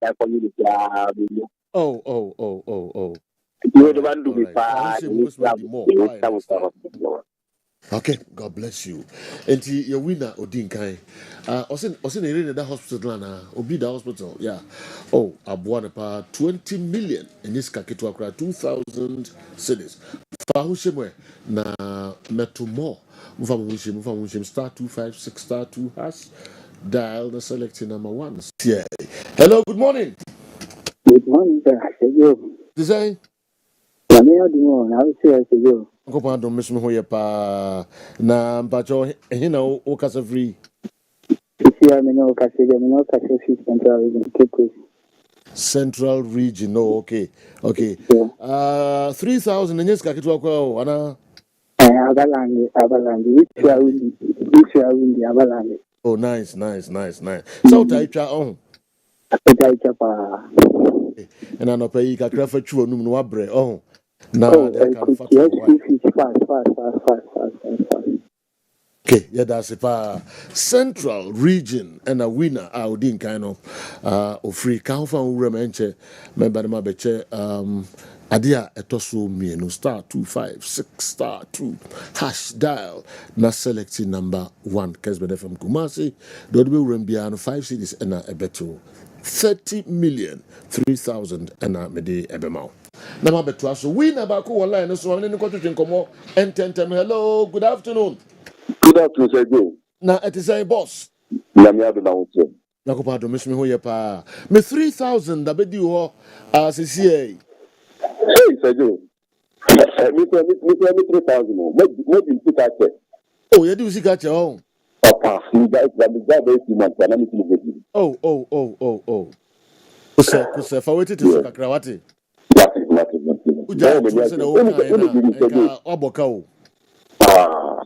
that community. Oh, oh, oh, oh, oh. You the All right, one do all be right. I will fine. say most maybe more. I understand. Okay, God bless you. And your winner Odinkai. Also in that hospital na obi the hospital. Yeah. Oh, abuana pa 20 million in this kakito akra 2,000 cedis. Fa hushemwe na metu more. Mfa star 256 star 2 hash dial the selecting number 1. Yeah. Hello, good morning. Good morning, sir. You. Design. I'm here doing. I will say you. Ko pa do miss me ho ye pa na mpacho hina o kasa free. If you have no castle, no castle central region. Keep it. Central region. Oh, okay. Okay. So, 3,000 in this kakitwa kwa ana. Avalanche. Which you are in the Avalanche. Oh, nice, nice, nice, nice. So taicha on. I chapa. And I know pay kakra fa chuo num no abre oh. Na Oh, they I can could fat yes, why. fish fast. Okay, yeah, that's it. Central region and a winner. I would kind of free count from Remenche. Remember my beche Adia etoso mienu star 256 star 2 hash dial na selecting number 1 Kessben FM Kumasi. Dodbe Rembiano 5 cities and a beto 30 million 3,000 and a mede ebemau. Na ma beto aso winner ba ko online so am ne ko twetwe nkomo ententem. Hello, good afternoon. Good afternoon, Sir Joe. Na it is a boss. Nyame ado na wo so. Na ko pa do miss me ho ye pa. Me 3,000 da bedi ho CCA. Hey, Sir Joe. Me 3,000. What you put out there? Oh, you do see catch oh. Papa, you guys that the job is months and I'm looking Oh. Kuse fa weti te so kakra wate. Nothing. Uja tu se na o kan na ka oboka o. Ah.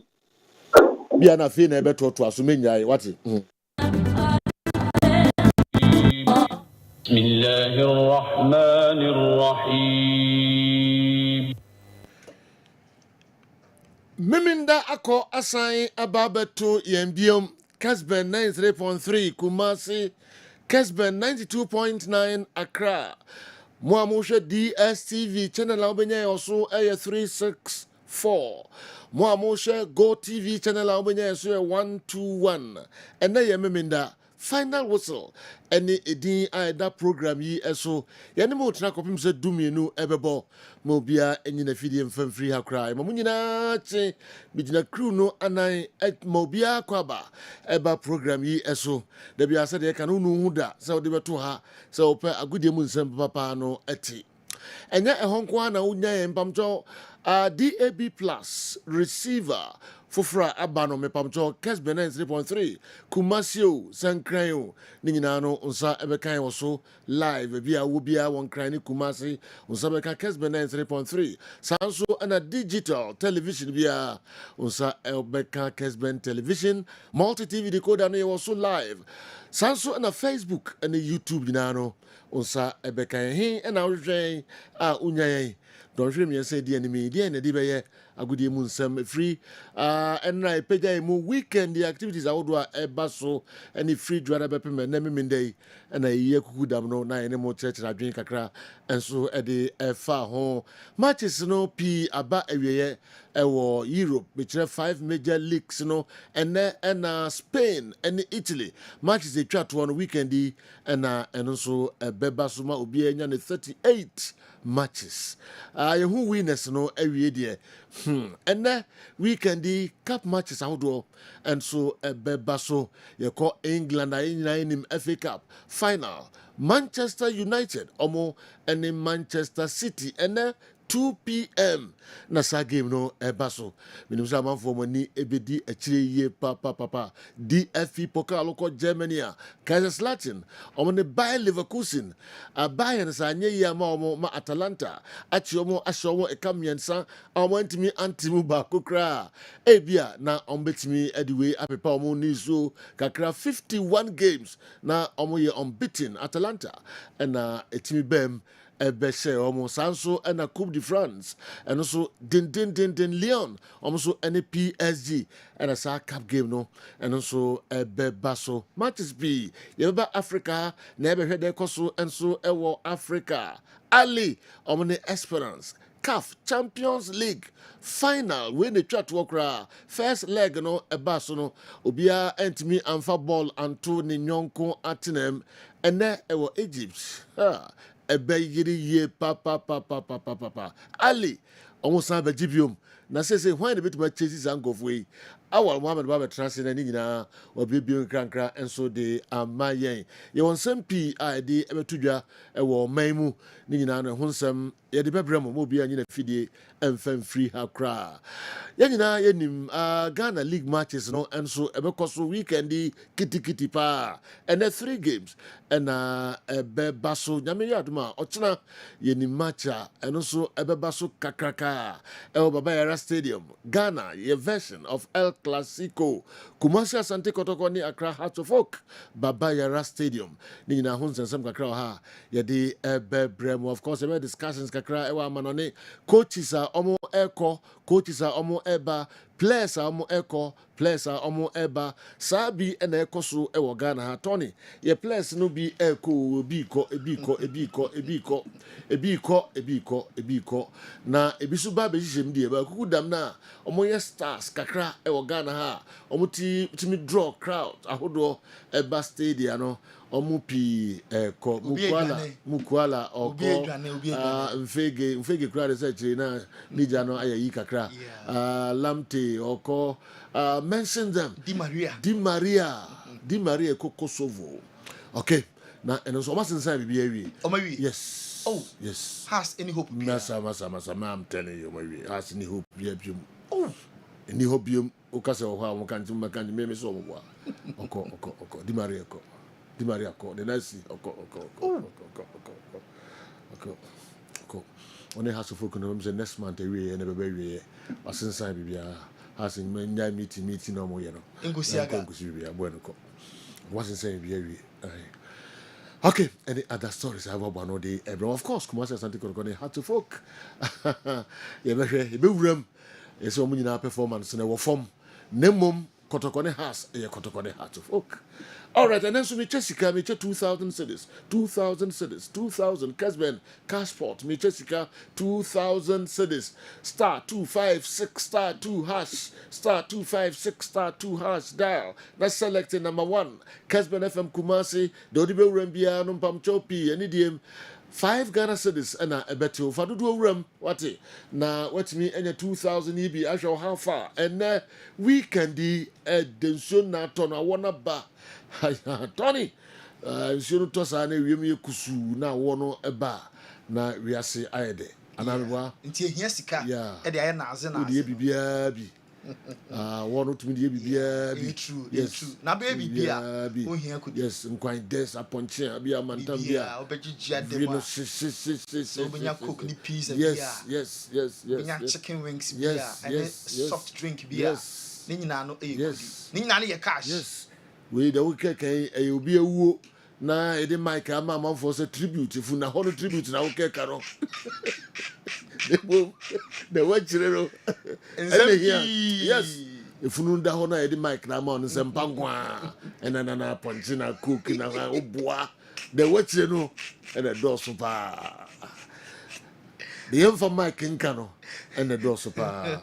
Bia na fe na ebe to aso menyai wate. بسم الله الرحمن الرحيم Miminda ako asan ababeto yembiom Kessben 93.3 Kumasi Kessben 92.9 Accra. Moamusha DSTV channel albenya also a 364. Moamusha Go TV channel albenya so 121. And na yemiminda final whistle any edin that program yi eso yani mo tena kopim se dumienu ebebo mo bia enyi na fidie mfam free ha cry mo nyina che bigina crew no anan mo bia kwaba eba program yi eso da bia se de kan unu hu da se ode beto ha se ope agudie mu nsem papa no eti enya ehonko ana unya empamcho DAB plus receiver fofora abano mepamcho Kessben 3.3 Kumasio Sankran ni nyina no nsa ebekan wo so live bia wo bia won kran ni Kumasi nsa beka Kessben 3.3 sanso ana digital television bia nsa ebeka Kessben television multi TV decoder no wo so live sanso ana Facebook and YouTube nyina no nsa ebekan he na wohwen unyan don't dream you say the enemy, the end, the agudi mun some free. And I pay mu weekend the activities I would do a basso any free driver payment, name day, and a year could have no nine more church I drink a cra, and so at the far home. Matches no p about a year, Europe, which have 5 major leagues, and Spain and Italy. Matches they chat one weekend, and also a bebasuma ubi and 38 matches. Who winners no every day. And then weekend the cup matches outdoor and so a bebaso you call England in FA Cup final. Manchester United omo and in Manchester City and then 2 p.m. na sa game no ebaso. Minimum sa man for money ebedi achire ye papa. DFB Pokal ko Germany a Kaiserslautern omo ne Bayer Leverkusen a Bayern sa nye ya ma Atalanta achi omo asho ekamiensa omo ntimi antimu ba kokra ebia na omo betimi ediwe apepa omo nizo kakra 51 games na omo ye unbeaten Atalanta and etimi bem ɛbɛhyɛ ɔmo saa nso ɛna Coupe de France ɛno nso den Lyon ɔmo nso ɛne PSG ɛna saa cup game no ɛno nso ɛbɛba so matches bi yɛbɛba Africa na ɛbɛhwɛ dɛ ɛkɔ so ɛnso ɛwɔ Africa Ali ɔmo ne Esperance CAF Champions League final wey ne twa to kra first leg no eba so no obia entimi amfa ball anto ne nyonko atenem ene ewo Egypt ebe yiri ye pa Ali omo san ba gibiom na say why the bit ma chase zangofo yi awal Mohammed Baba transi na ni nyina obiebio krankra enso de amayen ye won sampi a de ebetudwa ewo manmu ni nyina no ho nsem ye de bebrem mo obi anyi na fidie emfam free ha kra ye nyina ye nim Ghana League matches no enso ebekọ so weekend kitikiti pa and 3 games na ebeba so nyame yaduma ochena ye nim matcha eno so ebeba so kakraka e Baba Yara Stadium Ghana ye version of El Clasico Kumasi Asante Kotoko ni Accra Hearts of Oak Baba Yara Stadium ni na ho nsensem kakra ha ye de ebebrem of course we discussions kakra e wa manone coaches a omo eko coaches a omo eba players a omo eko players a omo eba sabi na eko so e wo Ghana ha Tony ye players no bi eko ebiko na ebisu ba be jjem die ba kuku dam na omo ye stars kakra e wo Ghana ha omo ti mi draw crowd ahodo eba stadium no omo pi eko mukwala oko mfege crowd se china nija no ayi kakra lamte oko mention them Di Maria Kosovo okay na eno so masensan bibia wi yes Oh, yes. Has any hope? Masa, I'm telling you, my way. Has any hope? Oh, any hope you? Okase oha, makanji me so mo. Oko. Di Maria ko. The next oko. Only has to focus on the next month we and every asensan bibia. Has in many meeting no more, you know. Ngusiaga. Bueno ko. Wasn't saying we. Okay, any other stories I have about the everyone? Of course, Kumasi Asante Kotoko had to folk. Yeah, be room. It's a woman performance in our form. Nemum Kotoko has a Kotoko had to folk. All right, and then so me Jessica, me 2,000 cities, 2,000 Kessben Cashport, me Jessica 2,000 cities, star 256 star 2 hash, star 256 star 2 hash dial. That's selected number 1. Kessben FM Kumasi, Dodibe Rembia, Numpam Chopi, any DM. 5 Ghana cities and a better for do room what na what me any 2,000 EB I show how far and weekend the dension na ton I wanna ba Tony should to say we kusu na wono eba na we ase ayede ananwa nti ehia sika e de aye na aze na aze bibia bi one to me bibia bi true na be bibia ohia kudi yes nkwan des aponche bia mantam bia obejijia dem a so obenya coke ni peas yes benya chicken wings bia and soft drink bia ni nyina no e kudi ni nyina no ye cash yes we the we kan e obi awuo na e de mic ama manfo say tribute fu na hono tribute na wo keka no the wachire yes if you da ho na e de mic na ma on sempa kwa na ponchi na cook na oboa the wachire no e the door super the info mic nka no and the door super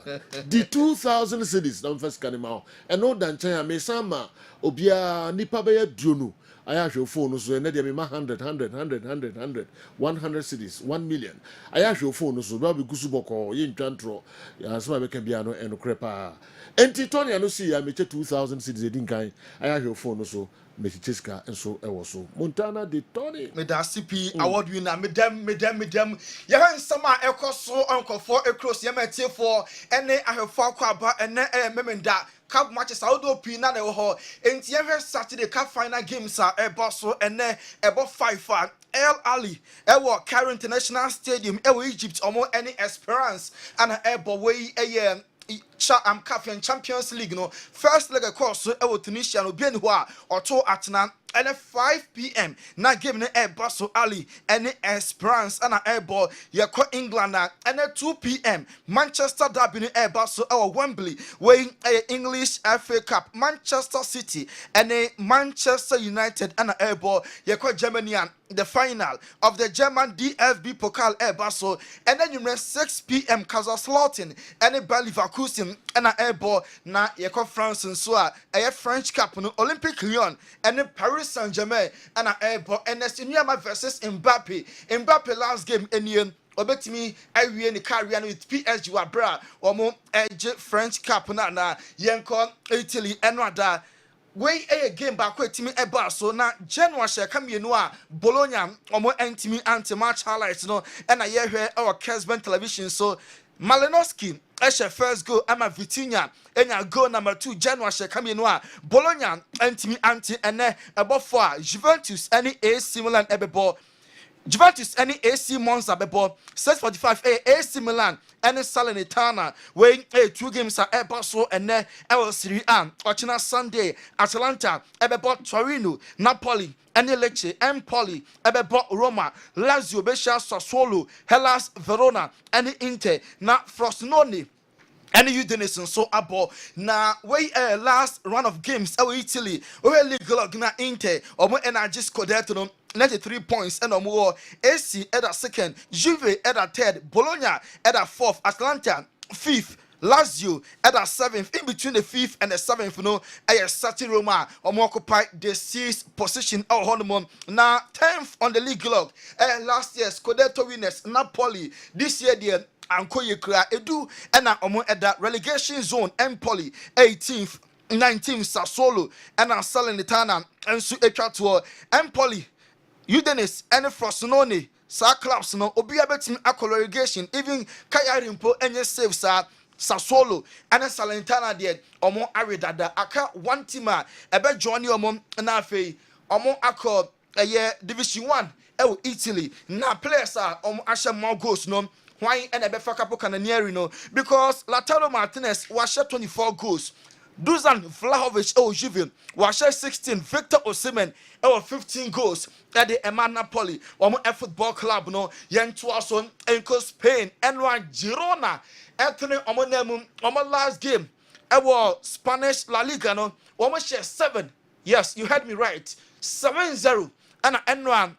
the 2,000 cities na first kanima and no dan chan me sama obia nipa be ya duonu I have your phone so na dey me 100 cities 1 million I have your phone so do be gusu boko ye ntwantro ya so be kan bia no eno krepa enti Tony no see ya me 2,000 cities edin kan I have your phone so me chiska enso e wo so Montana de Tony me da CP award winner me dem ye han sama ekoso onkofo ekros ye metiefo ene ahefo akwaba ene memenda cup matches audo pi na ho enti ye Saturday cup final games are eboso ene ebo 5 El Ali ewo Cairo International Stadium ewo Egypt omo any Esperance and ebo we Champions League no first leg of course ewo Tunisia no bi ani ho a oto atena and at 5 p.m. na game ne eba so Ali and Esperance and airball yako England and at 2 p.m. Manchester derby ne eba so our Wembley weighing English FA Cup Manchester City and Manchester United and airball yako Germany and the final of the German DFB Pokal Airbasso, and then you run 6 p.m. Kaiserslautern and Bayer Leverkusen and airball na yeko France and so a French Cup no Olympic Lyon and Paris Saint-Germain and airball and Niyama versus Mbappe last game and obetimi awie ne career with PSG wabra omo French Cup na yenko Italy enwada we a game back with Timmy Eba so na January come you know Bologna omo entimi anti-match highlights no and I hear our Kessben television so Malinowski Eshe first goal Ama Vitinha and goal number 2 January come you know Bologna entimi anti and above 4 Juventus any AC Milan ebebo Juventus any AC Monza bebo 6:45 AC Milan any Salernitana weighing 2 games at Basso and Serie A Ochina Sunday Atalanta ebebo Torino Napoli any Lecce Empoli ebebo Roma Lazio Besha Sassuolo Hellas Verona any Inter na Frosinone and you Denison so abo na we last round of games Italy we league na Inter omo energy score that no 93 points and more AC at a second Juve at a third Bologna at a fourth Atlanta fifth Lazio at a 7th in between the 5th and the 7th no a Sati Roma occupy the 6th position our honeymoon now 10th on the league log last year Scudetto winners Napoli this year the Ankoye Kra Edu and omo at that relegation zone Empoli 18th 19th Sassuolo and Salernitana and su etwa Empoli Udinese and Frosinone sa clubs no obi abetim acolorigation even Kayarimpo enye save sa Sassuolo and Salernitana there omo aredada aka one team ebe join omo na afei omo akọ division 1 Italy na players omo ashe more goals no why and ebe fakapo kananieri no because Lautaro Martinez was 24 goals Dusan Vlahovic Juve was 16 Victor Osimhen 15 goals at the Napoli football club no yentuason enko Spain and Girona Anthony omonemu last game Spanish La Liga no share 7 yes you heard me right 7-0 and Enwan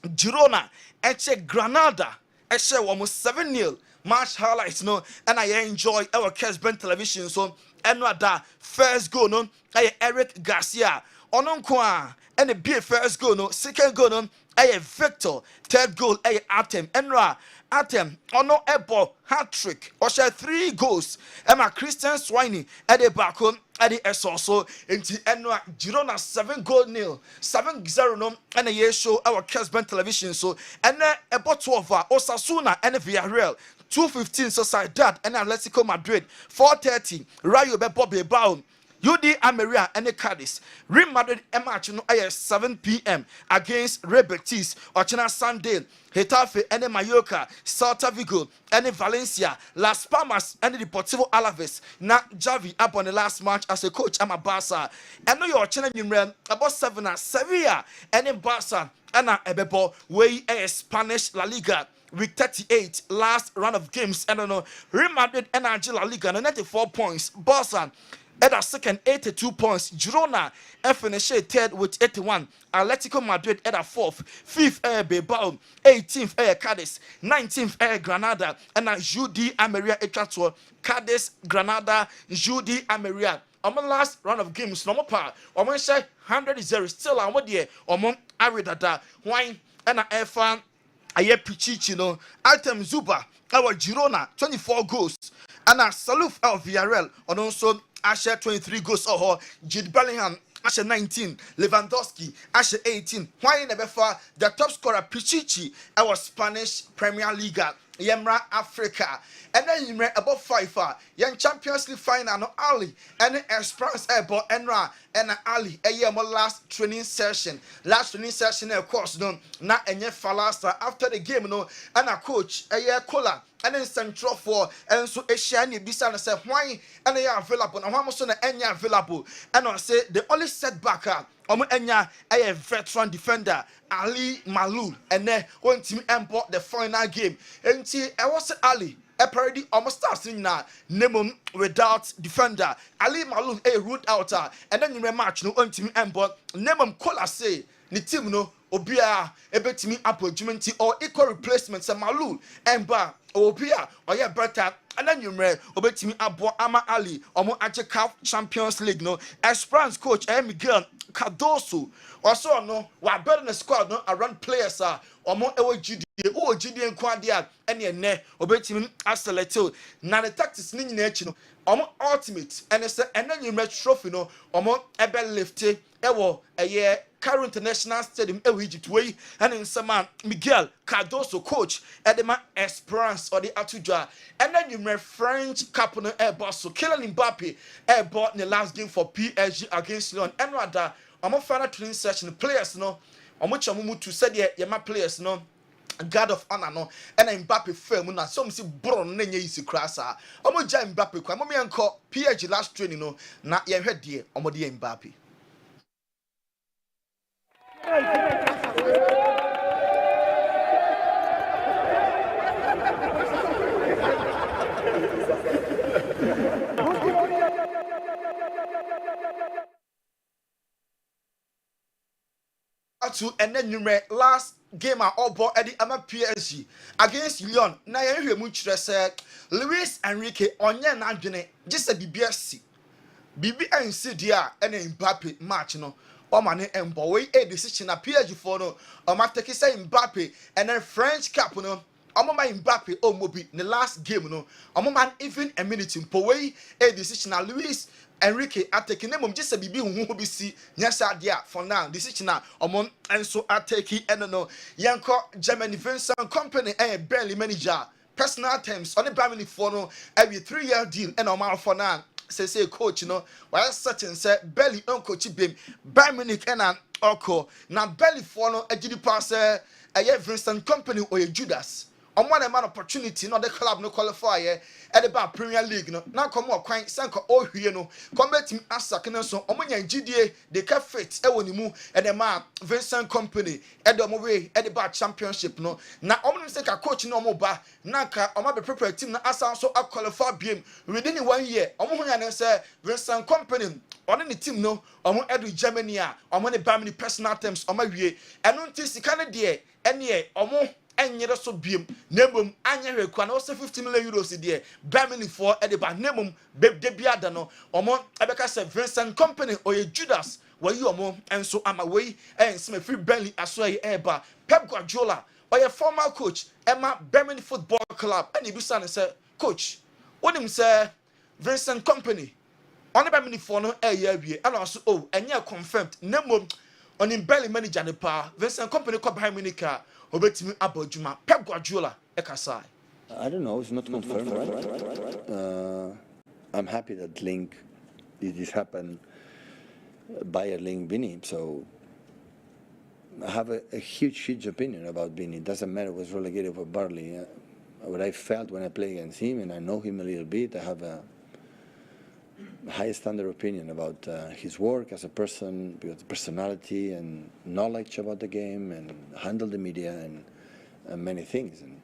Girona eche Granada eche 7-0 match highlights no and I enjoy our Kessben television so Enwada first goal no Eric Garcia ononkwa and the first goal no second goal no Victor third goal Atem Enra Atem ono ebo hat trick or share 3 goals Emma Christian Swiney at the back home at the SOSO into Enra Girona 7-0 7-0 no and a show our Kessben television so and a bottle of Osasuna and Villarreal 2:15 Sociedad and Atletico Madrid 4:30 Rayo Bilbao UD Almeria and Cadiz Real Madrid match no 7 p.m. against Real Betis Ochina Sunday Getafe and Mallorca Celta Vigo and Valencia Las Palmas and Deportivo Alaves na Javi up on the last match as a coach I'm a Barca and no your Ochina Nimren about 7 Sevilla and Barca and Ebebo way Spanish La Liga Week 38 last round of games and no Real Madrid and La Liga 94 points Barca at a second 82 points Girona finished third with 81 Atletico Madrid at a 4th 5th Bilbao 18th Cadiz 19th Granada and UD Almeria Equator Cadiz Granada UD Almeria on the last round of games no more on share 100-0 still on what year on aredada wine and a fan Aye Pichichi no Item Zuba our Girona 24 goals and Saluf El Villarreal on also Asher 23 goals or Jude Bellingham Asher 19 Lewandowski Asher 18 why never the top scorer Pichichi our Spanish Premier League Yemra Africa and then you about 5 young Champions League final no Ali and Esperance Airport Enra and Ali a year more last training session of course no na enye falasa after the game no and a coach a year cola and then central for and so Asian bisa na say why and they are available and one so na enya available and I say the only setback omo enya a veteran defender Ali Malul and then one team import the final game enti I was Ali a parody almost starting now name without defender Ali Malul a root out and then you match no one team import name kola say the team no obia ebetimi appointment or equal replacement say Malul emba obia or yeah better and then you obetimi abo ama Ali omo ache CAF Champions League no Esperance coach Miguel Cardoso also no wa better the squad no around players omo ewo GD nkwadia ene ne obetimi aselect na the tactics ni nyina echi no omo ultimate and say and then you trophy no omo ebe lifte ewo eye Cairo International Stadium ewo Egypt way and in some Miguel Cardoso coach edema Esperance or the Atujwa and then you French cap no air so Kylian Mbappe air bought in the last game for PSG against Lyon and rather omo final training session players no omo chamumu to said ye players no God of honor no and Mbappe firm na some si bron na nya isi krasa omo ja Mbappe kwa omo yanko PSG last training no na ye hwe de omo de Mbappe to and then you last game all ball at the PSG against Lyon na ye hwe mu kire say Luis Enrique onye na adwene just a BBSC bibi ansi dia and Mbappe match no o ma ne embo we a decision na PSG for no o ma take say Mbappe and then French cap no omo ma Mbappe o mobi the last game no omo man even a minute mpo we a decision na Luis Enrique atake na mom just a bibi hu bi si nyasa dia for now decision na omo enso atake eno no yanko Germany Vincent company barely manager personal terms on the Bayern for no every 3-year deal and omo for now say coach no why certain say belly on coach bim Bayern Munich and oko na belly for no agidi pass Vincent company or Judas on one man opportunity no the club no qualify at the Premier League no now come on kwan sanka o hwie no combat team asake no so omonya gidie they can fit e woni mu and the man Vincent company e do mo way e the championship no na omo say ka coach no omo ba na ka omo be prepare team na asa so qualify biem within 1 year omo hunya na say Vincent company on the team no omo edu Germany a omo ne ba many personal terms omo wie eno nti sika ne de ene omo enyere so biem nebom anya hwekwa na o 50 million euros de Birmingham for edeba nebom de biada no omo ebeka se Vincent company oye Judas wayi omo enso ama wei enseme free Burnley aso eba Pep Guardiola oye former coach Emma Birmingham Football Club and ibisa ne se coach wonim se Vincent company on the Birmingham for no wie and also enye confirmed nebom on in Burnley manager ne pa Vincent company ko Birmingham obetimi abojuma Pep Guardiola ekasai. I don't know, it's not confirmed, right? I'm happy that link this happened Bayer link Bini, so I have a huge opinion about Bini. It doesn't matter what's relegated for Barley. What I felt when I play against him, and I know him a little bit, I have a high standard opinion about his work as a person, with personality and knowledge about the game, and handle the media and many things. And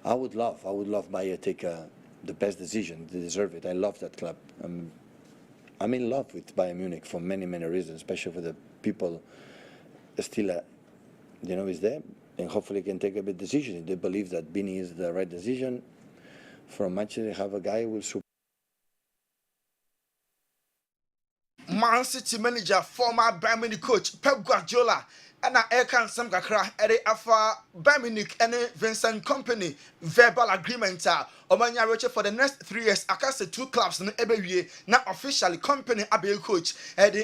I would love Bayer take the best decision. They deserve it. I love that club. I'm in love with Bayern Munich for many reasons, especially for the people still, is there, and hopefully can take a big decision. If they believe that Bini is the right decision, from Manchester they have a guy who will support. Man City manager, former Bayern Munich coach Pep Guardiola, and I can some kakra afa Bayern Munich and Vincent company verbal agreement Omanya Roche for the next 3 years. I can say 2 clubs in every year now officially company abe coach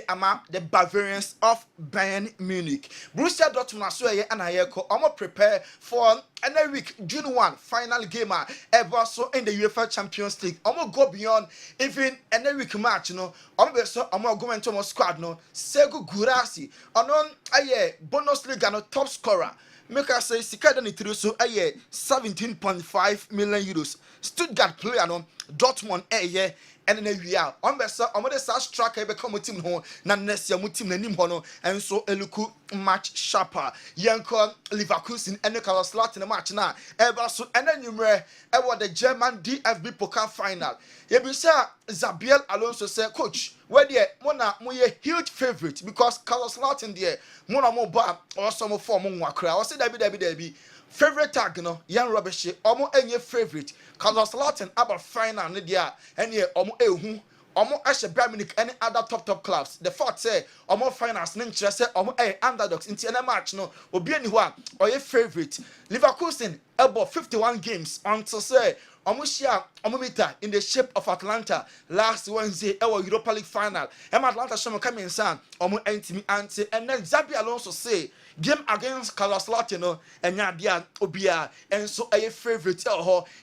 ama the Bavarians of Bayern Munich. Borussia Dortmund asoye and ayeko omo prepare for any week June 1 final game ever so in the UEFA Champions League. Omo go beyond even any week match no. Omo be so omo go into omo squad no. Segu Gurasi onon aye bonus league no top scorer. make us say sika da ne tiri so 17.5 million euros. Stuttgart player no Dortmund and then we are on Bessa on the South striker become team home na next year team na nim hono and so eluku match sharper yanko Leverkusen and the slot in the match na ever so and then you the German DFB Pokal final you be say Zabiel Alonso say coach where there mona moye huge favorite because Carlos Latin there mona mo ba or some form mo wakra or say Debbie favorite tag no yan rubbish omo enye favorite Carlos Latin about final ne dia enye omo ehu omo ehye Bayern Munich any other top clubs the fact say omo finals ne nkyere say omo underdogs into any match no obi ani ho a oye favorite Leverkusen about 51 games until say omo share omo meter in the shape of Atlanta last Wednesday our Europa League final Atlanta show come in san omo entimi anti and then Xabi Alonso say game against Carlos Latino and Yadia Obia and so a favorite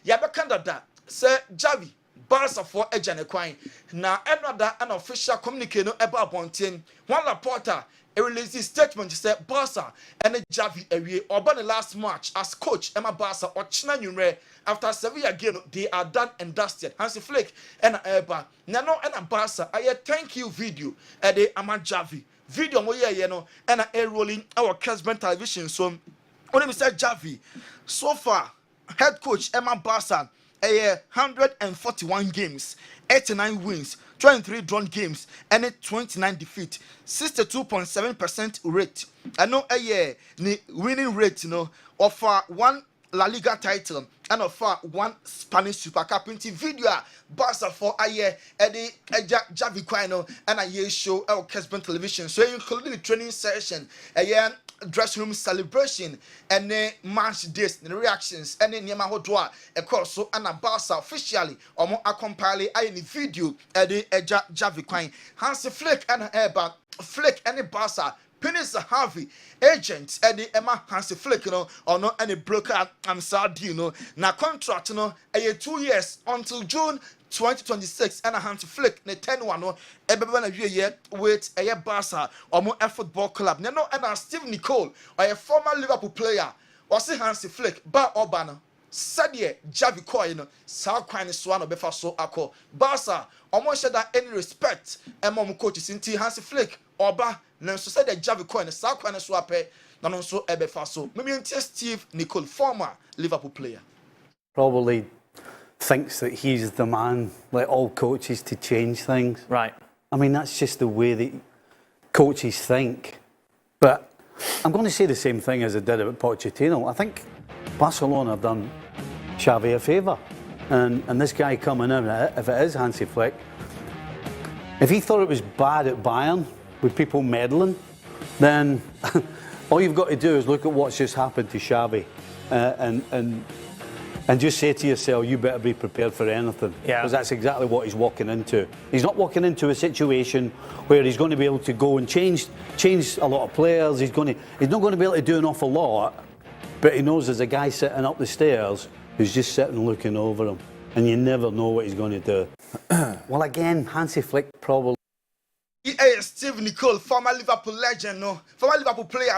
ya be candidate say Javi Barca for a Janequine. Now another unofficial communique no about Bontin. One reporter released his statement to say Barca and Javi away or by the last match as coach Emma Barca or China Numre after Sevilla game they are done and dusted. Hansi Flick and Eba. Nano and Barca I thank you video at the Ama Javi. Video mo ye no and a rolling our Kessben television so when we say Javi so far head coach Emma Barca 141 games 89 wins 23 drawn games and 29 defeat 62.7% rate I know ni winning rate of one La Liga title and of one Spanish Super Cup into video Barca for a year Eddie Javi Quino and a year show our Kessben television so including the training session a year dressing room celebration and the match days the reactions and then Yama Hodwa a course so and a Barca officially or more accompany any video Eddie Javi Quine Hansi Flick and Eba Flick and Barca Penis Harvey agent Eddie Emma Hansi Flick or no any broker I'm sorry na contract a 2 years until June 2026 and a Hansi Flick ne 10-1 ebeba na year with a Barca or more football club no and Steve Nicole or a former Liverpool player or say Hansi Flick ba Obana Sadie Javi Coin sa kwan so no befa so akọ Barca omo sheda any respect emom coaches inti Hansi Flick oba na so said Javi Coin sa kwan so apẹ na no so ebefa so maybe Steve Nicole former Liverpool player probably thinks that he's the man like all coaches to change things. Right. I mean that's just the way that coaches think. But I'm going to say the same thing as I did about Pochettino. I think Barcelona have done Xavi a favour. And this guy coming in, if it is Hansi Flick, if he thought it was bad at Bayern with people meddling, then all you've got to do is look at what's just happened to Xavi and just say to yourself, you better be prepared for anything. Yeah. Because that's exactly what he's walking into. He's not walking into a situation where he's going to be able to go and change a lot of players. He's not going to be able to do an awful lot, but he knows there's a guy sitting up the stairs who's just sitting looking over him, and you never know what he's going to do. Well, again, Hansi Flick probably. Steve Nicole, former Liverpool legend, former Liverpool player,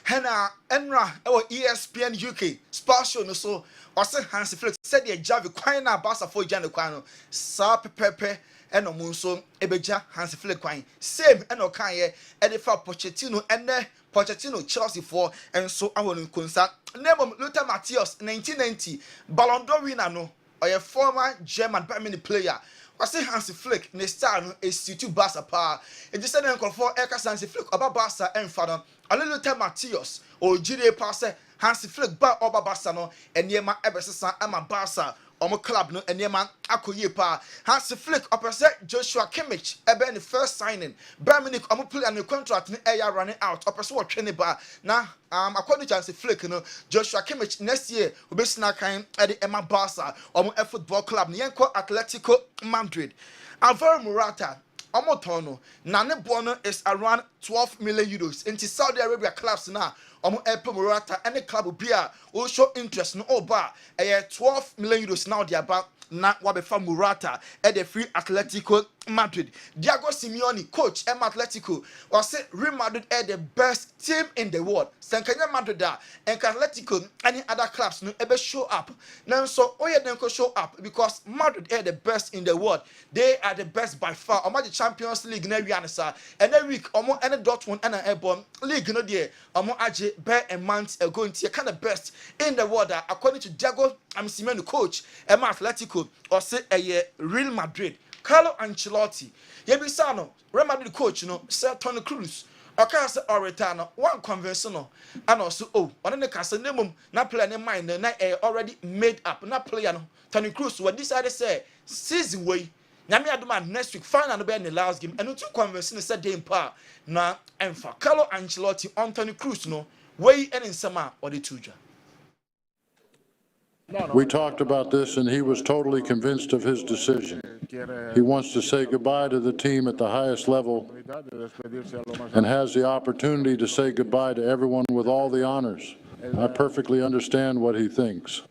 Henna Enra, ESPN UK, Sports Show, so, or say Hansi Flick said the Javi Quina Barca for Janaquano, Sa Pepe, and no Munso, Ebeja, Hansi Flick Quine, same and Okaye, Edifa Pochettino, and Pochettino Chelsea for, and so I will concern. Name Luther Matthias, 1990, Ballon d'Or winner, or a former German Bayern Munich player. I say Hansi Flick ne star no institute Barca pa e just say dem for Eka Hansi Flick oba Barca enfado Luther Matthias o jire pa say Hansi Flick ba oba Barca no eniema ebesesa ama Barca omo club no eniema akoye pa Hansi Flick opese Joshua Kimmich ebe ne first signing Bayern Munich omo play and contract ne eya running out opese wo twene ba na according to Hansi Flick Joshua Kimmich next year obesina kan e de Emma Barca omo football club ne yenko Atletico Madrid Alvaro Morata omo tono na ne bono is around 12 million euros into Saudi Arabia clubs na omo Alvaro Morata any club bia will show interest no oba 12 million euros now they about na wabefa Murata at the free Atletico Madrid. Diego Simeone, coach at Atletico, was say Real Madrid are the best team in the world. Sankanya Madrid and Atletico, any other clubs no ever show up. Now so Oya Denko show up because Madrid are the best in the world. They are the best by far. Omo the Champions League na wianesa. And every week omo any Dortmund and Airborne League no there. Omo aje bear a month ago into kind of best in the world according to Diego Simeone, coach at Atletico, or say a Real Madrid. Carlo Ancelotti, Yebisano, Real Madrid coach, Sir Tony Cruz, or Casa Oretano, one conventional, and also, on the Casa Nemum, not playing in mind, and already made up, not playing Tony Cruz, what decided to say, season way. Nyame adoma next week final no be in the last game and two convention said day in power na emfa Carlo Ancelotti on Tony Cruz no way and in summer or the tuja. We talked about this and he was totally convinced of his decision. He wants to say goodbye to the team at the highest level and has the opportunity to say goodbye to everyone with all the honors. I perfectly understand what he thinks.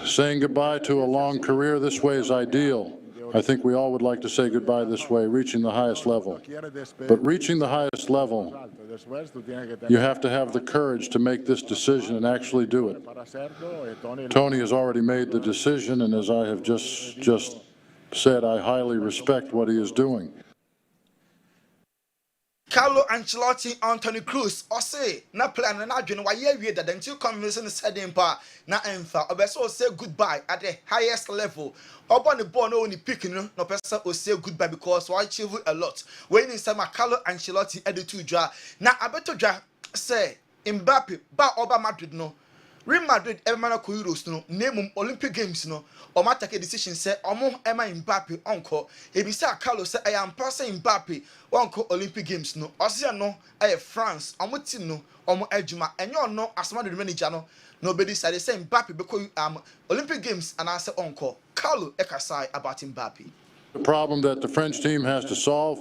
Saying goodbye to a long career this way is ideal. I think we all would like to say goodbye this way, reaching the highest level. But reaching the highest level, you have to have the courage to make this decision and actually do it. Tony has already made the decision, and as I have just said, I highly respect what he is doing. Carlo Ancelotti, Anthony Cruz, or say, na plan and adwene why ye that until convincing said in pa na emfa obeso say goodbye at the highest level. Upon the ball no only picking no person will say goodbye because why achieve a lot. When in some Carlo Ancelotti at the two draw. Now abeto draw say Mbappe ba oba Madrid no. Real Madrid Emma Euros no name Olympic Games no or ma take a decision say omo Emma Mbappe uncle e bi say Carlos say I am passing Mbappe uncle Olympic Games no osia no France omo team no omo adwuma enyo no asoma the manager no nobody said say Mbappe because Olympic Games and I say uncle Carlo ekasai about Mbappe. The problem that the French team has to solve,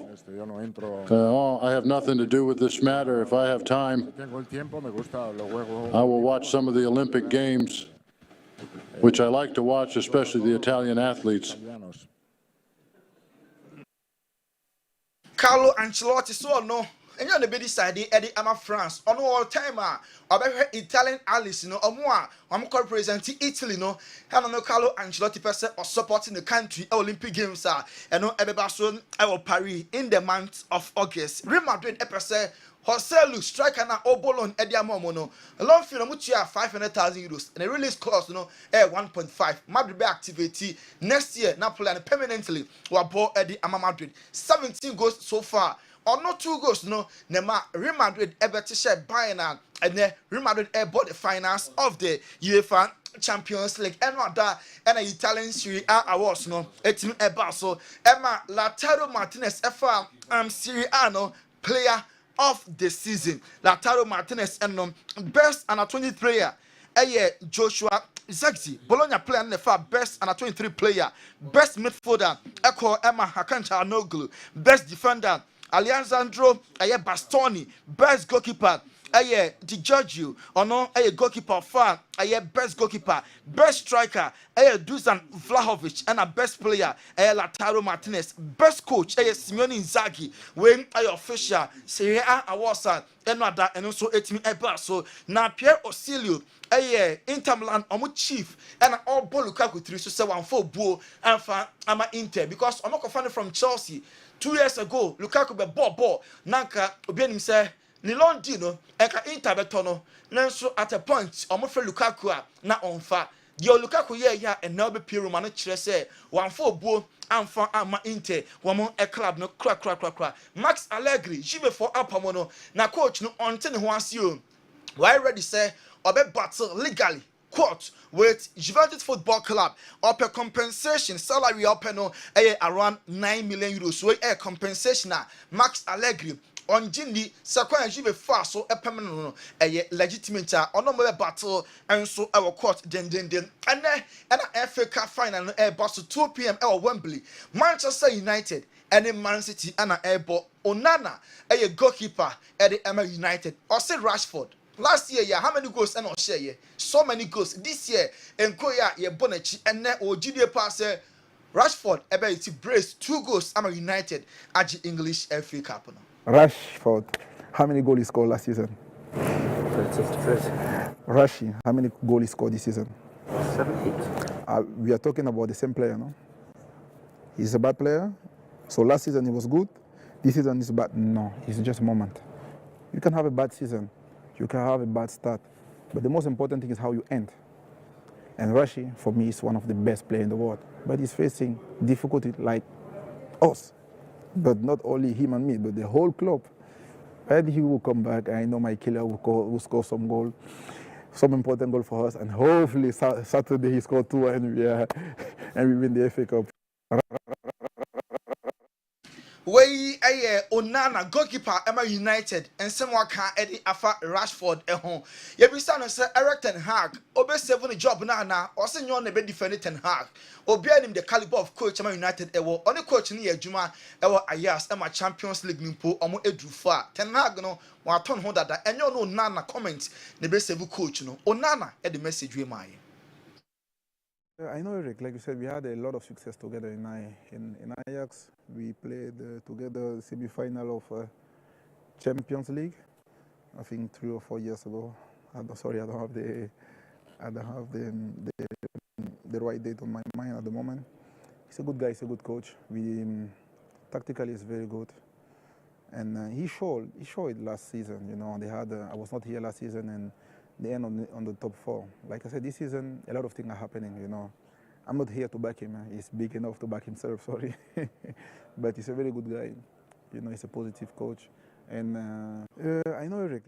I have nothing to do with this matter. If I have time, I will watch some of the Olympic Games, which I like to watch, especially the Italian athletes. Carlo Ancelotti so no and you be decided Eddie Ama France on all time Italian allies no omo represent Italy no and no Carlo Ancelotti person or supporting the country Olympic Games and no ebeba so Paris in the month of August. Real Madrid person Hoselu striker na Obolon Eddie Amomo no long fee no mutia 500,000 euros and a release clause no 1.5 Madrid be activity next year na plan permanently wabo Eddie Ama Madrid 17 goals so far. Or not 2 goals, no. Nema Real Madrid ever to share Bayern and then Real Madrid bought the finals of the UEFA Champions League. And what that and an Italian Serie A awards, no. It's me about so Emma Lautaro Martinez Serie A no player of the season. Lautaro Martinez and best under 20 player. Joshua Zexi, Bologna player and the best under 23 player, best midfielder, Echo Emma Hakancha Noglu, best defender. Alessandro Bastoni, best goalkeeper. Di Giorgio, or no, goalkeeper far. Best goalkeeper, best striker. Dusan Vlahovic, and a best player. Lautaro Martinez, best coach. Simeone Inzaghi, when official Serie A awards and also 18 so now Pierre Osilio. Inter Milan omo chief and all ball Lukaku 3 so say 1-4 buo and ama Inter because I'm not fan from Chelsea 2 years ago Lukaku be ball nanka obianim say ni Londino enka Inter beto no nanso at a point omo fe Lukaku na onfa the Lukaku ya and now be Piero man kire say 1-4 buo amfa ama Inter womo a club no kra Max Allegri jibe for apamono na coach no onte ne ho asio why ready say obe battle legally quote with Juventus Football Club up a compensation salary up no around 9 million euros so a compensation Max Allegri on Jindi Sakwa Jive fast so a permanent legitimate on battle and so our court den and FA Cup final bus 2 p.m. at Wembley. Manchester United and in Man City and airport Onana a goalkeeper at the Emma United or say Rashford Last year, yeah, how many goals and share yeah? So many goals. This year, Enkoya, yeah, Bonachi, and then GDA pass Rashford, ebe brace 2 goals. I'm United at the English FA Cup. Rashford, how many goals he scored last season? 30. Rashi, how many goals he scored this season? 7, 8. We are talking about the same player, no? He's a bad player. So last season he was good. This season is bad. No, it's just a moment. You can have a bad season. You can have a bad start. But the most important thing is how you end. And Rashi, for me, is one of the best players in the world. But he's facing difficulty like us. But not only him and me, but the whole club. And he will come back. I know my killer will score some goal, some important goal for us. And hopefully Saturday he scored 2 and we win the FA Cup. Wey Onana goalkeeper Emma United and someone can Eddie Afa Rashford ehon. You be saying say Eric Ten Hag obe 7 job na or say you be defend Ten Hag. Obi anim the caliber of coach Emma United ewo. Only coach ni adwuma ewo Ayas Emma Champions League nimpo omo edru fa. Ten Hag no wa ton ho dada enyo no Onana comment ne be save coach no. Onana e the message we my. I know Eric, like you said, we had a lot of success together in Ajax. We played together semi-final of Champions League, I think 3 or 4 years ago. I don't have the right date on my mind at the moment. He's a good guy, he's a good coach. Tactically is very good. And he showed it last season, you know. I was not here last season, and they end on the top 4. Like I said, this season, a lot of things are happening, you know. I'm not here to back him. He's big enough to back himself, sorry. But he's a very good guy. You know, he's a positive coach. And I know Eric.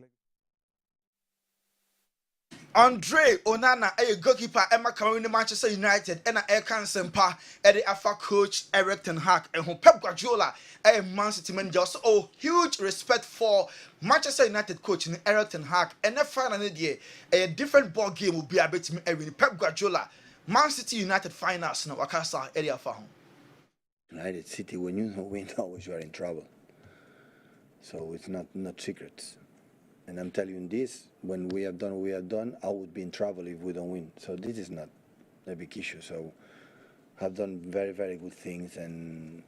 Andre Onana, a goalkeeper, Emma Carolina Manchester United, and a Aircan Sempa, Eddie Afa coach Eric Ten Hag, and who Pep Guardiola, a Man City manager. So, huge respect for Manchester United coach Eric Ten Hag, and the final year, a different ball game will be a bit me every Pep Guardiola, Man City United finals, no Wakasa, Eddie Afa. United City, when you win, always you are in trouble. So it's not secrets. And I'm telling you this, when we have done what we have done, I would be in trouble if we don't win. So this is not a big issue. So I've done very, very good things and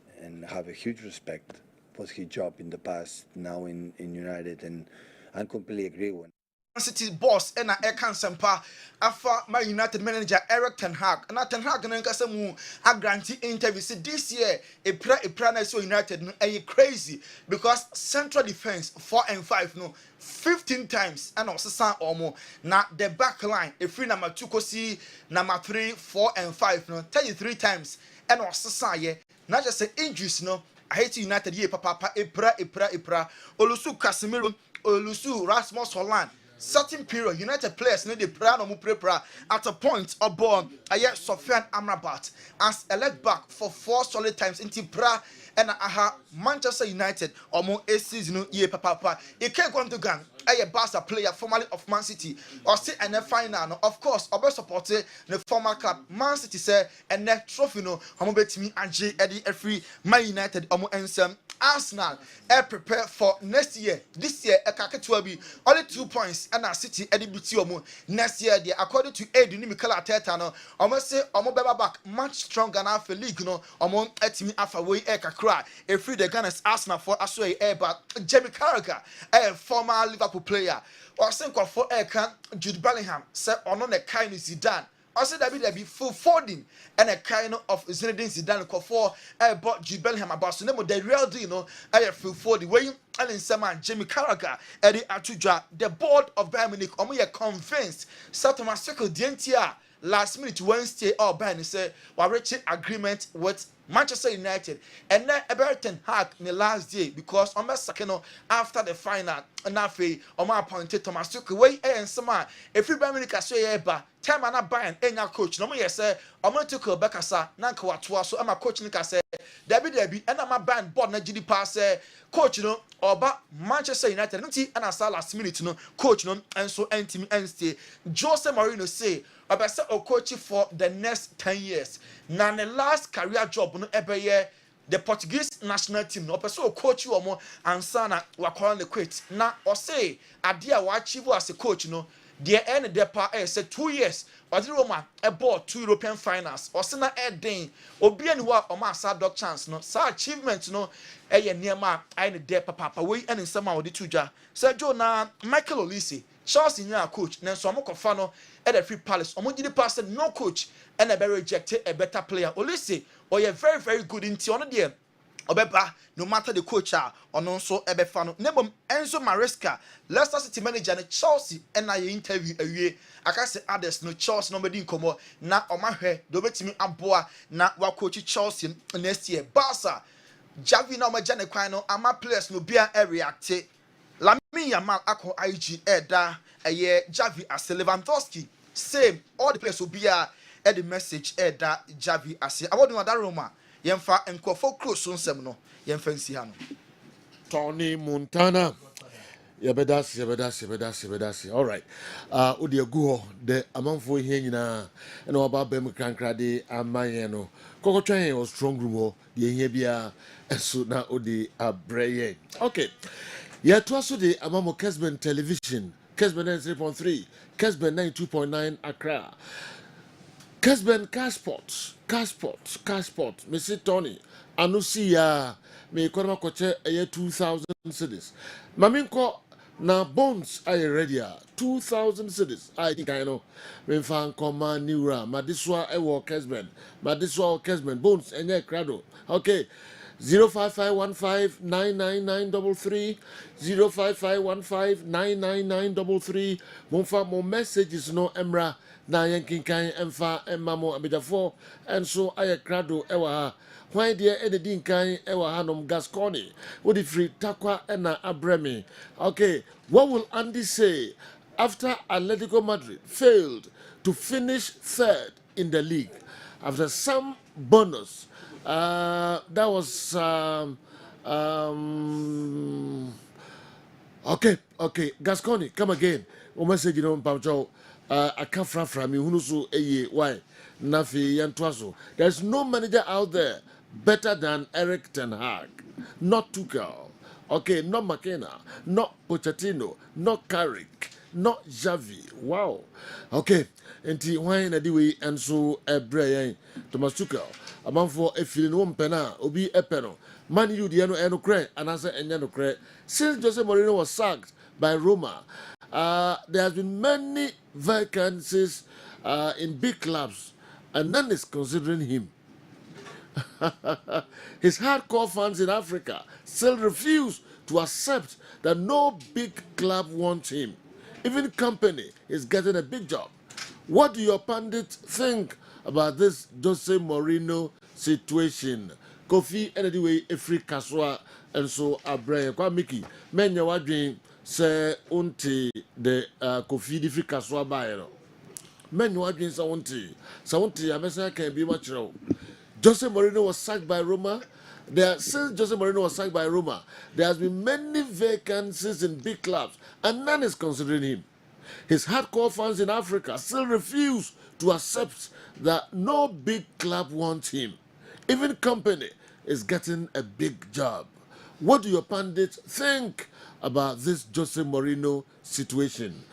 have a huge respect for his job in the past, now in United, and I completely agree with him. City boss and a can sempa afa my United manager Eric Ten Hag and Ten Hag na nkasa mu a grantee interview say this year a pra na so United no crazy because central defense 4 and 5 no 15 times and also san omo na the back line a free number 2 kosi number 3 4 and 5 no 33 times and also san ye not just say injuries no I hate United ye papa epra Olusu Casemiro Olusu Rasmus Holland certain period, United players need the prayer no prepare at a point of ball. I yet Sofian Amrabat as a left back for 4 solid times into prayer and aha Manchester United or more a season year papa. It can't go to gang. A Barca player formerly of Man City or see and then final. Of course, our supporter the former club Man City say and that trophy no homo bet me and J Eddie every Man United or more ensem Arsenal prepare for next year. This year a kaka to be only 2 points and our City Eddie BT next year they according to Ed Nimikala Teta no almost say omo beba back much stronger now for league no omo etimi afa way e kakra e free the Gunners Arsenal for aswe but Jamie Carragher a former Liverpool player or think for Jude Bellingham say ono ne kind Zidane I said that be full folding and a kind of Zinedine Zidane for bought Jude Bellingham about so the real deal no full folding way Alan Sama Jamie Carragher Eddie Atuja the board of Bayern Munich omo convinced Satoma Circle Dientia last minute Wednesday or Bayern say we reaching agreement with Manchester United and then Everton Hag in the last day because on the second after the final and now on my appointed Thomas Tuchel way and some if you Bayern Munich say ba time and Bayern enya coach no more say I'm going to Tuchel bekasa nanka watwa so am a coach nika say Debbie and I'm a Bayern board na GD pass coach no oba Manchester United nti and asa last minute no coach no and so team and stay Jose Mourinho say about a coach for the next 10 years. Now the last career job no ebe the Portuguese national team no person coach you omo ansa na wakora the quit na or say adia wa achieve as a coach no the end the pa say 2 years or Roma a ball 2 European finals or say na den obi ani wa o ma sa dog chance no sa achievement no ye niema ai ne de papa we ani nsema odi tuja say Joe na Michael Olise Chelsea nya coach na so amokofa no at the Free Palace omo gidi pass no coach and a very rejected a better player Olise or you're very very good in tion there obeba no matter the coach or no so ebefa no nebom Enzo Maresca Leicester City manager na Chelsea and na interview awie aka say others no Chelsea no bedi nkomo na omahwe do betimi aboa na wa coach Chelsea next year Barca Javi na omaja ne kwan no ama players no bia e react Lamine Yamal akọ IG eda eye Javi as Lewandowski same all the players will be the message eda Javi ase awodi wada Roma yemfa enkofo cross nsem no yemfa nsi ha no Tony Montana yebedasi all right odi agu the amanfo hie nyina na oba bam krankrade amaye no kokotwen o strong room ho de hie bia eso na odi abreye okay to also the amamo Kessben television Kessben 93.3 Kessben 92.9 Accra Kessben Cashport Mr. Tony anusia me kwama koche 2000 cedis maminko na bones are ready 2000 cedis I think I know me fan koma niura madiswa ewo Kessben madiswa Kessben bones enye crado okay 055159993 055159993 Monfa mo messages no emra na yankinkan emfa emamo abidafo enso aye crado ewa ha why dear any kan ewa hanom Gascony with the free takwa ena abremi okay what will Andy say after Atletico Madrid failed to finish third in the league after some bonus that was okay Gascony come again o message no mpamcho aka fra me hunu so eye why nafi yantwaso there's no manager out there better than Eric Ten Hag not Tuchel okay not McKenna not Pochettino not Carrick not Xavi wow okay enti why na diwe enso ebrey Thomas Tuchel amanfo efili no mpena obi epeno Man U de no eno kre anase enye no kre since Jose Mourinho was sacked by Roma there has been many vacancies in big clubs and none is considering him. His hardcore fans in Africa still refuse to accept that no big club wants him. Even company is getting a big job. What do your pundits think about this Jose Mourinho situation? Kofi anyway a free kaswa and so abraya kwa Mickey menya wadwen se unti the Kofi di free kaswa bayero menya wadwen sa unti amesa can be much row. Jose Mourinho was sacked by Roma. Since Jose Mourinho was sacked by Roma, there has been many vacancies in big clubs, and none is considering him. His hardcore fans in Africa still refuse to accept that no big club wants him. Even company is getting a big job. What do your pundits think about this Jose Mourinho situation?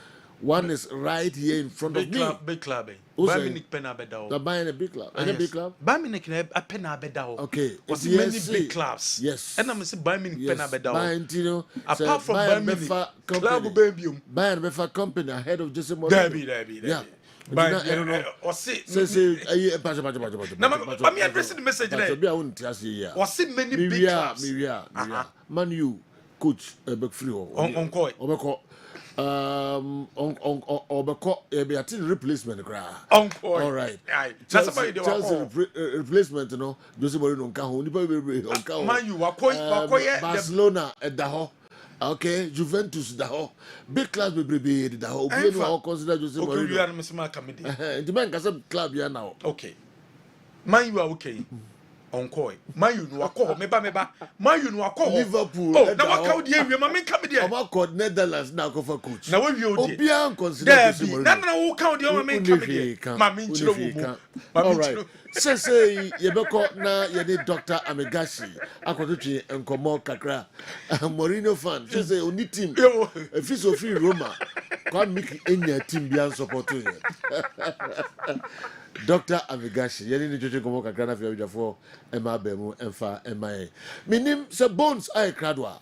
One is right here in front of me. Big club. Bayern penabedao. The Bayern a big club. Any big club? Bayern a penabedao. Okay. Was many big clubs. Yes. And I'm saying Bayern penabedao. Bayern, you know. Apart from Bayern, club Belgium. Bayern Befa company ahead of Jose Mourinho. Derby. Yeah. Bayern or say. Now, I'm addressing the message there. Was it many big clubs? Man, you coach Beck Free on Obeko. Obeko be a team replacement all right. Chelsea replacement no Jose Mourinho nka ho nipa be nka ho Man you wakoye Barcelona edaho okay Juventus daho big clubs be daho obi no consider Jose Mourinho okay you are Mr. Kamidi the man ka club ya now okay Man you are okay Onkoi. Man you no akọ meba. Man you no akọ Liverpool. Oh, na waka di ewie ma men ka me de. Oba called Netherlands na go for coach. Na we wi odi. Obian consider to Mourinho. Na wo ka odi o ma men ka me de. Ma men chiro wo. All right. Say yebeko na yede Dr. Amegashi akototwe enkomo kakra. Mourinho fan. Say oni team. If it's free Roma. Come make any team be support you. Dr. Amegashi, yeni ni jojo komo kakra na fiya for Emma Bemu Emfa Emma. Minim se bones ay kradwa.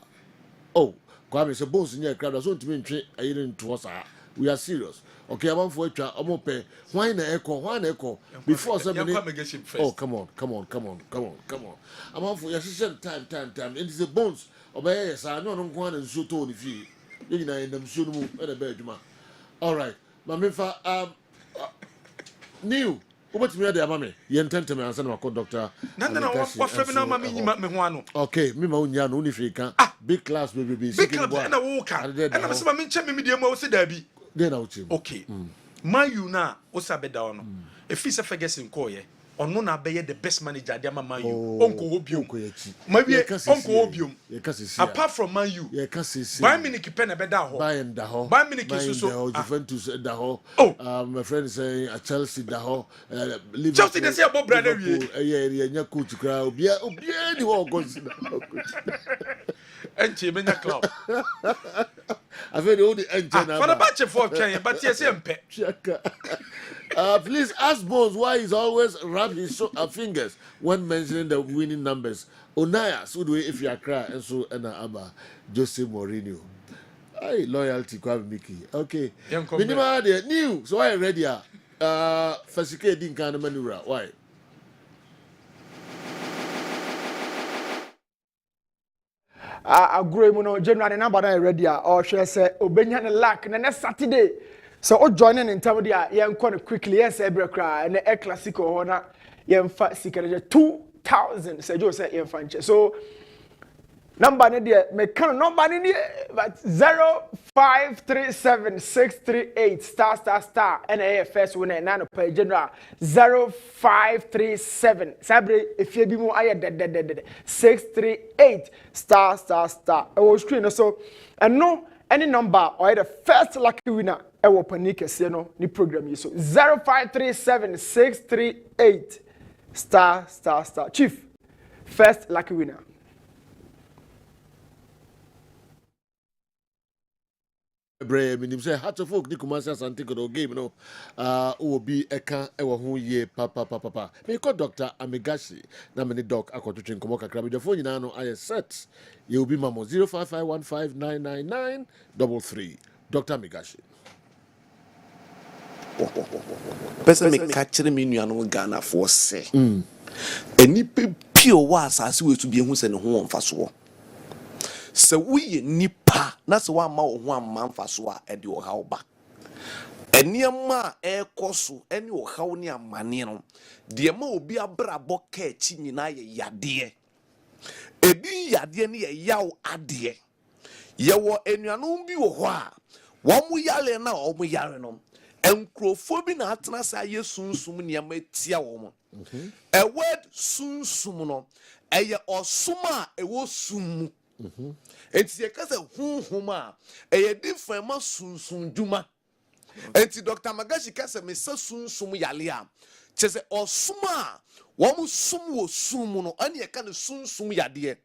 Oh, kwame se bones nye kradwa so ntimi ntwe ayire nto sa. We are serious. Okay, I'm for etwa omope. Why na echo? Before somebody. Oh, come on. I'm for your time. It is the bones. Obey yes, I know no go and so to the fee. You know in them so mu e be adwuma. All right. Mamifa new what me dey amame ye ntente me ansa na ko doctor na what frame na mama nyima me ho ano okay me ma unya no uni ka big class baby big class na wo ka na me se ma me nche me dey ma wo se da bi dey na uchi okay man you na wo sabe da ono e fi se Ferguson ko ye ono na be the best manager dey man you onko obiom ma wie onko obiom apart from man you ye ka sisi Bayern Munich pen be da ho Bayern Munich so Juventus da ho my friend say Chelsea da ho Liverpool Chelsea dey say about brand wie ye nya coach kra obia ni wo consider enche me nya club I feel all the engine for the batch for Kenya but yes mpe please ask Bones why he's always rub his fingers when mentioning the winning numbers. Onaya, so do if you are cry and so and Abba Jose Mourinho. Hey, loyalty kwa Mickey. Okay. Minima there new. So I ready Fasike din kind of manura. Why? Agree mo January number na ready or share say obenya ne lack na next Saturday. So o joining in term dia yen ko quickly yes every cry na El Clasico ho na yen fa sikere 2000 say jo say yen fa nche. So number ne dia me kan number ne but 0537638 *** and a first winner na no per general 0537 sabre efie bi mu aye de 638 ***. I was screen so and no any number or the first lucky winner e wo panic ese no ni program yi so 0537638 ***. Chief first lucky winner Bre minim say hat of folk ni kumasi asante ko game no obi eka e wo ho ye papa me ko Dr. Amegashi na me ni doc akototwe nkomo kakra be jofo nyina no aye set ye obi mamo 0551599933 Dr. Amegashi person me catch me nuano Ghana for say eni pe pure wa asase we to be hu se ne ho won faso so we nipa na so wa ma wo ho amman faso a e de o hawo ba eniema e koso eni o hawo ni amane no de ma obi abrabo ka echi nyina ye yade ebi yade ne ye yawo ade ye wo enuanom bi wo ho a wo mu yale na wo mu yare no enkrofo bi na atena sa ye sunsum niam atia wo mo a word sunsum no eye osuma e wo sum enti ye kase hunhum a eye different ma sunsun duma enti Dr. Magashi kase me sa sunsum yale a chese osuma wo mu sum wo sum no ane ye ka ne sunsum yade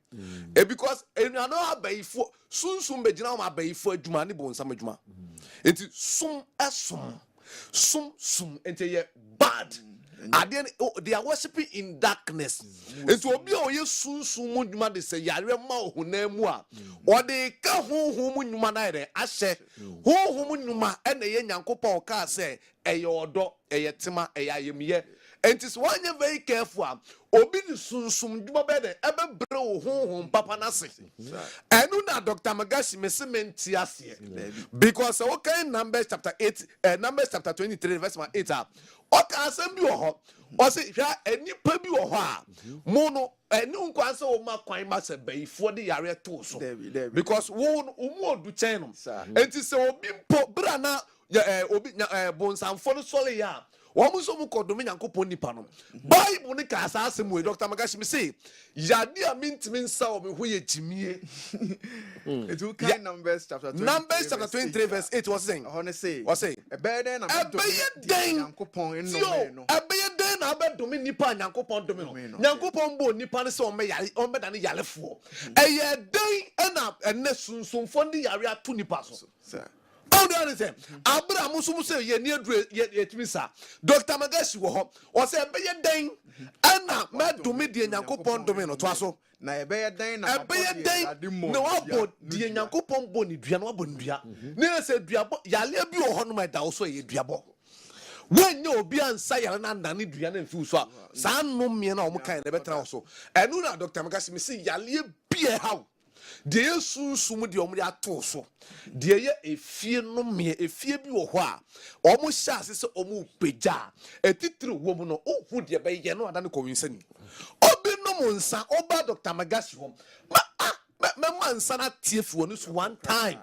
e because enuano abayifo sunsum be gina ma abayifo adwuma ne bon sam adwuma enti sum esum sum enti ye bad Again, they are worshiping in darkness. And to be all your soon mudma, they say, Yarema, who name wa, or they come home, manade, I say, who and the young couple car say, a your dog, a yatima, a yamie. And it's one you're very careful. Obi sum do better, ever bro home, Papa Nasi. And now Dr. Magashi Messimenti because okay, Numbers chapter 8, Numbers chapter 23, verse 8. Okay, assembly or say, any pebby or ha, mono, and no answer of my quine must be for the area too. Because one do channel, and it's so bimpo brana, obi bones and for the solia. wɔn nso mu kɔdome nyankopɔn nipa no bible ne ka saa asɛm wei Dr. Magashi me say yade a mintimi nsa wɔ me ho yɛ gyimie it will kind Numbers chapter 23 verse 8 was saying ɛbɛyɛ dɛn na abɛdome nipa a nyankopɔn dome no nyankopɔn bɔ nipa no sɛ ɔmbɛda ne yarefoɔ ɛyɛ dɛn ɛna ɛnɛ sunsumfoɔ ne yare ato nipa so Abraham musumu say ye near yetmisa. Dr. Magashi wo ho. O say ebeye den ana medumi de Nyankopon domi no toaso. Na ebeye den na ebeye den na wabo de Nyankopon bo ni dua no wabo ndua. Na say duabo yale bi wo ho no ma da wo so ye duabo. When you obi ansa yale na nane dua na mfi so a saa no me na o mo kan na betra wo so. Enu na Dr. Magashi me say yale bi e hawo. De sunsumu de omri ato so de ye efie no me efie bi wo ho a omo hya ase se omo pagya etitiri wo mu no ohu de be ye no adane kowinsani obi no mo nsa oba Dr. Magashi ho ma mansa na tiefi wonu so one time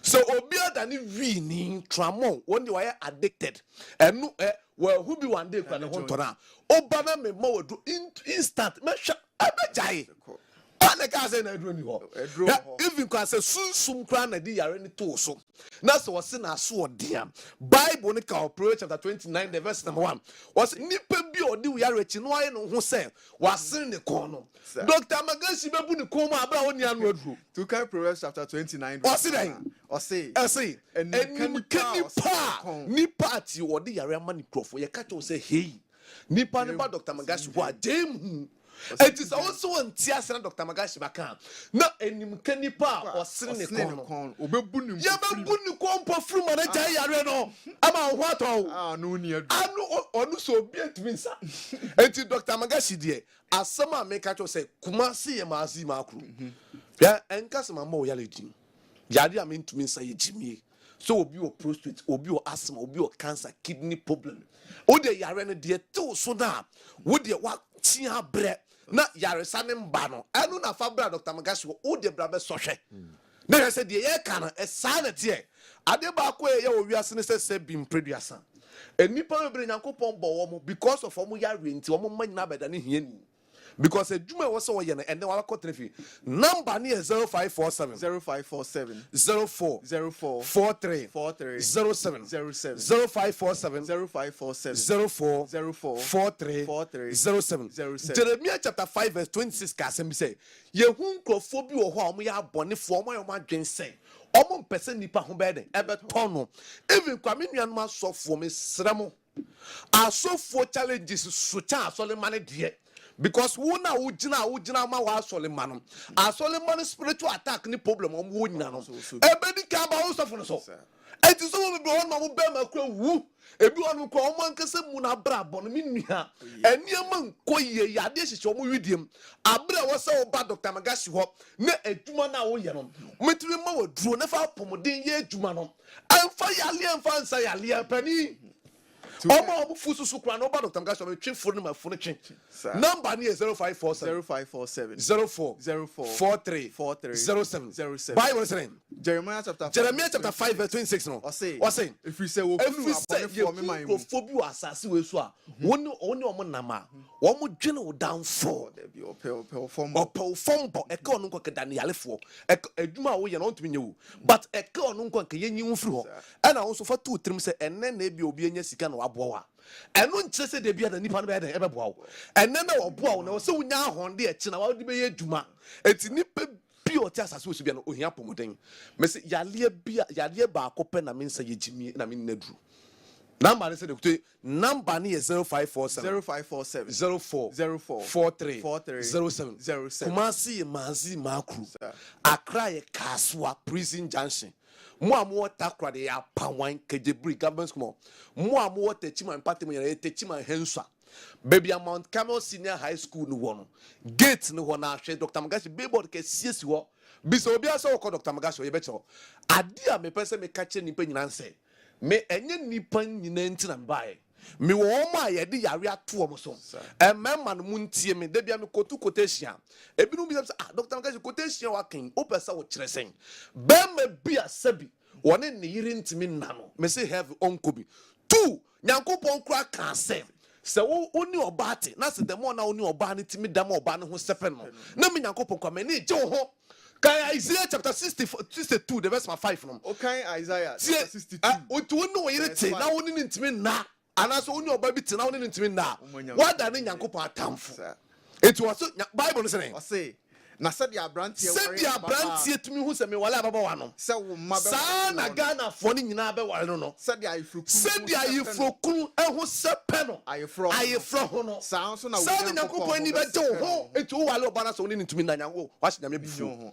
so obi adane wi ni tramon won de why addicted enu well who be one day kwa ne ho ntona oba na me ma wodu instant me hwa abejai even can say soon crown na di yare ni to so na so was na so dia Bible ni ka Proverbs chapter 29 the verse number 1 was nipa bi odi we yare chi no aye no ho say wasen ne kon no Dr. Magashi bebu ni kon ma abra woni anu aduro to kai Proverbs chapter 29 say nipa ati odi yare ama ni krofo ye ka cho say hey nipa ne ba Dr. Magashi ho adem it is also one tiasena Dr. Magashi baka na enim kanipa or sene kon obebu ni kon po fru manager yare no ama ho ato no ni adu onu so obi atumi nsa enti Dr. Magashi de asama me ka cho say kumasi ye mazi makru ya enka sama ma o yale din yade a me ntumi nsa ye jimie so obi o prostate obi o asthma obi o cancer kidney problem o de yare no de to so na wo de wa tia bre na yaresa ne mba no enu na fa bra Dr. Magashi wo de bra be sohwe na ye se de ye ka no esa na tie ade ba ko ye wo wiase ne se bi mpreduasa enipa bebre Nyankopon bo wo mo because of omo yare nti omo manyina beda ne hiani because ejuma wo se wo ye no ende wa ko trefi number ne 0547 04 43 07 0547 04 43 07 Jeremiah chapter 5 verse 26 ka sem say ye hu nkrofo bi wo ho a omo ya abonefo omo yo madwen sen omo mpese nipa ho be den ebe tono even kwa me nuanu asofo me sremo asofo challenges so cha asole mane de because wona wujina ma wa asole man spiritual attack ni problem om wonyina no ebedi ka ba wo sofo no so enti so wo be won ma wo be ma kwa wu ebi won ko o man kase mu na bra bon mi nua eniema nkoye yade hihye o mo widiem abra wo se wo ba Dr. Magashi ho na adwuma na wo ye no metumi ma wo duro na fa pomodin ye adwuma no amfa yale amfa nsa yale pani omo fusu su kra no ba Dr. Magashi me twe furu no ma funu twe number ni 0547 04 43 07 Bible saying Jeremiah chapter 5 verse 26 no o say if you say wo funu abonefo me man mo fobi asase we so a woni omo nama wo mo dwene wo downfall be opel fombo e ka onu nko keda ne yalefo adwuma wo ye no ntumi nyewu but e ka onu nko nke yenyi wo firi ho e na wo so fa tu trim se enne na bi obi anya sika na wabo wa eno nkyere se de bia da nipa no be da e be boa wo enne na wo boa wo na wo se wonya ahonde e chi na wo de be ye adwuma enti nipa bi o ti asase wo so bia no ohia pomoden me se yale ba akopɛ na me nsa ye jimie na me nnaduru number is the number ni 0547 04 43 07 Kumasi Mazi Makru Accra ye Kaswa Prison Junction mo amo takra de ya pawan Kejebri government school mo amo techima party mo ye techima henswa baby Mount Carmel Senior High School no wono gate no ho na hwe Dr. Magashi billboard ke siesi ho bisa obi aso ko Dr. Magashi ye be cho ade a me pese me ka che nipa nyina nse me enye nipa nyina ntina mbae me wo ma ye de yare ato omo so emema no muntie me da bia me kotu quotation ebinu bi say Dr. Magashi quotation wa kan o pesa wo kire sen be ma bia sabi wone ne yire ntimi nna no me say have onko bi 2 nyankopɔn kura ka sɛ sɛ woni ɔbaa te na sɛ dɛm na woni ɔbaa ne timi dam ɔbaa ne ho sɛpɛ no na me nyankopɔn kwa m'ani gye wo ho kan Isaiah chapter 62 the verse 5 no okay Isaiah chapter 62 otu woni wo yere te na woni ne ntimi na anaso woni ɔbaa bi te na woni ne ntimi na wada ne nyankopɔn atamfo it was Bible no say na sɛdeɛ aberanteɛ tumi hu sɛ mewale ababɔwa no saa na Ghanafoɔ no nyinaa bɛware no no sɛdeɛ ayefurokunu ɛho sɛ pɛ no ayeforɔ ho no saa ne nyankopɔn ani bɛgye wo ho ɛnti wowale ɔba no sɛ wone ne ntumi na nyanwo wahyɛ nyame bifuo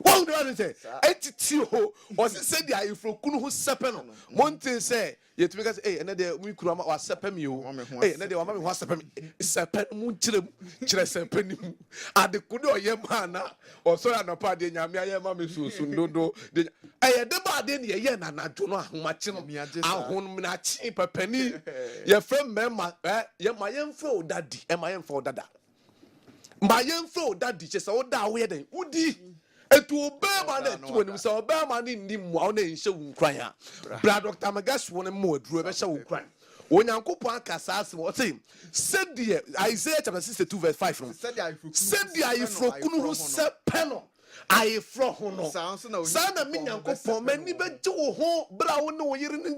wɔn de wɔn sɛ ɛtiti ho wɔsi sɛ de ayefurokunu ho sɛpɛ no monte sɛ yɛtumi ka sɛ ɛnɛ deɛ mu kura wa sɛpɛ mi o ɛnɛ deɛ wa ma mi ho sɛpɛ mi sɛpɛ mu kyerɛ sɛpɛ ni mu adeko de ɔyɛ maa na ɔsɔre anɔpa deɛ nyame ayɛ ma mi sunsun dodo de ɛyɛ de ba adeɛ ne yɛyɛ na anadwo no ahomakye no ahomakye pɛpɛni yɛfrɛ mmarima yɛma yɛmfrɛ o dadi ɛma yɛmfrɛ o dada ma yɛmfrɛ o dadi kyɛ sɛ woda a woyɛ dɛn wodi etu obema na etu onim sɛ obema ne nni mu a na enhyɛ wo nkran a bra Dr. Magash won mu aduro be hyɛ wo nkran onyankopɔn aka saa asɛm ɔsɛ sɛdeɛ Isaiah chapter 62 verse 5 no sɛdeɛ ayefurokunu ho sɛ pɛ no ayefuro ho no saa na me nyankopɔn m'ani bɛgye wo ho bra wo ne wo yere ne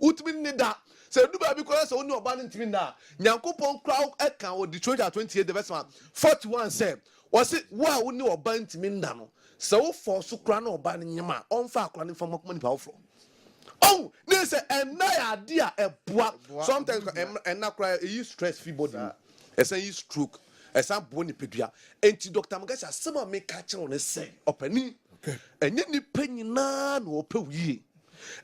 wotumi ne da sɛ du ba bi kɔ sɛ wo ne ɔba ne ntimi da nyankopɔn kra ɛka wo Deuteronomy 28 the verse 41 sɛ wɔse wo a wo ne ɔba ntimi nda no sɛ wo fɔ so kra na ɔba ne nyama ɔmfa akra ne fama kuma nipa wofro oh ne sɛ ɛna yɛ ade a ɛboa sometimes ɛna kra ɛyi stress free body ɛsɛ yi stroke ɛsɛ bo ne pedua enti Dr. Magash asɛm a meka kyerɛ ne sɛ ɔpani ɛnyɛ nipa nyinaa na ɔpɛ wie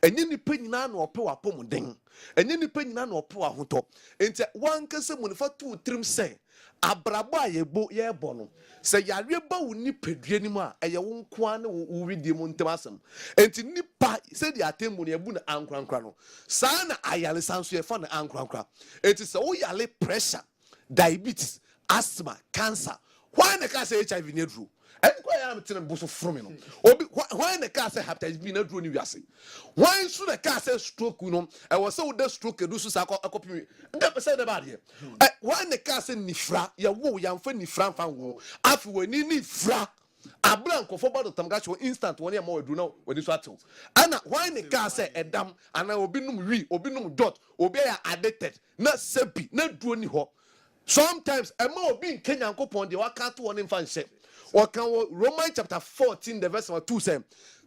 ɛnyɛ nipa nyinaa na ɔpɛ wapɔmuden ɛnyɛ nipa nyinaa na ɔpɛ wahotɔ enti wankasɛ mu ne fa to tirim sɛ abrabo a yɛbɔ no sɛ yare ba wo nipadua nim a ɛyɛ wo nkoa ne wo widie mu ntem asɛm enti nipa sɛ di atemmu ne yabu na ankrankra no saa na ayale sanso yɛfa na ankrankra enti sɛ wo yale pressure diabetes asthma cancer why na ka sɛ HIV ne duro ɛnkɔ yɛ am tene bo so from no obi why na ka sɛ hepatitis B na duro ni wiase why so na ka sɛ stroke no ɛwɔ sɛ wo da stroke edu so sa akɔpimi da sɛ da ba de why na ka sɛ nifra yɛ wo yamfa nifra mfa wo afi wani ni fra abra nkɔfo ba Dr. Magash wo instant wɔne ma wadu na wani so atew ana why na ka sɛ ɛdam ana obi num wi obi num dot obi ya addicted na sebi na duro ni hɔ sometimes ɛma obi in Kenya nkɔpɔn de waka to wɔne mfa nhyɛ wɔka Romans chapter 14 the verse 2 say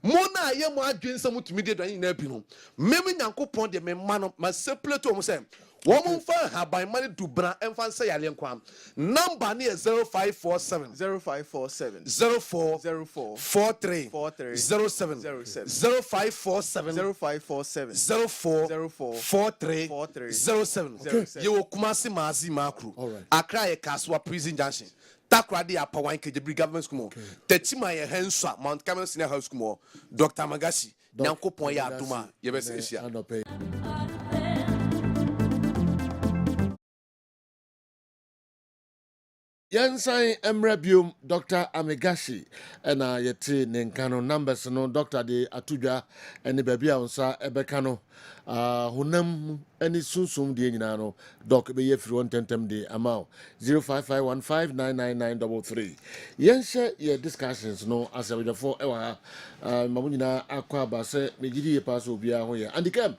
mona ye mo adwen nsɛm tumi de dwan na bi no meme nyankopɔn de me ma no ma separate wo mo sɛ wo mo mfa haban mane dubra emfa nsa yale nkwa number ne 0547 04 43 07 0547 04 43 07 ye wo kumasi mazi makru akra ye kaswa prison junction takrade apa wan kejebri government school tetima ye henso Mount Carmel Senior High School Dr. Magash nyankopon ya aduma ye be se hia Yansan Emrebium Dr. Amigashi ena yete ne nkano numbers no Dr. de atudwa ene baabi a onsa ebeka honam ene sunsum de nyina no doc be ye firi won tentem de amount 0551599933 yenhye ye discussions no asebejafo ewa ha mamu nyina akwa ba se megidi ye pass obi a ho ye andikam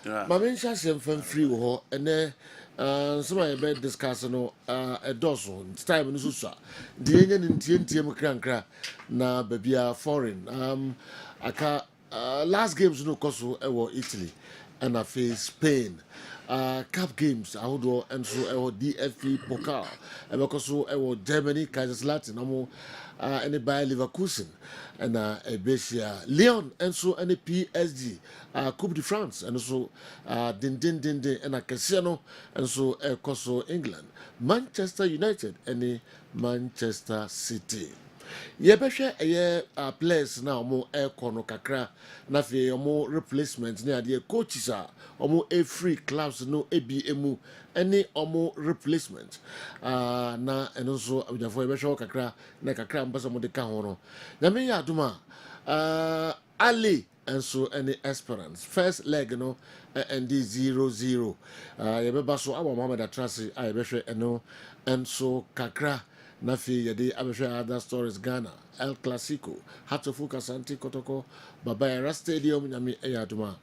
mamu nhya semfam free wo ho ene some I bet discuss no a dozen time in Susa. The Indian in TNTM crankra na babia foreign. Aka last games no coso ewo Italy and I face Spain. Cup games I would and so ewo DFB Pokal. And because ewo Germany, Kaiserslautern, amo any by Leverkusen and a Besia Lyon and so any PSG. Coupe de France and so din and a Casino and so Koso England Manchester United and Manchester City yebehwe players na omo kono kakra na fe omo replacement ne ade coaches a omo free clubs no ebi emu any omo replacement na eno so abjafo yebehwe kakra na kakra mbasa mo de ka ho no na me ya aduma Ali and so any Esperance. First leg, no, and the 0-0. Yabeba so our Mohammed Atrasi, I beshe eno, and so Kakra, Nafi Yadi, Abeshe other stories Ghana, El Clasico, Hatofuka Santi Kotoko, Babayara Stadium, Yami Eyaduma.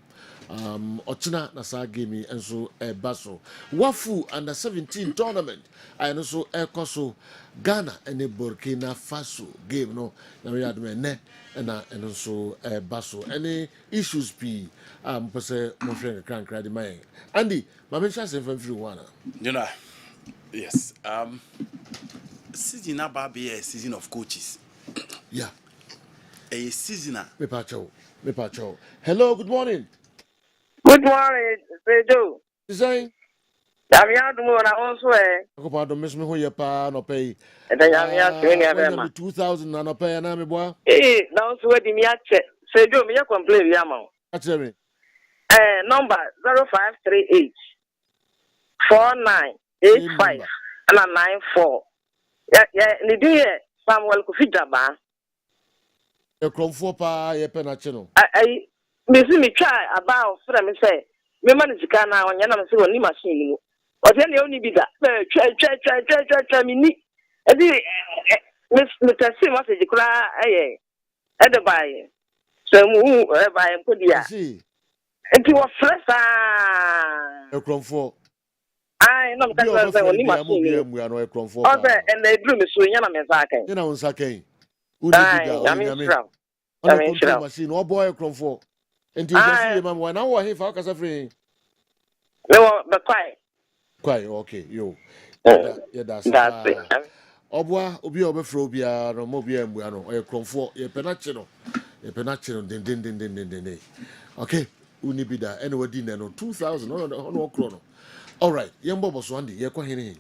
Ochina Nasa Gimi and so Baso. Wafu under 17 tournament. I know so Ekoso Ghana and the Burkina Faso game no Yami ne and also Baso. Any issues be Pose Moshe Crank Radi May. Andy, my mention is everyone. You know, yes. Season about be a season of coaches. Yeah. A season. Me pacho. Hello, good morning. Good morning, Pedro. Design. Yamia do more also eh. Ko pa do miss me ho ye pa no pay. E da yamia so ni abema. 2000 na no pay na me boa. Now so di mi ache. Pedro me complain ya ma. Ache me. Number 0538 4985 and 94. Yeah, ni do ye Samuel Kufijaba. E kromfo pa ye pe na che no. Me see me try about for me say me man sika na onya na me say oni machine ni o say na oni bi da twa me ni e di me test message kura e de buy so mu buy ko dia enti wo fresh e kromfo ai no me ka say oni machine ni no e kromfo o say e na edru me so nya na me sa kan ina won sa kan uni bi da o nya me ona machine o boy e kromfo enti just remember when I was here for kasa free no be quiet okay yo yeah that's it obwa obi obefro obi a no mo obi ambu ano e kromfo ye penache no den okay uni bi da ene wadi na no 2000 no okro no all right ye mbobo so ande ye kwa hene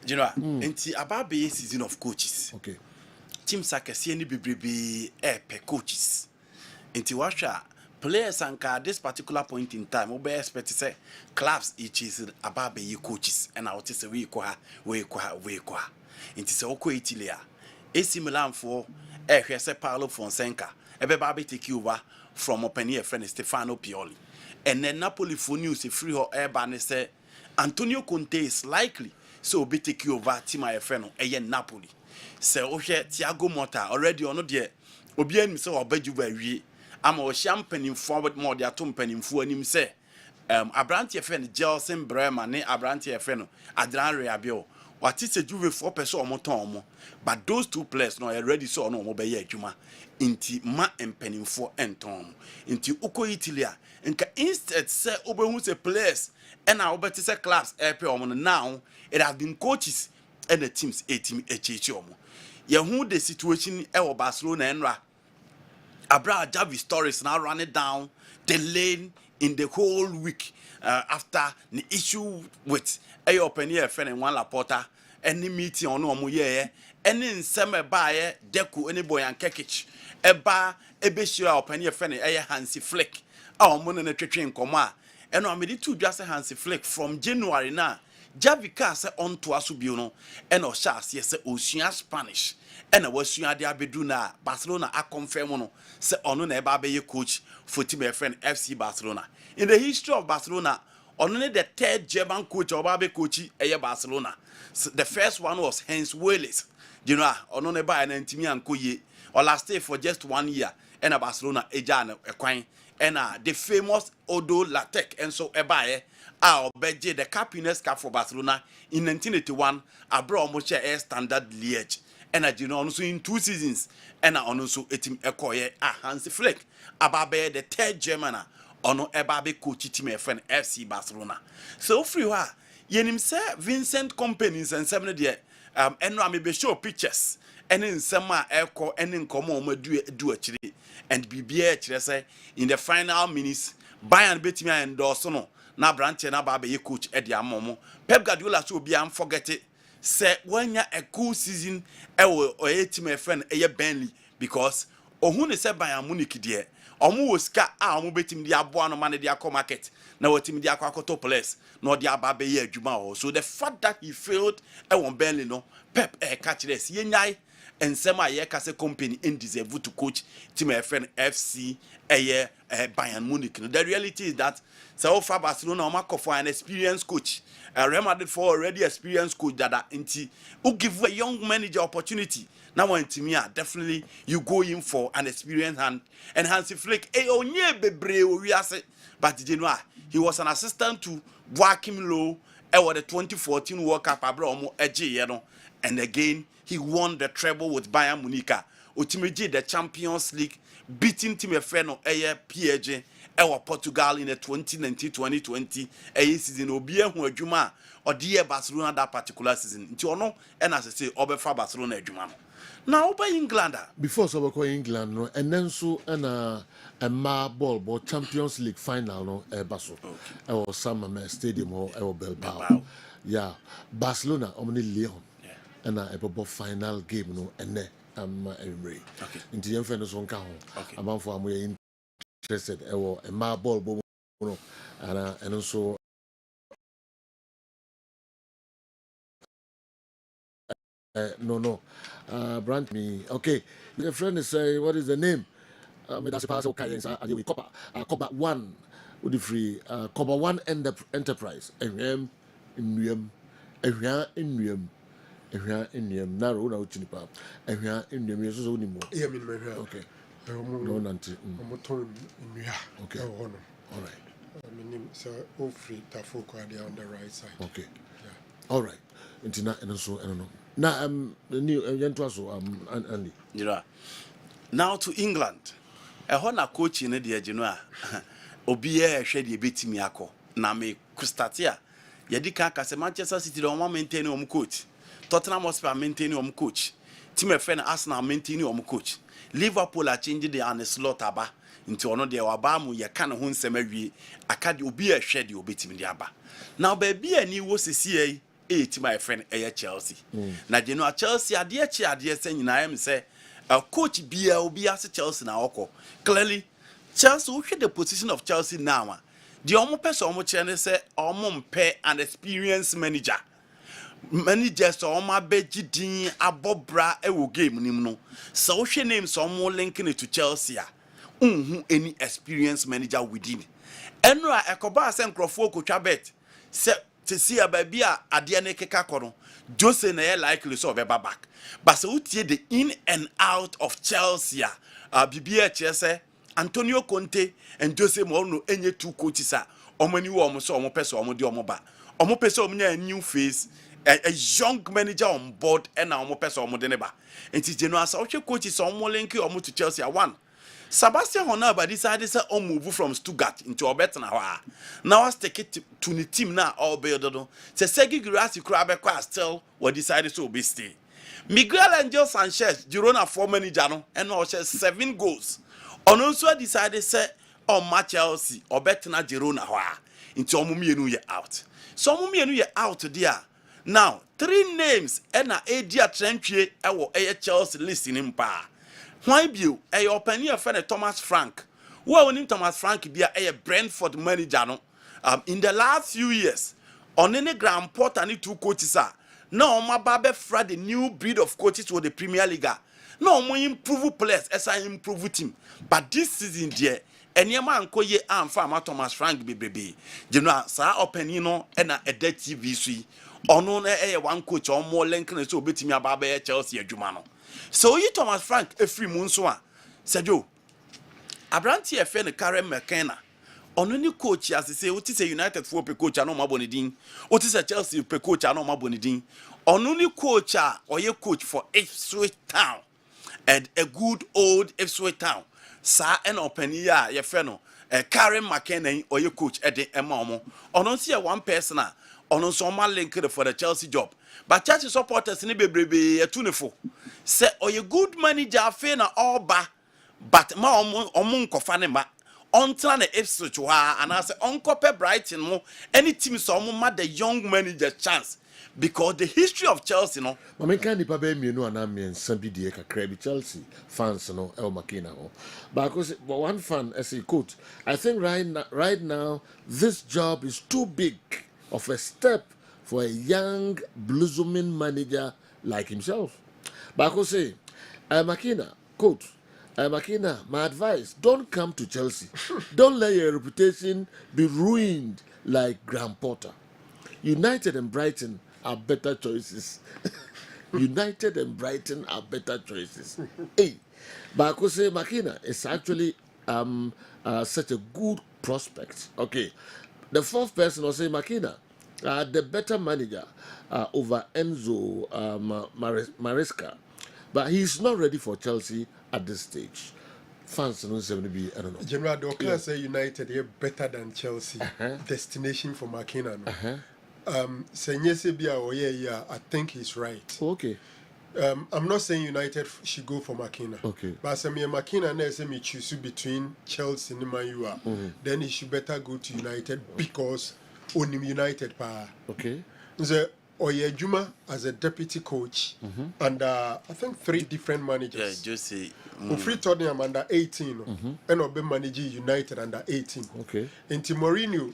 you know enti about be season of coaches okay team sakese ni bebrebe pe coaches enti washa players and at this particular point in time we expect to say clubs each is about be coaches and out is we kwa into say oko Italy AC Milan for hwese Paulo Fonseca ebe ba be take over from open friend Stefano Pioli and then Napoli for news free ho eba ne say Antonio Conte is likely so be take over team my friend Napoli say o hwe Thiago Motta already ono de obi anim say obaju ba wie ama o champagne forward more dia to mpanimfo anim say Abrante friend Gelson Bremer ne Abrante friend Adrian Rabiot what is a Juve 4% or more but those two players no already so no mo be ye adwuma inti ma mpanimfo entom inti uko Italia nka instead say obehu say players and now obeti say clubs pe omo now it has been coaches and the teams a team echechi omo ye hu the situation e Barcelona enra Abra Javi stories now run it down the lane in the whole week after the issue with a open year friend and one Laporta any meeting on no ye any nsema ba Deku any boy and Kekich eba ebeshia open year friend Hansi Flick mo na twetwe nkoma eno amedi tu dwase Hansi Flick from January na Javi ka se on to asubio no eno sha se osua Spanish ena wasua de abedu na Barcelona a confirm no se ono na eba be coach for team friend FC Barcelona in the history of Barcelona only the third German coach oba be coach Barcelona the first one was Hans Welles you know ono na ba na ntimi ankoye or last stay for just 1 year ena Barcelona eja na ekwan ena the famous Odo Latek and so ebae a obeje the captain's cap for Barcelona in 1981 abro omoche air standard Liège ena you know also in 2 seasons ena also etim ekoye Hansi Flick ababe the third German ono ebabe coach team friend FC Barcelona so free wa yenim say Vincent companies and 7 there eno amebe show pictures ene nsema eko ene nkomo omadu akire and bibia akire say in the final minutes Bayern betimi endorse no na branche na ba be coach e dia momo Pep Guardiola so obi am forget it say wanya a cool season e wo team friend e Burnley because ohun ne say Bayern Munich there omo wo ska a omo betim dia aboa no man dia ko market na watim dia kwa akoto place na odi aba be ye adwuma ho so the fact that he failed e won Burnley no Pep catch this yenyai and sema ye kase company in deserve to coach team FN FC Bayern Munich. The reality is that so far Barcelona Omako for an experienced coach. Real Madrid for already experienced coach that inti who give a young manager opportunity. Now when to me definitely you go in for an experienced hand and Hansi Flick onye bebre we ase but he was an assistant to Joachim Low the 2014 World Cup abromo and again he won the treble with Bayern Munich. Ultimately the Champions League beating team Efreno PSG Portugal in the 2019-2020 season obia hu adwuma or dear Barcelona that particular season. Nti ono and as I say obefa Barcelona adwuma no. Now over England before so go England no and then so a ball Champions League final no baso or some stadium or Bilbao. Yeah, Barcelona omni Leon and a final game no and then Emery. Okay. Into young friends on count. I'm for I'm interested or a ball no and also no brand me okay the friend is saying what is the name that's a pass okay we copper one with the free copper one enterprise and narrow now chinipa and yes only more okay no nanti okay all right all free Tafuko on the right side. okay all right and also I don't know. Now the new Andy. Yeah. Now to England. A coach in the Genoa. Obie shed ye bit me ako. Na me Kustatia. Yadika Kase Manchester City don't maintain coach. Tottenham Hotspur maintain coach. Team of friend Arsenal maintain coach. Liverpool are changing the and slot aba into another wabamu ya can hun semewi. Akadi obie shed you bit me aba. Now baby a new CCA. To my friend Chelsea. Na Genoa Chelsea adie say nyina am say coach bia obi as Chelsea na oko. Clearly Chelsea who the position of Chelsea now. The omo person omo chene say omo mpe an experienced manager. Managers omo beji din abobra ewo game nim no. So hwe name so omo linking it to Chelsea. Any experienced manager within. Enra ekoba say nkrofo okotwa bet. Say to see a baby adiane keka kono Jose na likely so be back but so utie the in and out of Chelsea bibia chese Antonio Conte and Jose Mourinho enye two coaches omani wo omo so omo pese omo de omo ba omo pese omo nya new face a young manager on board and na omo pese omo de ne ba enti Genoa so coaches omo link omo to Chelsea one Sebastian Honaba decided to move from Stuttgart into Obetna. Now I take it to the team now all build. Say Sergi Girassi Krabekwa still were decided to be stay. Miguel Angel Sanchez, Girona for manager and also 7 goals. On also decided say match Chelsea or Betna Girona into Omumienu ye out. So Omumienu ye out there. Now 3 names and a Adia Trenchie a Chelsea listing in pa. Why be a open friend Thomas Frank? Well, when Thomas Frank be a Brentford manager no. In the last few years, on any grand port and 2 coaches are now my babe Fred the new breed of coaches for the Premier League. No more improve players as I improve team. But this season dear, and your man ko ye farmer Thomas Frank baby. You know, sir open and a dead TV ono na one coach or more linking so bit me about Chelsea Jumano. So you Thomas Frank a free moonsoa said you Abranti a friend Karen McKenna on any coach as they say what is a United for per coach no mabonidin what is a Chelsea per coach no mabonidin on only coach or your coach for Ipswich Town and a good old Ipswich Town sir and open year your friend Karen McKenna or your coach at the Emamo on see one person on some link for the Chelsea job. But Chelsea supporters ni bebrebe a tunefo. Say or you good manager fe na all ba but ma omun kofa ne ma. Ontra na Ipswich wa and I say onkope Brighton mo any team so ma the young manager chance because the history of Chelsea no. Ma men kan nipa be mienu ana men sambi die kakra bi Chelsea fans no El Makina ho. But one fan as a coach, I think right now this job is too big of a step for a young blossoming manager like himself. But I could say, Makina, coach, Makina, my advice, don't come to Chelsea. Don't let your reputation be ruined like Graham Potter. United and Brighton are better choices. United and Brighton are better choices. Hey, but I could say Makina is actually such a good prospect. Okay, the fourth person will say Makina, the better manager over Enzo Maresca, but he's not ready for Chelsea at this stage. Fans don't seem to be, I don't know. General, they can say United are better than Chelsea. Destination for Makina. Senyese Bia yeah, I think he's right. Okay. I'm not saying United should go for Makina. Okay. But I mean Makina and me choose between Chelsea and Man U. Then he should better go to United because only United pa. Okay. The Oyejuma as a deputy coach and I think 3 different managers. Yeah, Josie. Free Tottenham under 18 and Obe managing United under 18. Okay. Into Mourinho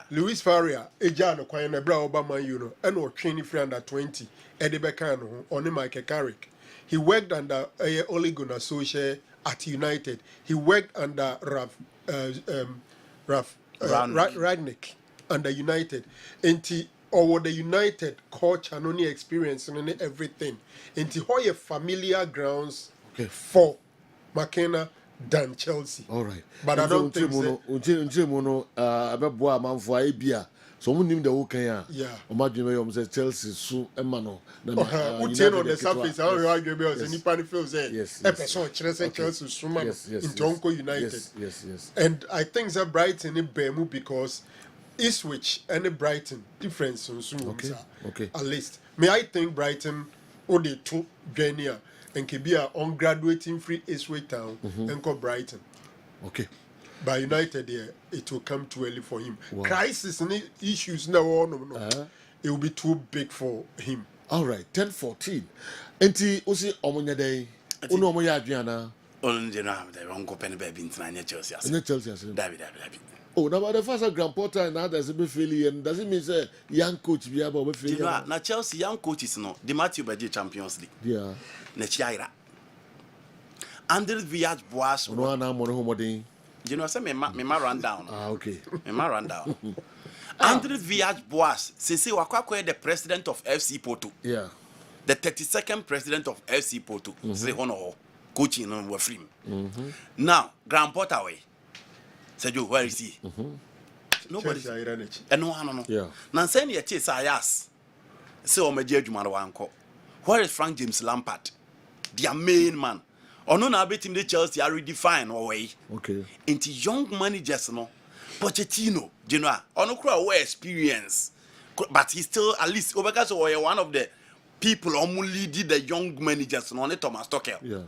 Luis Faria ejano kwa na bra Obama you know and or training free under 20 Edebeka no on Michael Carrick. He worked under Ole Gunnar Solskjaer at United. He worked under Ragnick under United. Enti or the United coach and only experience and everything. Enti how familiar grounds for McKenna than Chelsea. All right. But I don't think so. So we name the okay. Yeah. Imagine say Chelsea so emano. Utie on the surface, I don't argue about anybody feels that. Yes. Person Chelsea so man into Uncle United. Yes. And I think that Brighton in Bemu because Ipswich and Brighton difference on soon. Okay. At least. May I think Brighton or the 2 Genia and can be a on graduating free Ipswich town and call Brighton. Okay. By United there, it will come too early for him. Wow. Crisis and issues no. It will be too big for him. All right, 10-14. Enti osi omonya day. Uno omoya adriana. Only now the wrong open baby in Chelsea. David. Oh, now the first Grand Porter and others be failure, and doesn't mean say young coach be able to failure. Now Chelsea young coaches no. The Matthew Baji Champions League. Yeah. Nechiaira. Andres Villas-Boas. No na mo no modern. You know, say me run down. Okay. Me run down. Andres Villas-Boas, say wakwa the president of FC Porto. Yeah. The 32nd president of FC Porto. Say hono coaching on we free. Now, Grand Porter way. Say you where is he? Nobody. No. Yeah. Now say you chase ayas. Say o meje adwuma ro anko. Where is Frank James Lampard? Their main man. Ono na betim the Chelsea are redefine or way. Okay. Into young managers no. Pochettino, you know, ono kura we experience. But he still at least because one of the people who lead the young managers no Thomas Tuchel. Yeah.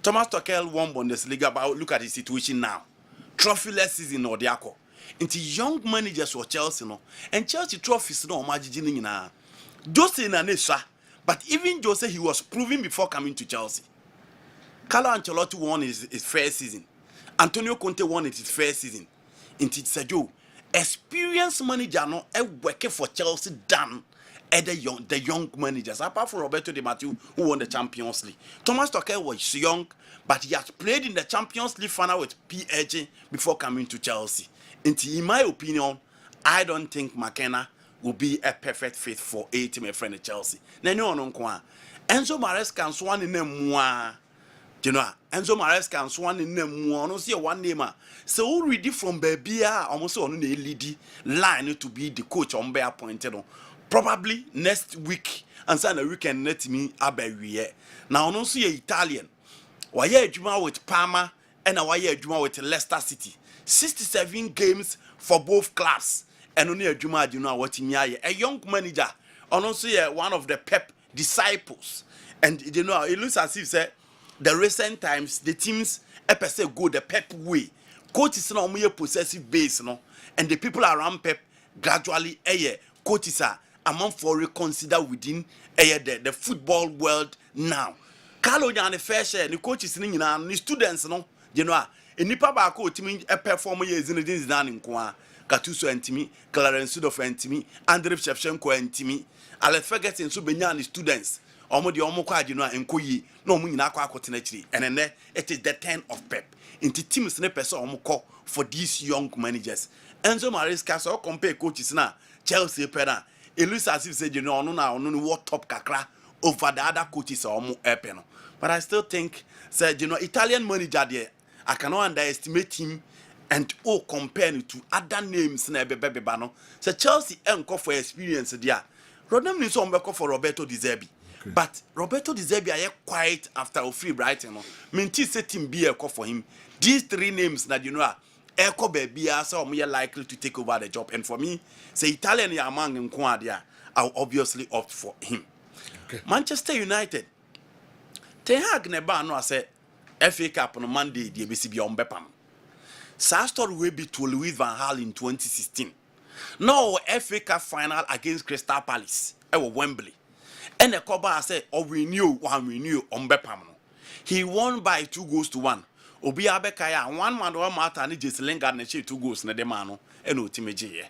Thomas Tuchel won Bundesliga, but look at his situation now. Trophyless season or diako. Into young managers for Chelsea no. And Chelsea trophies no majigini na. Jose na nesha. But even Jose he was proving before coming to Chelsea. Carlo Ancelotti won his first season. Antonio Conte won his first season. Into Sergio, experienced manager no working for Chelsea than the young managers. Apart from Roberto Di Matteo, who won the Champions League. Thomas Tuchel was young, but he has played in the Champions League final with PSG before coming to Chelsea. Into in my opinion, I don't think McKenna will be a perfect fit for a team friend of Chelsea. Enzo Maresca and Swan in them. You know, Enzo Maresca and Swan in them one see one name. So ready from baby almost on the lead line to be the coach on bear appointed on. Probably next week and sign a weekend let me abewie. Now no see Italian. Why Juma with Parma and why Juma with Leicester City. 67 games for both clubs. And only a Juma you know what him a young manager. And also one of the Pep disciples. And you know, it looks as if say the recent times the teams say go the Pep way. Coach is not only a possessive base, no, and the people around Pep gradually coaches are among for reconsider within the football world now. Carlo Jan fair share the coaches in the students, no, you know, a nipa ba ko timi perform years in the dance in kwa. Gattuso antimi, Clarence Seedorf antimi, Andriy Shevchenko antimi, Alex Ferguson so benya ni students. Omo de omo kwa agino enko yi na omo nyina akwa akotena chiri. And then it is the turn of Pep. Into teams ne person omo call for these young managers. Enzo Maresca so compare coaches na Chelsea pena. It looks as if say you know no what top kakra over the other coaches omo epeno. But I still think say you know Italian manager there I cannot underestimate him and compare to other names na beba no. Say Chelsea enko for experience there. Rodney needs to go for Roberto Di Zerbi. Okay. But Roberto Di Zerbi are quiet after a free Brighton. Minty set him be a call for him. These three names that you know Echo baby are so more likely to take over the job. And for me, say Italian among in Quadia, I'll obviously opt for him. Okay. Manchester United. Ten Hag neba no say FA Cup on Monday the BCB on Bepam. Sa story will be to Louis van Gaal in 2016. No FA Cup final against Crystal Palace. Wembley. And the Koba said, "Oh, we knew on Bepam." He won by 2-1. Obi Abekaya, 1 man, 1 matter, and just Lingard and 2 goals na the mano, and no Timeji.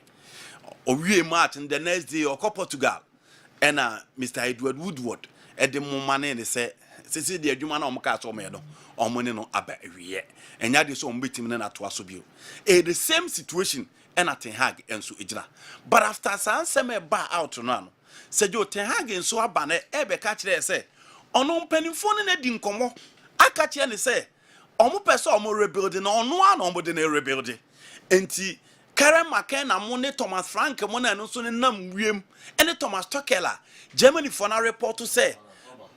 Obi match and the next day, or Portugal, and Mr. Edward Woodward at the moment, and they say, "Sisi the Jumana Omkaso Medo, or money no Abba every year." And that is on beating and at Wasubio. The same situation, and at Ten Hag and so Ijla. But after Sanseme bar out to none. Said you Ten Hag and so abane ebe catch there say on penny phone in a dinkomo. I catch and say omo person omo rebuilding on one omo de rebuilding. Enti Karen McKenna money Thomas Frank money and also nam wiem and Thomas Tuchel Germany for na report to say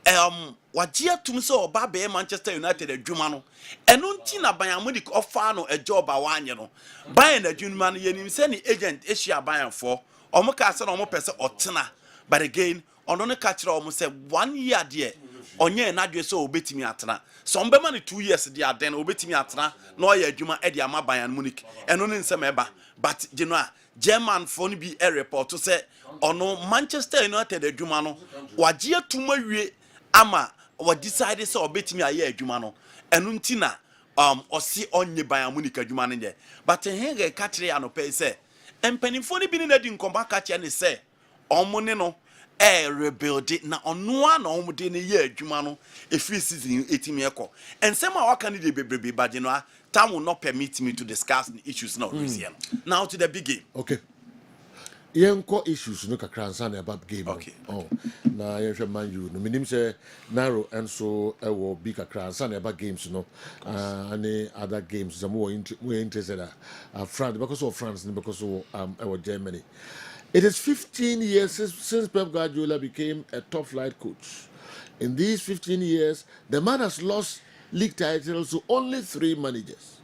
wajia tumso oba be Manchester United adwuma no eno nti na Bayern Munich offer no a job awanye no Bayern adwuma no yenim se ni agent Asia Bayern for omo ka se na omo pese otena. But again, on the catcher almost said 1 year dear. Onye na dwe so obetimi atena. Some be man 2 years dia then obetimi atena. No ye adwuma e dia ma Bayern Munich. Eno ne nsem eba. But you know, German phone be a report to say ono Manchester United adwuma no wagie tuma wie ama wa decide say obetimi aye adwuma no. Eno nti na osi onye Bayern Munich adwuma no je. But he catcher ya no pay say empanimfo ni bi ni na di nkomba catcher ne say omune no rebuild na onwa na omude ne ye adwuma no efiri season 18 ekọ ensem a waka ne de bebrebe baje no time will not permit me to discuss the issues now now to the big game. Okay, yenko issues no kakra nsa na about game. Okay. Oh na yenhwe man you no minim say narrow and so ewo big kakra nsa na about games no any other games some more interested France because of France because of Germany. It is 15 years since Pep Guardiola became a top-flight coach. In these 15 years, the man has lost league titles to only 3 managers.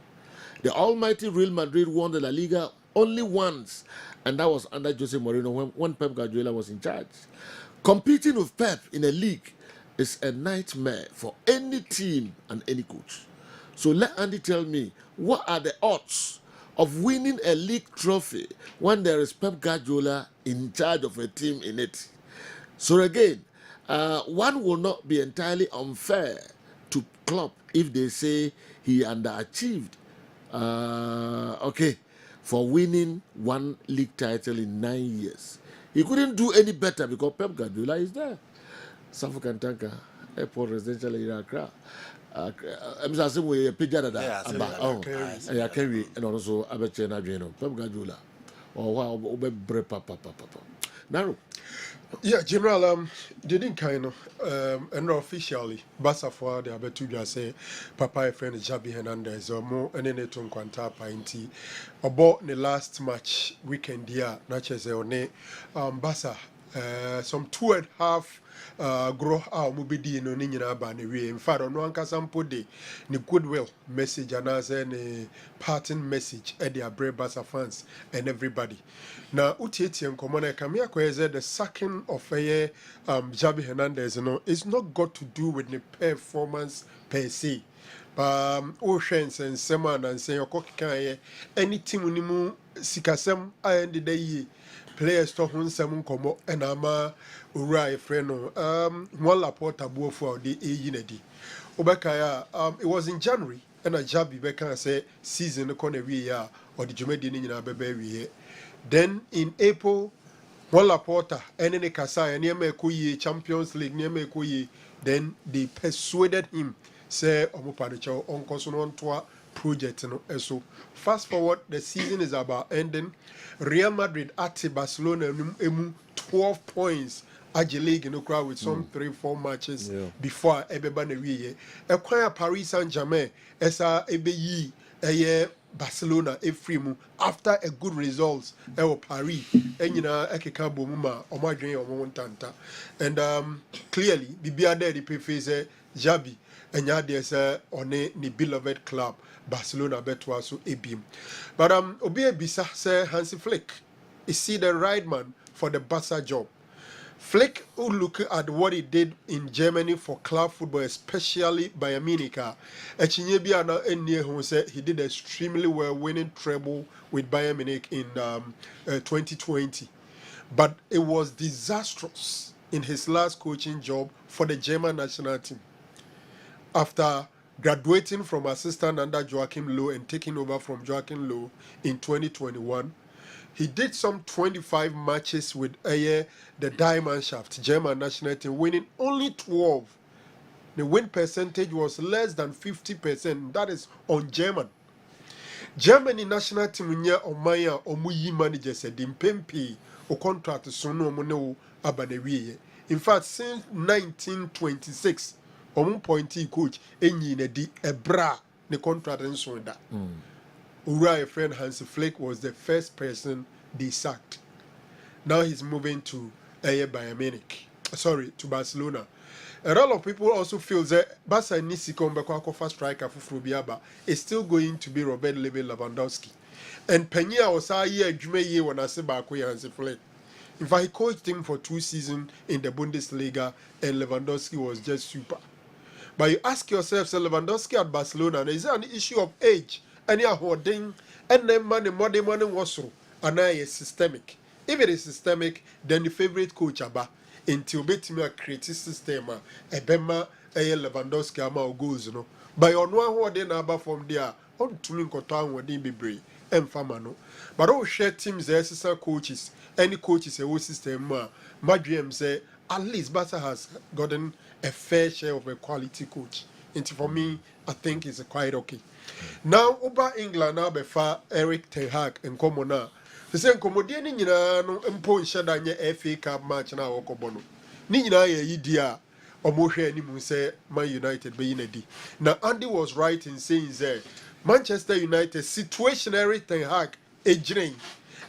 The almighty Real Madrid won the La Liga only once, and that was under Jose Mourinho when Pep Guardiola was in charge. Competing with Pep in a league is a nightmare for any team and any coach. So let Andy tell me, what are the odds of winning a league trophy when there is Pep Guardiola in charge of a team in it? So again, one will not be entirely unfair to Klopp if they say he underachieved, for winning 1 league title in 9 years. He couldn't do any better because Pep Guardiola is there. Safu Kantanka, Airport Residential Area Accra. I'm saying we picture that about I carry and also Abechena Jeno, Pep Guardiola, or wow, papa. Now, yeah, General, didn't kind of, and officially, Basafa, the Abetuja say, Papa, friend Javi Hernandez, or more, and then it on Quanta Painti, about the last match weekend here, Natchez One, Basa, some 2.5. Grow out mubidi no ninyina ba ne we in fact no anka sampo de ne goodwill message and as a parting message at the Basa fans and everybody. Now utieti enkomo na kamia kweze the sacking of Javi Hernandez it's not got to do with the performance per se. Oceans and Seman and say your any team unimu sikasem and the day players to whom some come and ama ura friend one laport abu for the unity. Obekaya, it was in January ɛna Jabi bɛka sɛ season no kɔ na wie a ɔde dwumadi no nyinaa bɛbɛ wie. Then in April, when Laporta and then Kasai and Yeme Champions League, Yeme then they persuaded him, say Omupanicho on Kosunon Toa project. So fast forward, the season is about ending. Real Madrid at Barcelona emu 12 points at the league in Ukraine with some 3-4 matches before everybody we acquire Paris Saint-Germain as a EBE Barcelona efrimu after a good results Paris enyina ekeka bomu ma omadwen omontanta and clearly bibia there the preface Jabi enya there say one ni beloved club Barcelona betwa so ebim but obi ebisa say Hansi Flick is he the right man for the Barca job. Flick, who look at what he did in Germany for club football, especially Bayern Munich, he did extremely well, winning treble with Bayern Munich in 2020. But it was disastrous in his last coaching job for the German national team. After graduating from assistant under Joachim Löw and taking over from Joachim Löw in 2021, he did some 25 matches with the Diamond Shaft, German national team, winning only 12. The win percentage was less than 50%. That is on German. Germany national team nya omaya omuyi manager said impempi o contract sono omo abanewiye. In fact, since 1926, omo pointy coach enyi na di ebra the contract nso da. Uriah friend Hansi Flick was the first person they sacked. Now he's moving to Bayern Munich. Sorry, to Barcelona. A lot of people also feel that Barca needs to come back to striker for Frubiaba is still going to be Robert Lewandowski. And Peña was a year when I say Hansi Flick. In fact, he coached him for 2 seasons in the Bundesliga, and Lewandowski was just super. But you ask yourself, so Lewandowski at Barcelona, is there an issue of age? Any hoarding and then money was so and now is systemic. If it is systemic, then the favorite coach aba until bet me a creative system a bema a Lewandowski ama goals no. By on one hoarding aba from there on to me kotan wording be brave and famano. But all share teams exercise coaches, any coaches a whole system my dream say at least Barca has gotten a fair share of a quality coach. And for me, I think it's quite okay. Now, over England, now before Eric Ten Hag and Komona. The same Komodian no Mpo Shadanya FA Cup match now Okobono. Nina ye dia or Moshe any say Man United be in a D. Now Andy was right in saying that Manchester United situationary Ten Hag a drain.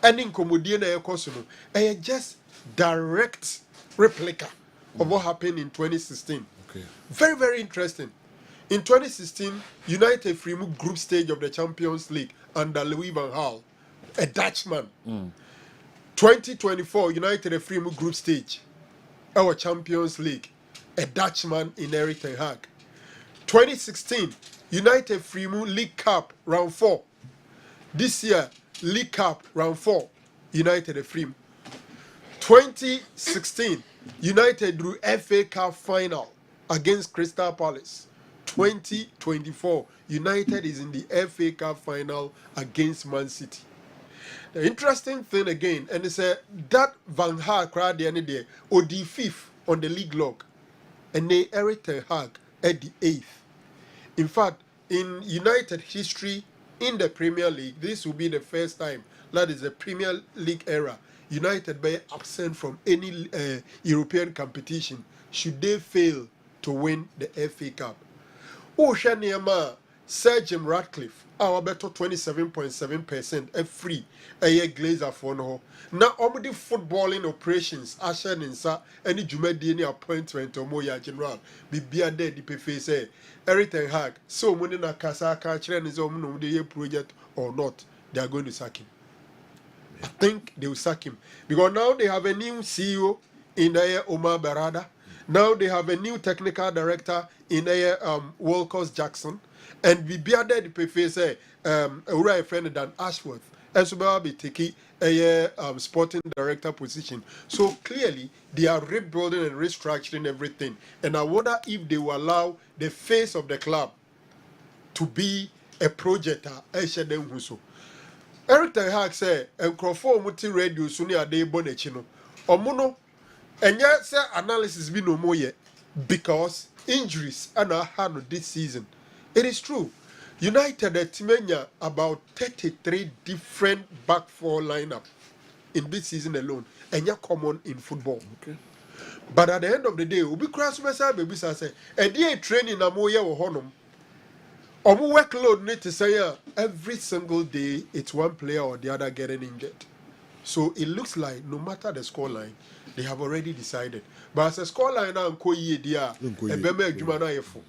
And in Komodian a Kosono, a just direct replica of what happened in 2016. Okay. Very, very interesting. In 2016, United Free group stage of the Champions League under Louis van Gaal, a Dutchman. 2024, United Free group stage, our Champions League, a Dutchman in Eric Ten Hag. 2016, United Free League Cup round 4. This year, League Cup round 4, United Free. 2016, United drew FA Cup final against Crystal Palace. 2024, United is in the FA Cup final against Man City. The interesting thing again, and it's that Van Gaal crowd the other day, or the 5th on the league log, and they Eric Ten Hag at the 8th. In fact, in United history in the Premier League, this will be the first time, that is the Premier League era, United be absent from any European competition should they fail to win the FA Cup. Oceaniama, Sir Jim Ratcliffe, our better 27.7% a free a year glazer for no. Now, only footballing operations, Asher Ninsa, any Jumedi appointment or Moya General, be dead the PFA say, Eric Ten Hag, so when in a Casa catch his own the project or not, they are going to sack him. I think they will sack him because now they have a new CEO in there, Omar Barada. Now they have a new technical director in there, Wilcox Jackson, and we be there the preface a friend than Ashworth. And so be taking a sporting director position. So clearly they are rebuilding and restructuring everything. And I wonder if they will allow the face of the club to be a project who so. Eric Ten Hag say nkrofo muti radio so ne ade bo na chi no omo enye say analysis bi no mo ye because injuries and ha no this season. It is true. United Timenya about 33 different back four lineup in this season alone. Enye common in football. Okay. But at the end of the day, obi cross message baby say e dey training na mo ye wo honom. Omo workload need to say every single day it's one player or the other getting injured. So it looks like no matter the scoreline, they have already decided. But as a scoreline now, Nkoye dia, ebeme adwuma na yefo.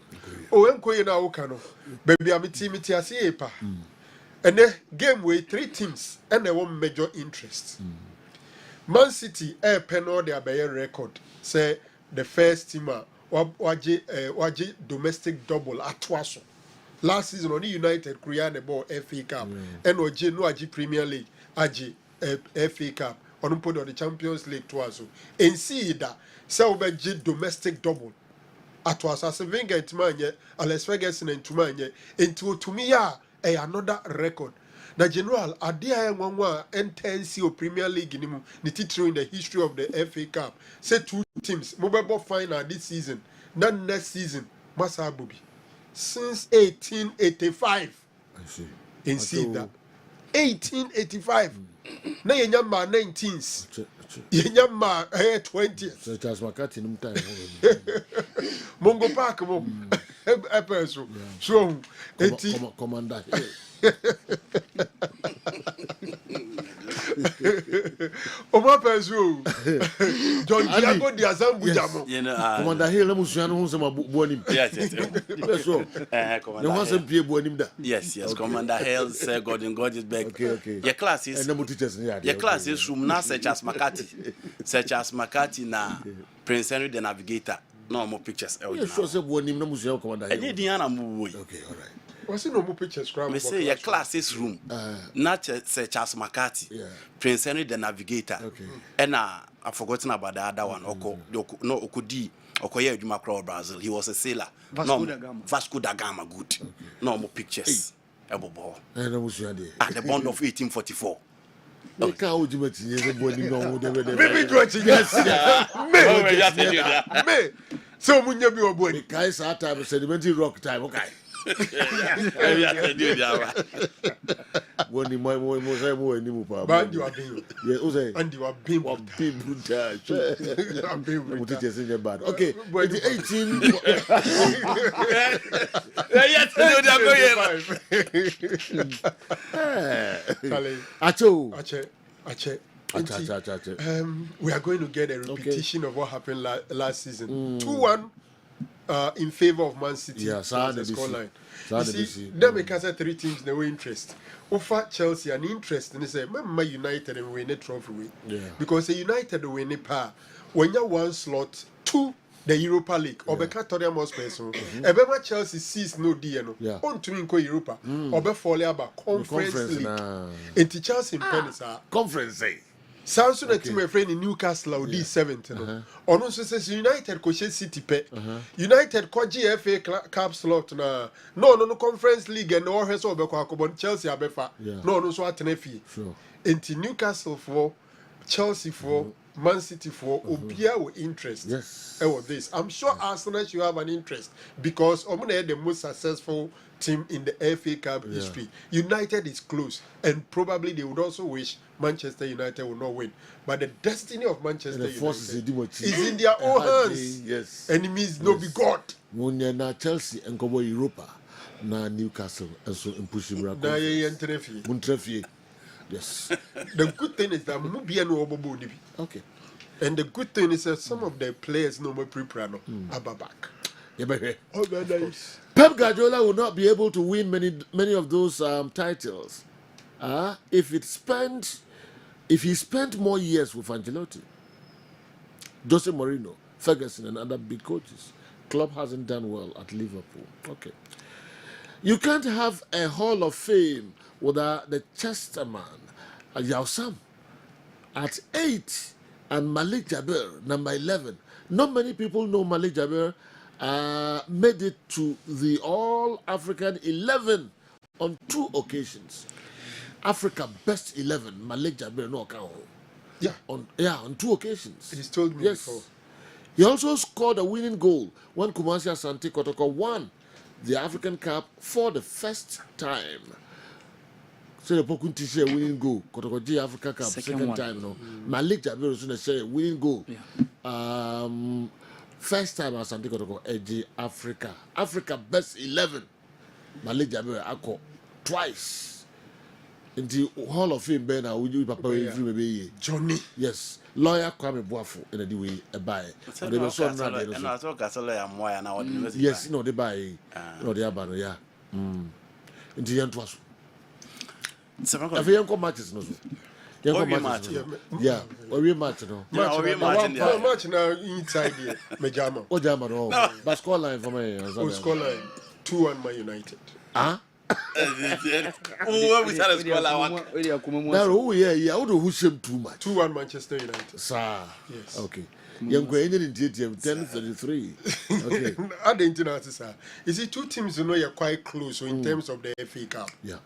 O Nkoye na wokano. Baby amiti asiepa. And the game with 3 teams and they want major interest. Man City pen all their record. Say the first teamer waje domestic double at Twaso. Last season, only United created the ball FA Cup. And Oje no Aji Premier League, Aji FA Cup. On put on the Champions League twice. And see that so Oje domestic double. At was as a Wenger to manye, Alex Ferguson and to manye. Into to me another record. The general Adia Mwanwa NTNC Premier League in the title in the history of the FA Cup. Say 2 teams, mobile final this season, not next season. Masa Abubi. Since 1885. I see. In see that. 1885. Na yenyama 19th. Yenyama 20th. So Charles McCarthy num time. Mongo Park mo. Epeso. So Commander. Oma peso. John Diago Diazambu Jamo. You know, Commander Hill na musuano hu sama buonim. Yes. So. Commander. No one pie buonim da. Yes. Commander Hill say Gordon Gordonsberg. Okay. Your class is teachers in your class is from now such as McCarthy. Such as McCarthy na Prince Henry the Navigator. No more pictures. You sure say buonim na musuano Commander Hill. Any Diana move. Okay, all right. Was it no more pictures? Me say your classes room, not say Charles McCarthy, Prince Henry the Navigator, and I've forgotten about the other one. No Okudi, Okoye Jumakro Brazil. He was a sailor. Vasco da Gama, good. No more pictures. Ebo ball. At the bond of 1844. So Munya be a boy. Guys, at time sedimentary rock time. Okay. When you might more any more. But you are being. Yeah, and you are being brutal. Teachers in your bad. Okay, 18. Ache. We are going to get a repetition of what happened last season. 2-1 in favor of Man City. Yeah, the scoreline. You see, them make us 3 teams no interest. Offer Chelsea an interest and they say, "Remember United and win a trophy." Yeah. Because the United win a par. When you 1 slot to the Europa League, or Becatoria most person, Ebema Chelsea sees no DNO. Yeah. On to Inco Europa, or Befolia about Conference League. And Chelsea in Penisa. Conference. Samson and team friend in Newcastle or D7. On also says United Coche City Pet. United Koji FA Cup slot na no Conference League and no has over Chelsea Abefa. No so at Nefi. Sure. Into Newcastle for Chelsea for Man City for Obia with interest. Yes. This. I'm sure Arsenal should have an interest because Omune the most successful team in the FA Cup history. United is close and probably they would also wish Manchester United will not win. But the destiny of Manchester United is in their own hands. Yes. Enemies no be God. Na Chelsea and Kobo Europa na Newcastle and so in pushing Muntrefi. Yes. The good thing is that Mubia no obobo. Okay. And the good thing is that some of the players no more preprano are back. Nice. Pep Guardiola will not be able to win many of those titles if he spent more years with Ancelotti, Jose Mourinho, Ferguson, and other big coaches. Club hasn't done well at Liverpool. Okay. You can't have a Hall of Fame without the Chesterman, Yao Sam, at 8, and Malik Jabir, number 11. Not many people know Malik Jabir made it to the All-African 11 on 2 occasions. Africa Best 11, Malik Jabir no account. On 2 occasions. He's told me before. He also scored a winning goal when Kumasi Asante Kotoko won the African Cup for the first time. So the Pokunti share winning goal. Kotoko G Africa Cup second time. No, Malik Jabir also share winning goal. First time Asante Kotoko Edge Africa Best 11. Malik Jabir Ako twice. In the Hall of Fame, Ben, I will do Papa maybe Johnny. Yes, lawyer Kwame Boafo in the way a buy. They were so yes, no, they buy. No, they are bad. Yeah. In the end, was. If you come matches, no. You match. Yeah, or we match, no. Match now inside here. Mejama. Oh, Jama, no. But score line for me. Oh, score line 2-1 Man United. Ah. We started score who shame too much. 2-1 Manchester United. Sir. Yes. Okay. Young going in JTM 10:33. Okay. I didn't know, sir. You see, two teams you know you're quite close so in terms of the FA Cup. Yeah.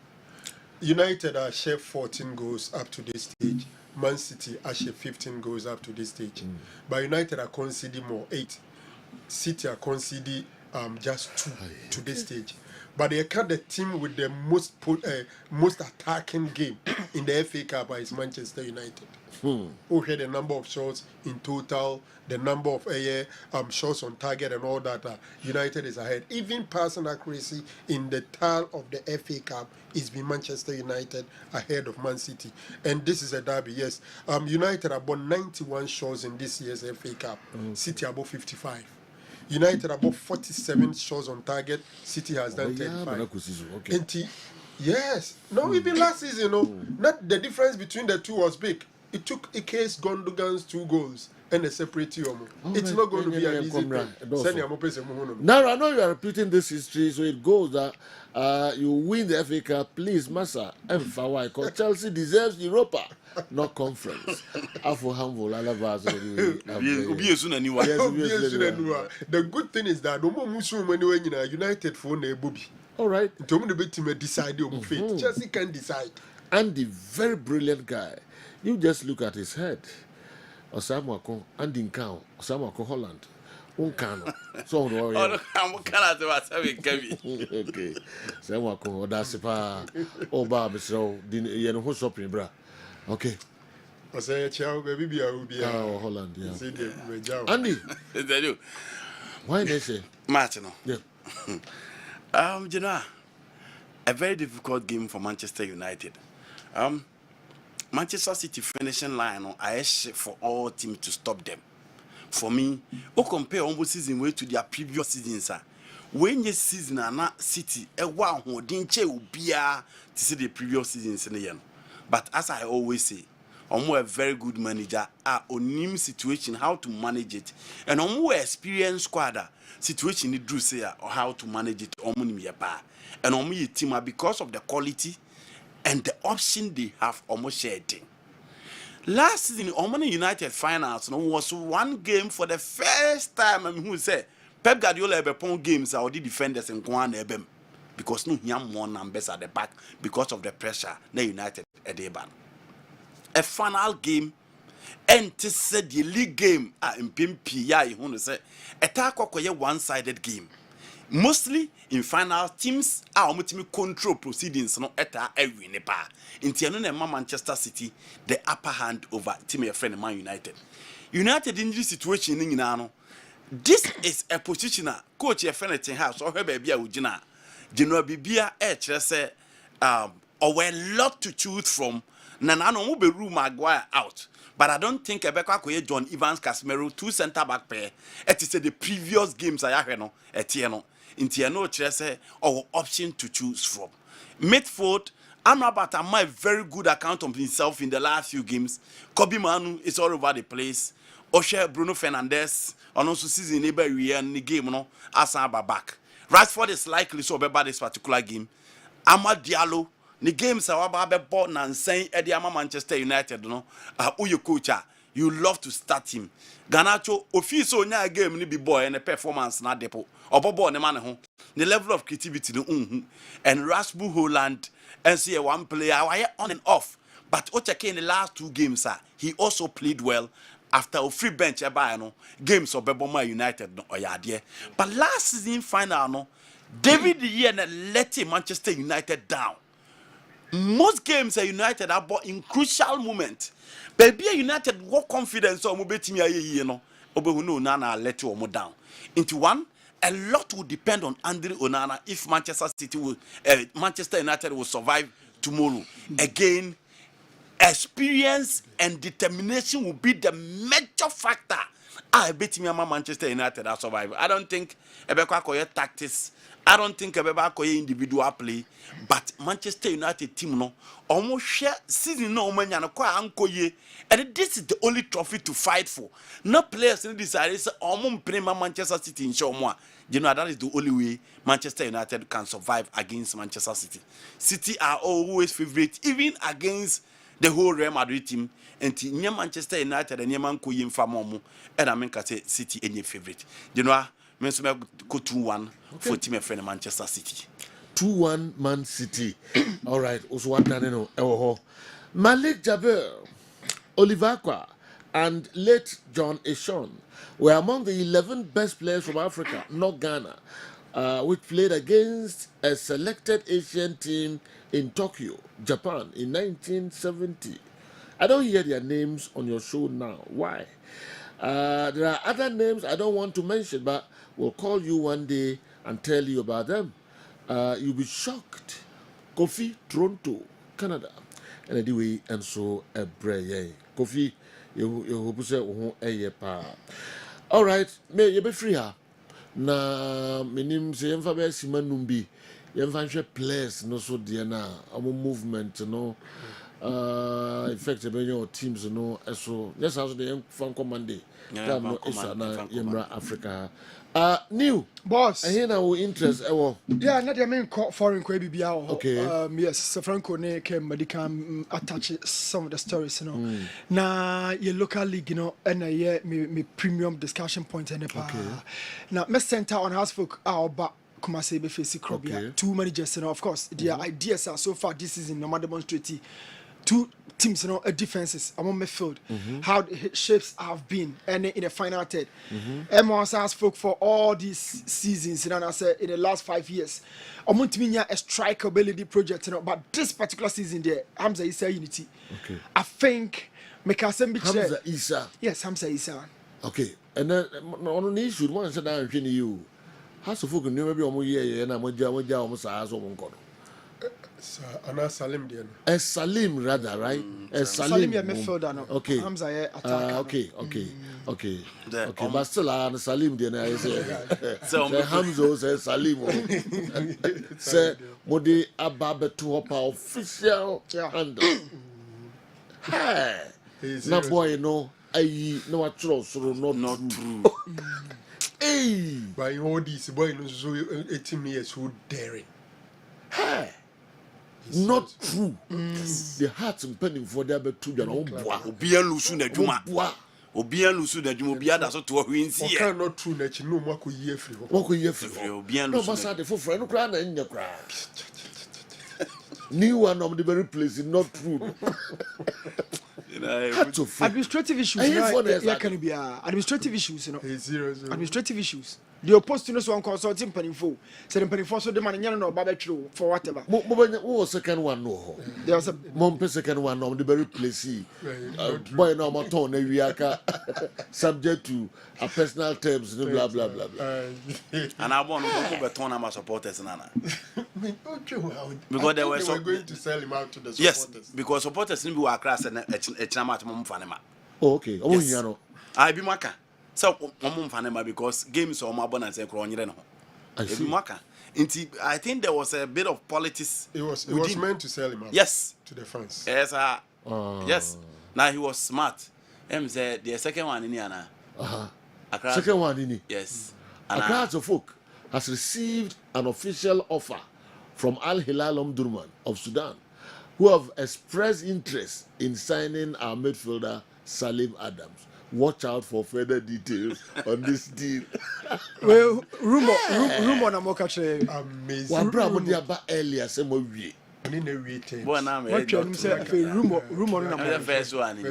United are share 14 goals up to this stage. Man City are share 15 goals up to this stage. But United are conceding more, 8. City are conceding just 2 to this stage. But they cut the team with the most attacking game in the FA Cup is Manchester United. Who had the number of shots in total, the number of shots on target and all that. United is ahead. Even passing accuracy in the tile of the FA Cup is been Manchester United ahead of Man City. And this is a derby, yes. United about 91 shots in this year's FA Cup. City about 55. United about 47 shots on target. City has done 35. Okay. Yes. No, even last season, you know, not the difference between the two was big. It took Ike's Gundogan's 2 goals and a separate Yomo. It's not going to be an easy thing. Now I know you are repeating this history, so it goes that you win the FA Cup, please, Massa. Why? Because Chelsea deserves Europa, not conference. The good thing is that United for Bobby. All right. Decide your fate. Chelsea can decide. And the very brilliant guy. You just look at his head. Osamwako, Andy Nkao, Osamwako Holland. Unkano. So don't worry. Okay. Osamwako, Odasipa, Oba, Mr. Yeno Hosopin, bra. Okay. I say, Chow, baby, I will be out. Holland, yeah. Andy. Why they say? Martino. Yeah. You know, a very difficult game for Manchester United. Manchester City finishing line, I ask for all teams to stop them. For me, who compare almost season way to their previous seasons, when your season are not City, a wow who didn't be to see the previous seasons in the year. But as I always say, I'm a very good manager, on situation, how to manage it, and I'm more experienced squad situation need to say or how to manage it and on me team because of the quality and the option they have almost shared. Last season, Omani United finals was one game for the first time. I mean, who said Pep Guardiola ever pon games or the defenders in Kwan Ebem because no young more numbers at the back because of the pressure. The United at the ban. A final game, and to say the league game in Pimpi, ya you say a one-sided game. Mostly in final teams are ultimately control proceedings no eta every nepa. In Tiano Manchester City, the upper hand over team your friend Man United. United in this situation in Nano. This is a position coach your friend house or her baby Ujina. General Bibia say or a lot to choose from. Nanano will be room Maguire out. But I don't think Ebeka Koye John Evans Casemiro 2 centre back pair. It is the previous games I have no etiano. In Tiano Chese or option to choose from. Midfield, Amrabat my very good account of himself in the last few games. Kobe Manu is all over the place. Oshe Bruno Fernandes on also season neighbor in the game no Asaba back. Rashford is likely so about this particular game. Amad Diallo. The games are about born and saying Eddie Manchester United, no, uyu coach, you love to start him. Ganacho, office on your game, ni be boy and a performance na depo. Obobo ne man ho. The level of creativity no and Rasmus Holland and see one player why on and off. But Ochake in the last 2 games, he also played well after a free bench no games of Beboma United no oyadie. But last season final no David Yen let Manchester United down. Most games are United are bought in crucial moments. Baby United what confidence or mobetimi aye no obehu nana let you down. Into one, a lot will depend on Andre Onana if Manchester United will survive tomorrow. Again, experience and determination will be the major factor. I bet me Manchester United are survive. I don't think Ebeka koye tactics. I don't think Ebeka koye individual play. But Manchester United team no almost share season no manya no kwa ankoye. And this is the only trophy to fight for. No players in this area say almost prima Manchester City in show more. You know that is the only way Manchester United can survive against Manchester City. City are always favorite even against the whole Real Madrid team. And near Manchester United and near Manco Yim Famomu, and I mean, City any favorite. You know, I go 2-1 for team of friend Manchester City. 2-1 Man City. All right, also one no. Malik Jabir, Oliver Kwa, and late John Eshon were among the 11 best players from Africa, not Ghana, which played against a selected Asian team in Tokyo, Japan, in 1970. I don't hear their names on your show now. Why? There are other names I don't want to mention, but we'll call you one day and tell you about them. You'll be shocked. Kofi, Toronto, Canada. And anyway, and so a bray. Kofi, you say, all right, may you be free. Na minim se yemfa be simanum bi yemfa hwe players no so de na amo movement no effect be your teams no eso yes how the yemfa command time no isa na yemra Africa new boss here na we interest yeah na dem in foreign kwa bibia okay yes so Franco ne came medical attach some of the stories you know na your local league you know and me premium discussion point and okay now me center on house folk but come say be face crobia two managers you know of course their ideas are so far this season no demonstrate two teams, you know, defenses among midfield, how the shapes have been, and in the final third. M1 has spoke for all these seasons, you know, and I said in the last 5 years. I'm going to mean a strikeability project, you know, but this particular season there, Hamza Issa Unity. Okay. I think Mekasen Hamza Issa. Yes, Hamza Issa. Okay, and then on the issue, one said I'm you. How's the folk never be on my year, and I'm with you almost as one corner. Ana Salim then. Salim rather, right? Salim ya midfielder no. Okay. Hamza ya attacker. Okay. But still Ana Salim then I say. So Hamza say Salim. Say Modi Ababe to Hopa official and hey. Na boy no I no actual so not true. Hey. By all this boy no so 18 years who daring. Hey. Not true. The hearts and penning for their betu and Obia Lusu na Juma. Obia Lusu na Juma Bia da so to win see. Okay, not true na no mako ye free. Mako ye free. Obia Lusu. No masa de for friend no cry na nya cry. New one of the very place is not true. Administrative issues. Yeah, can be administrative issues, you know. Administrative issues. The opposed to no one consulting penny for. Said penny for so the man no barbecue for whatever. Who was second one no? There was a mom second one on the very place. Boy no maton wiaka subject to a personal terms blah blah blah blah. And I want to go beton my supporters nana. Because they were going to sell him out to the supporters. Yes, because supporters need to be across and echnama to mum fanema. Oh okay. Oh you know. I be maka. So mum fanema because games or my bonus and crony no. I see maka. I think there was a bit of politics. It was meant to sell him out. Yes. To the fans. Yes, yes. Now he was smart. Said the second one in here now. Second one in here. Yes. Accra to folk has received an official offer from Al Hilal Omdurman of Sudan, who have expressed interest in signing our midfielder Salim Adams. Watch out for further details on this deal. Well, rumor na mo catch amazing. Wa bra mo dia ba earlier say mo wie. Oni na wie ten. Boy, now me. What you say? Rumor na mo. The first one.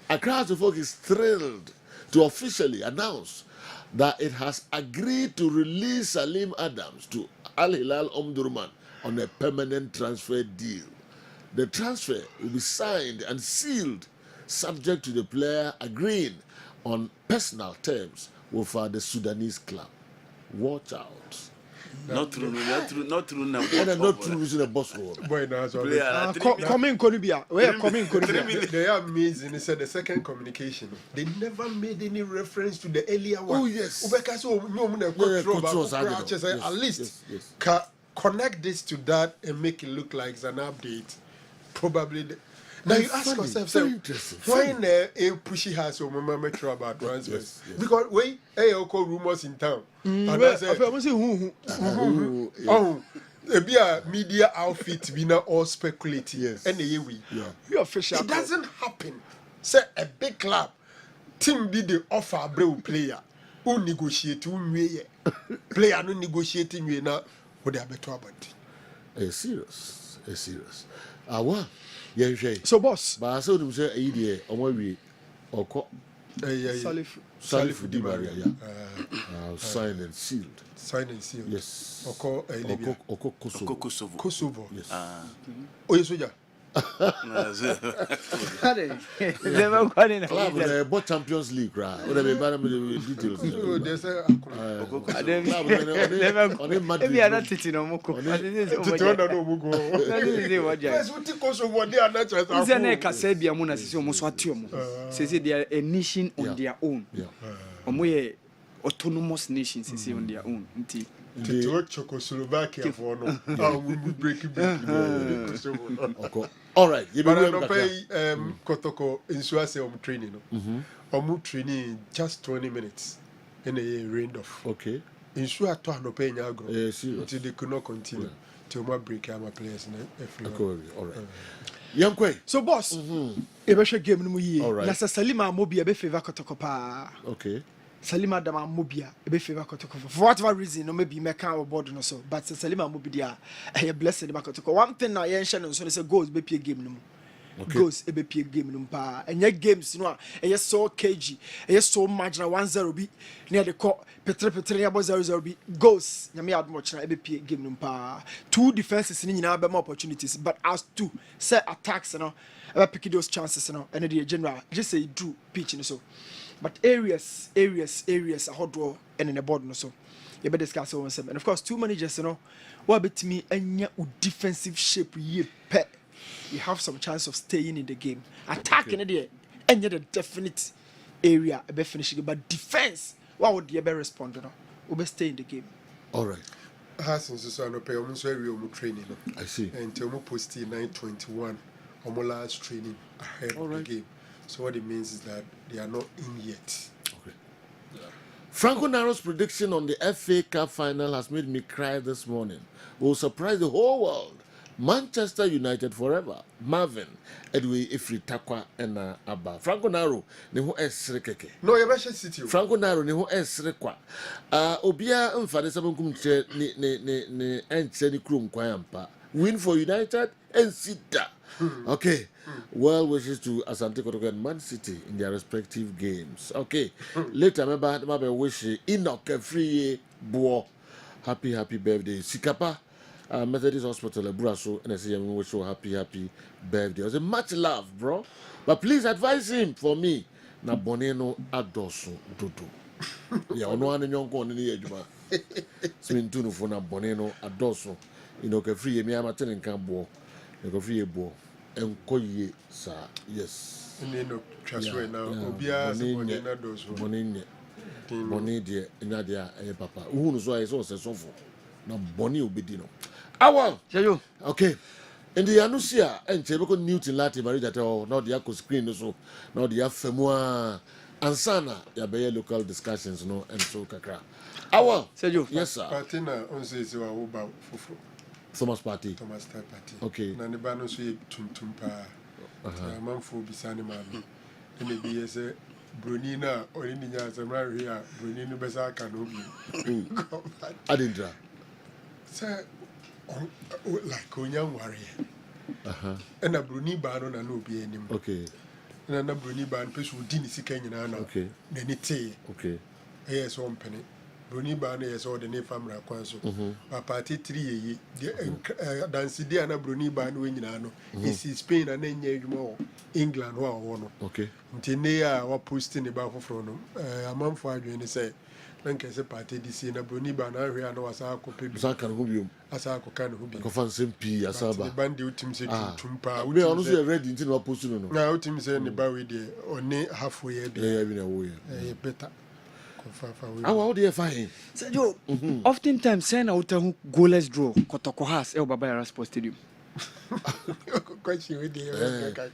Accra House of Folk is thrilled to officially announce that it has agreed to release Salim Adams to Al Hilal Omdurman on a permanent transfer deal. The transfer will be signed and sealed subject to the player agreeing on personal terms with the Sudanese club. Watch out. Not true. Not true using a boss role. Boy, now so Coming Konubia. Where coming Konubia? They are amazing. They said the second communication. They never made any reference to the earlier one. Oh yes. At least connect this to that and make it look like it's an update. Probably. Now you ask yourself, why a pushy has so mama sure about transfers? Because we call rumors in town. And I say, oh, be a media outfit, we now all speculate. Yes. Anyway, it doesn't happen. Say a big club, team be the offer brave player who negotiate player no negotiating we now what they are better about. A serious. Well. So boss. But I saw them say idea on my way or Salif Di Maria, signed and sealed. Yes. Kosovo. Yes. Oh yes, yeah. Club Champions League, right? Details. Maybe I'm not teaching no more. They are a nation on their own. Autonomous nations on their own. Czechoslovakia for no. We break it. All right. You don't pay Kotoko in Suase training. Training just 20 minutes and a rained off. Okay. In Suat no pay Nagro until they could not continue till my break our players. All right. Young Quay. So boss, Ebesha game no ye. All right. Nasa Salima Mobia be favor Kotoko pa. Okay. Salima Dama Mobia, a be favor Kotoko. For whatever reason, no maybe make our board no so. But Salima Mobia, a blessed Bakotoko. One thing I mention on so they say goes be game no. Goes a be game no pa. And your games no, a so kg, a so marginal 1-0 be near the court. Petre about 0-0 be goes. Yami had much na a be game no pa. Two defenses in now more opportunities, but as two set attacks no, about picking those chances no, and the general just say drew pitch no so. But areas a hot draw and in the board no so. You better discuss on some. And of course, two managers, what bet me any defensive shape ye pet. You have some chance of staying in the game. Attacking it and yet a definite area a be finishing. But defense, what would you be responding? We be stay in the game. All right. Since so no pay almost very training. I see. And till we post 9:21 last training ahead of the game. So what it means is that they are not in yet. Okay. Franco Naro's prediction on the FA Cup final has made me cry this morning. Will surprise the whole world. Manchester United forever. Marvin, Edwin Ifri Takwa and Abba. Franco Naro, ne ho esre keke. No, you better City. Franco Naro ne ho esre kwa. Obia mfade sabonkum che ne enche ni krum kwa yampa. Win for United and Sida. Okay. Well wishes to Asante Kotoko and Man City in their respective games. Okay. Later, remember wish Enoch free boy. Happy birthday. Sikapa Methodist Hospital Brasso and I say wish you happy birthday. It was a much love, bro. But please advise him for me. Na boneno adosu dudu. Yeah, ono ane nyonko ni ejuma. Swintunu for na boneno adosu. Free me amatene nkan bo. Free bo. Enkoye sa yes. No transfer now. Obia bonena dosu. Boni de nyadia papa. Uhunu so ayeso sesofo. Na boni obedino. Awa. Okay. In the Anusia and Chebeko Newton Latin marriage not the Ako screen so not the Afemua Ansana ya local discussions no and so kakra. Awa. Yes sir. Partina on says you are about Thomas Party. Party. Okay. Nanibano so tuntumpa. Man for bisani mami. And it be as a Brunina or Indian as a Maria, Brunina Besaka no be. I didn't draw. Sir, like a young warrior. And a Bruni ban on a no be any. Okay. And a Bruni ban person who didn't see Kenya. Okay. Then it's okay. Yes, 1 penny. Bruni ban is all the name family council. A party 3 dance Diana Bruni ban when you know. It's Spain and then more England or one. Okay. Tinea or posting about from a month for you and say, Lanka party this in a Bruni ban area no as I could pay Zakan Hubium. As I could kind of be. Confan Simpi, Asaba. Bandy team said Tumpa. We are also ready until we post no. Now, team say the bow there or near halfway. Yeah, been away. Better. How do you find? Sergio, oftentimes send out a goalless draw. Kotoko has El Baba Sports Stadium.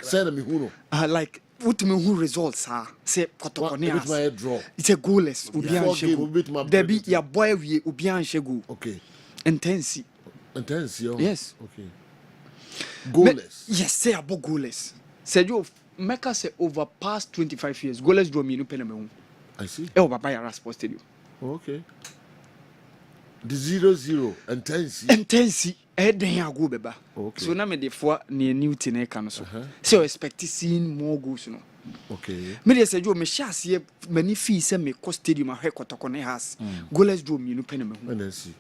Send me who? Like what me who results are say Kotoko near draw. It's a goalless. Ubian Shegu. There be your boy we Ubian Shegu. Okay. Intense. Yes. Okay. Goalless. Yes, say about goalless. Sergio, make us say over past 25 years, goalless draw me no pename. I see. El Baba Sports Stadium. Okay. The 0-0 intense. Then go beba. Okay. So now me the four near Newton e can so. So expect seeing more goals no. Okay. Me dey say jo me share see many fees say me cost stadium a Kotoko ne has. Goalless draw me no pename. And see.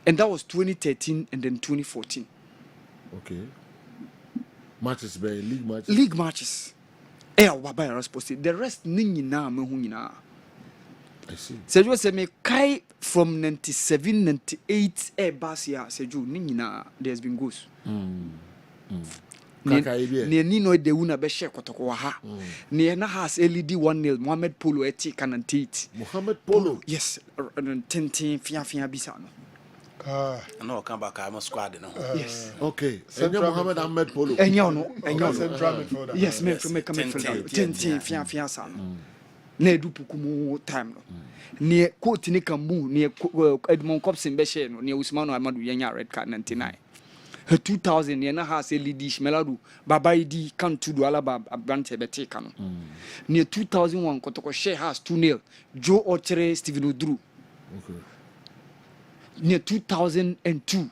And that was 2013 and then 2014. Okay. Matches by league matches. League matches. Baba Sports Stadium. The rest ni nyina me hu nyina. I see. Seju say me kai from 97 98 basia Seju ni nyina there's been goals. Ni no de una be share Kotoko ha. Ni na has LED 1-0 Mohamed Polo eti kanantate. Mohamed Polo. Yes, 10 fia bisa no. No, come back. I'm a squad. No. Yes. Okay. Mohamed Ahmed Polo. Central midfielder. Yes, make midfielder. 10 fia san. Na edu pukumu time no. Ne coach ni kambu ne Edmond Copson be share no ne Usman Ahmadu yenya red card 99. 2000 ne na ha se lead Shmeladu Baba Idi kan tudu alaba abante be take no. Ne 2001 Kotoko share has 2-0 Joe Ochere Steven Oduru. Okay. Near 2002,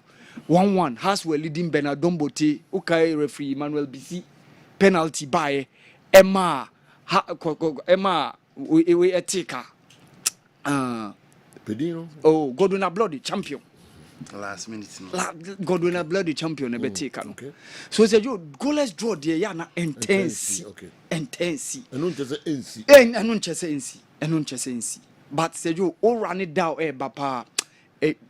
1-1 has were leading Benadon Bote, okay, referee Emmanuel BC, penalty by Emma, we a taker. Pedino. Oh, Godwin Bloody champion. Last minute. Godwin Bloody champion, a taker. Okay. So said you goalless draw, dear Yana, intense. Okay. Intense. And not just NC. And non NC. But said you all run it down, Bapa.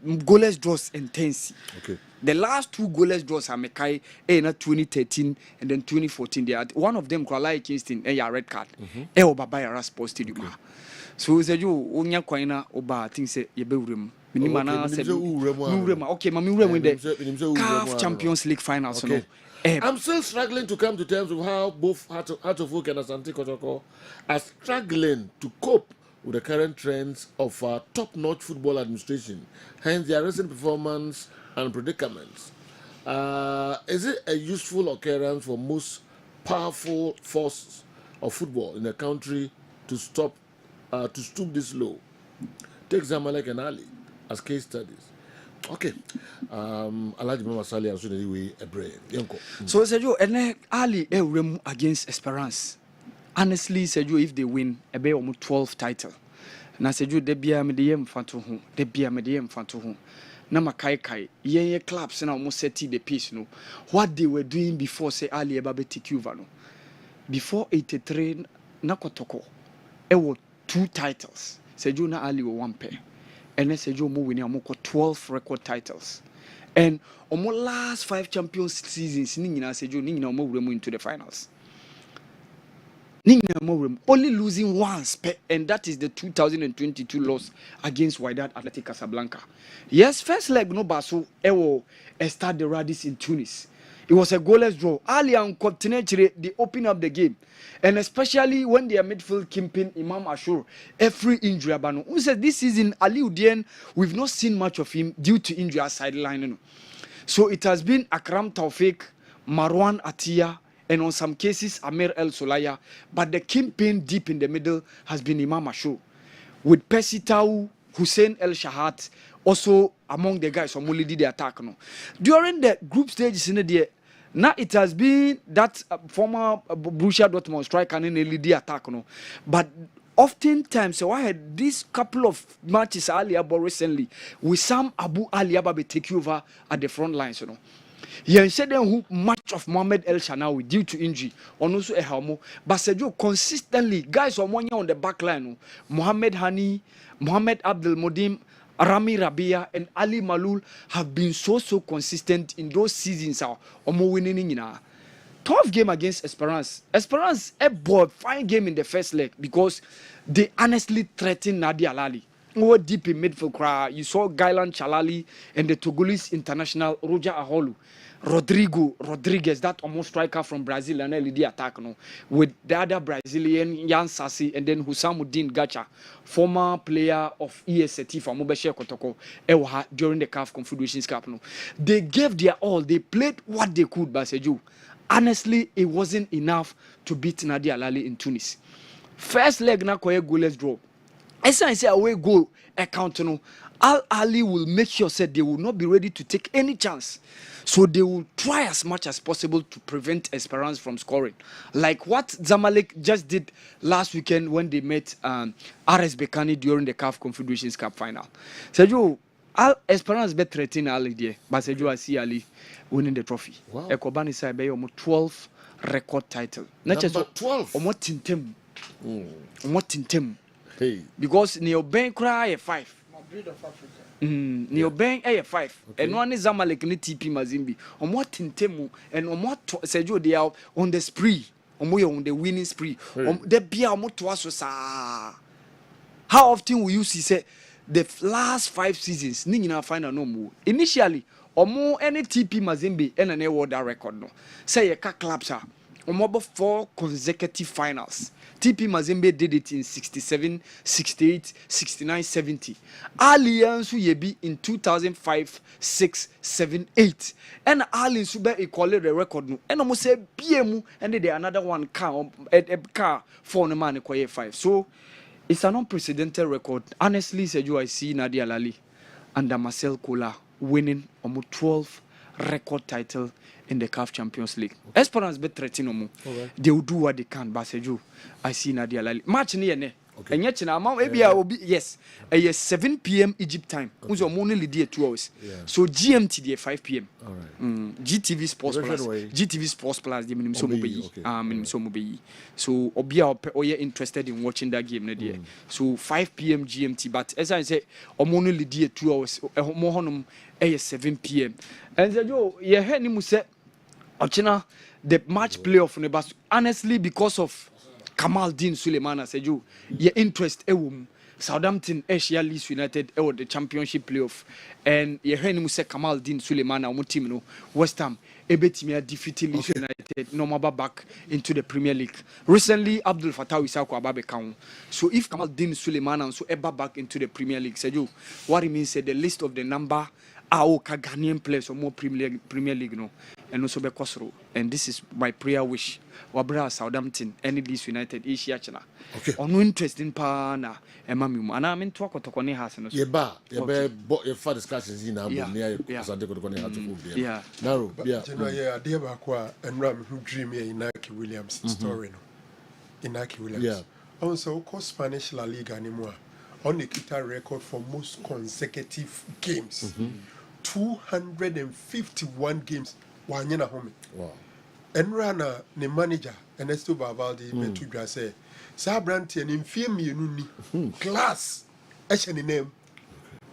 Goalless draws intense. Okay. The last 2 goalless draws are Mekai na 2013 and then 2014. They had one of them Kuala Kingston a red card. Baba Sports Stadium. So say you onya kwaina oba think say ye be urem. Minimana say urem. Okay, mami urem with the CAF Champions League finals. Okay. No. I'm still struggling to come to terms with how both Heart of Oak and Asante Kotoko are struggling to cope with the current trends of top-notch football administration, hence their recent performance and predicaments. Is it a useful occurrence for most powerful forces of football in the country to stoop this low? Take Zamalek and Ali as case studies. Okay. Alaji Mama Sali and Sunday way a brain. So Sergio, and Ali against Esperance. Honestly, Sergio, if they win, a be almost 12 title. Na Sergio, de bia me de yem fanto ho. Na makai ye clubs na almost set the pace no. What they were doing before say Ali eba be take over no. Before 83 na Kotoko, e were 2 titles. Sergio na Ali were 1 pair. And then Sergio mo win amoko 12 record titles. And almost last 5 champions seasons ni nyina Sergio ni nyina mo wure into the finals. Only losing once, and that is the 2022 loss against Wydad Athletic Casablanca. Yes, first leg no baso ewo start the Radis in Tunis. It was a goalless draw. Ali and Continental they open up the game, and especially when their midfield kingpin Imam Ashur every injury abano. Who said this season Ali Udien we've not seen much of him due to injury sideline. So it has been Akram Taufik, Marwan Atia, and on some cases Amir El Solaya, but the kingpin deep in the middle has been Imam Asho, with Percy Tau, Hussein El Shahat, also among the guys who only did the attack. No, during the group stages in the now it has been that former Borussia Dortmund striker in the lead attack. No, but oftentimes, so I had this couple of matches Ali Abo recently with Sam Abu Ali Aba take over at the front lines. You know. Yen said who much of Mohamed El Shanawi due to injury on also a helmo, but Sergio consistently guys on 1 year on the back line. Mohamed Hani, Mohamed Abdul Modim, Rami Rabia, and Ali Malul have been so consistent in those seasons. Omo winning in a tough game against Esperance. Esperance a ball fine game in the first leg because they honestly threatened Nadia Lali. Over deep in midfield cry, you saw Gailan Chalali and the Togolese international Roger Aholu. Rodrigo Rodriguez, that almost striker from Brazil, and LED attack no, with the other Brazilian Jan Sassi and then Husamuddin Gacha, former player of EST for Mobeshe Kotoko Ewa during the CAF Confederations Cup. No. They gave their all, they played what they could, Baseju. Honestly, it wasn't enough to beat Nadia Lali in Tunis. First leg na koye goalless draw. As I say away goal account no, Al Ali will make sure that they will not be ready to take any chance. So they will try as much as possible to prevent Esperance from scoring. Like what Zamalek just did last weekend when they met RS Bekani during the CAF Confederations Cup final. Sergio, Esperance bet threatening Ali there, but Sergio I see Ali winning the trophy. Wow. Ekobani say be almost 12 record title. Not just 12. Almost tintem. Almost tintem. Hey. Because Neo Ben cry 5. Madrid of Africa. Neo Ben 5. And one is Zamalek ni TP Mazimbi. Omo tintemu and omo Sergio they are on the spree. Omo on the winning spree. They be omo to sa. How often will you see say the last 5 seasons ni nyina final no more. Initially omo any TP Mazimbi and an world record no. Say ye ka clubs are omo 4 consecutive finals. TP Mazembe did it in 67, 68, 69, 70. Allianz Yebi in 2005, 6, 7, 8. And Allianz Sube equal the record no. And almost say BMU and then another one car for the man equal 5. So it's an unprecedented record. Honestly, Sergio, I see Nadia Lali under Marcel Kola winning almost 12 record title in the CAF Champions League. Esperance bet 13 they will do what they can, but Sergio, I see Nadia Lali. Match near ne. And yet, yes, 7 p.m. Egypt time. Uzo only there 2 hours. So GMT there 5 p.m. All right. GTV Sports Plus. GTV Sports Plus. The minimum so mobile. So Obia interested in watching that game. So 5 p.m. GMT. But as I say, only there 2 hours. More 7 p.m. And Sergio, you heard him say, Ochina, the match playoff ne bas. Honestly, because of Kamal Din Suleimana said you your interest Southampton Asia Leeds United the championship playoff and you heard him say Kamal Din Suleimana our team no West Ham ebetimia defeated Leeds United no more back into the Premier League. Recently Abdul Fattah Isako ababe count. So if Kamal Din Suleimana so ever back into the Premier League said you what it means said the list of the number our Ghanaian players or more Premier League no and also be Kosoro. And this is my prayer wish. Wabra Southampton, any Leeds United, Asia China. Okay. On interesting pana, Emamium. And I'm in talk with Tokone Hassan. Your father discussions in our near Sandeco. Yeah. No, yeah, dear Bakwa and Ram who dream here in Inaki Williams story. Inaki Williams. Yeah. Also, called Spanish La Liga anymore. On the Kita record for most consecutive games. 251 games. Wanyana home. Wow. Enrana ne manager Ernesto Valverde metu dwa say Sabranti and infirm you glass esheni name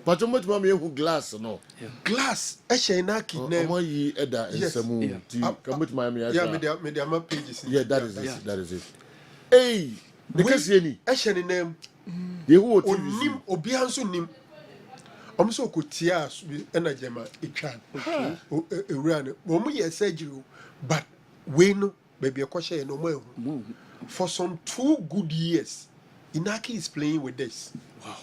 but much mommy who glass no glass eshenaki name omo yi eda ensemu ti come with my media pages yeah that is it hey because any esheni name ye who onim obianso nim omso kotia enajema itwan ewura omo ye surgery but we know baby a no more for some 2 good years Inaki is playing with this. Wow.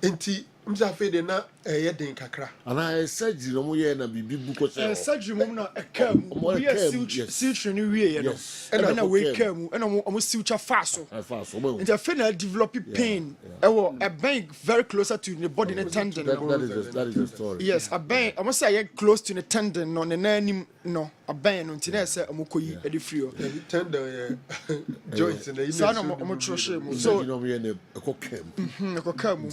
And Mzafe de na den kakra. Ana surgery no mo ye na bibi bu ko se. Surgery mum na ekam. We are silch ni wie ye no. And na we kam and omo silcha faso. Faso. And the fena develop pain. A bang very closer to the body and tendon. That is the story. Yes, a bang. I must say close to the tendon no nanim no a bang until I say omo koyi e dey free. Tendon joints in the image. So omo troshe. So you know me e ko kam.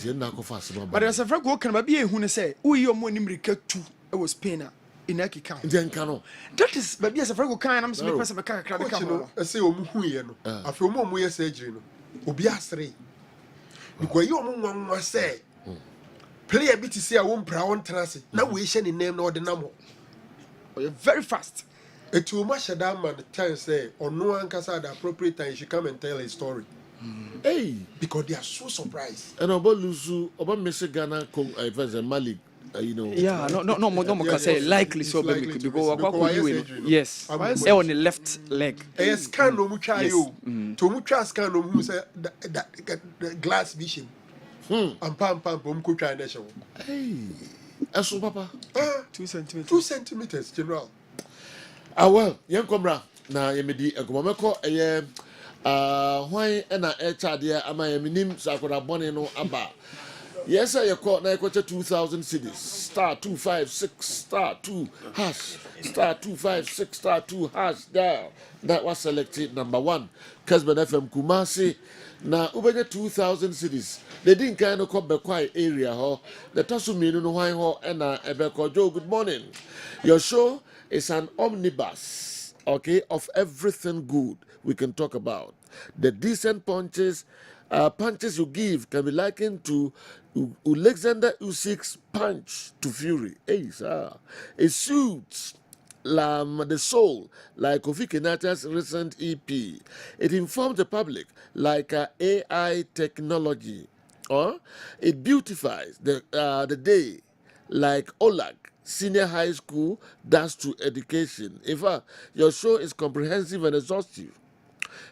But there's a very good can be a who say, we your money two, it was pain in Aki County. That is, but yes, a very good kind. I'm speaking of a car. I say, Omuhueno, a few more years surgery. Obiasre. Because you must say, play a bit to see a one brown transit. Now we shall name no the number. You're very fast. A too much a damn man, the time say, or no one can say the appropriate time she come and tell a story. Hey, because they are so surprised. And about Lusu, about Mr. Ghana, Malik, you know. Yeah, no, say likely so because yes, on the left leg. A scan no mucha you to mucha scan no who say that glass vision. And pam could try nation. Hey, Aso Papa, 2 centimeters. 2 centimeters, General. Ah, well, young Comra, now you may be a Gomako, why and a child here am I minim Sakura Bonino Abba. Yes, I caught na 2,000 cities. Star 256 star 2 hash star 256 star 2 hash there. That was selected number 1. Kessben FM Kumasi. Now over 2,000 cities. They didn't kind of come back quiet area ho. The Tasumino no why ho and Ebeko Joe. Good morning. Your show is an omnibus, okay, of everything good we can talk about. The decent punches you give can be likened to Alexander Usyk's punch to fury. Hey, sir. It suits the soul like Kofi Kenyatta's recent EP. It informs the public like AI technology. Or it beautifies the day like Olag Senior High School does to education. In fact, your show is comprehensive and exhaustive.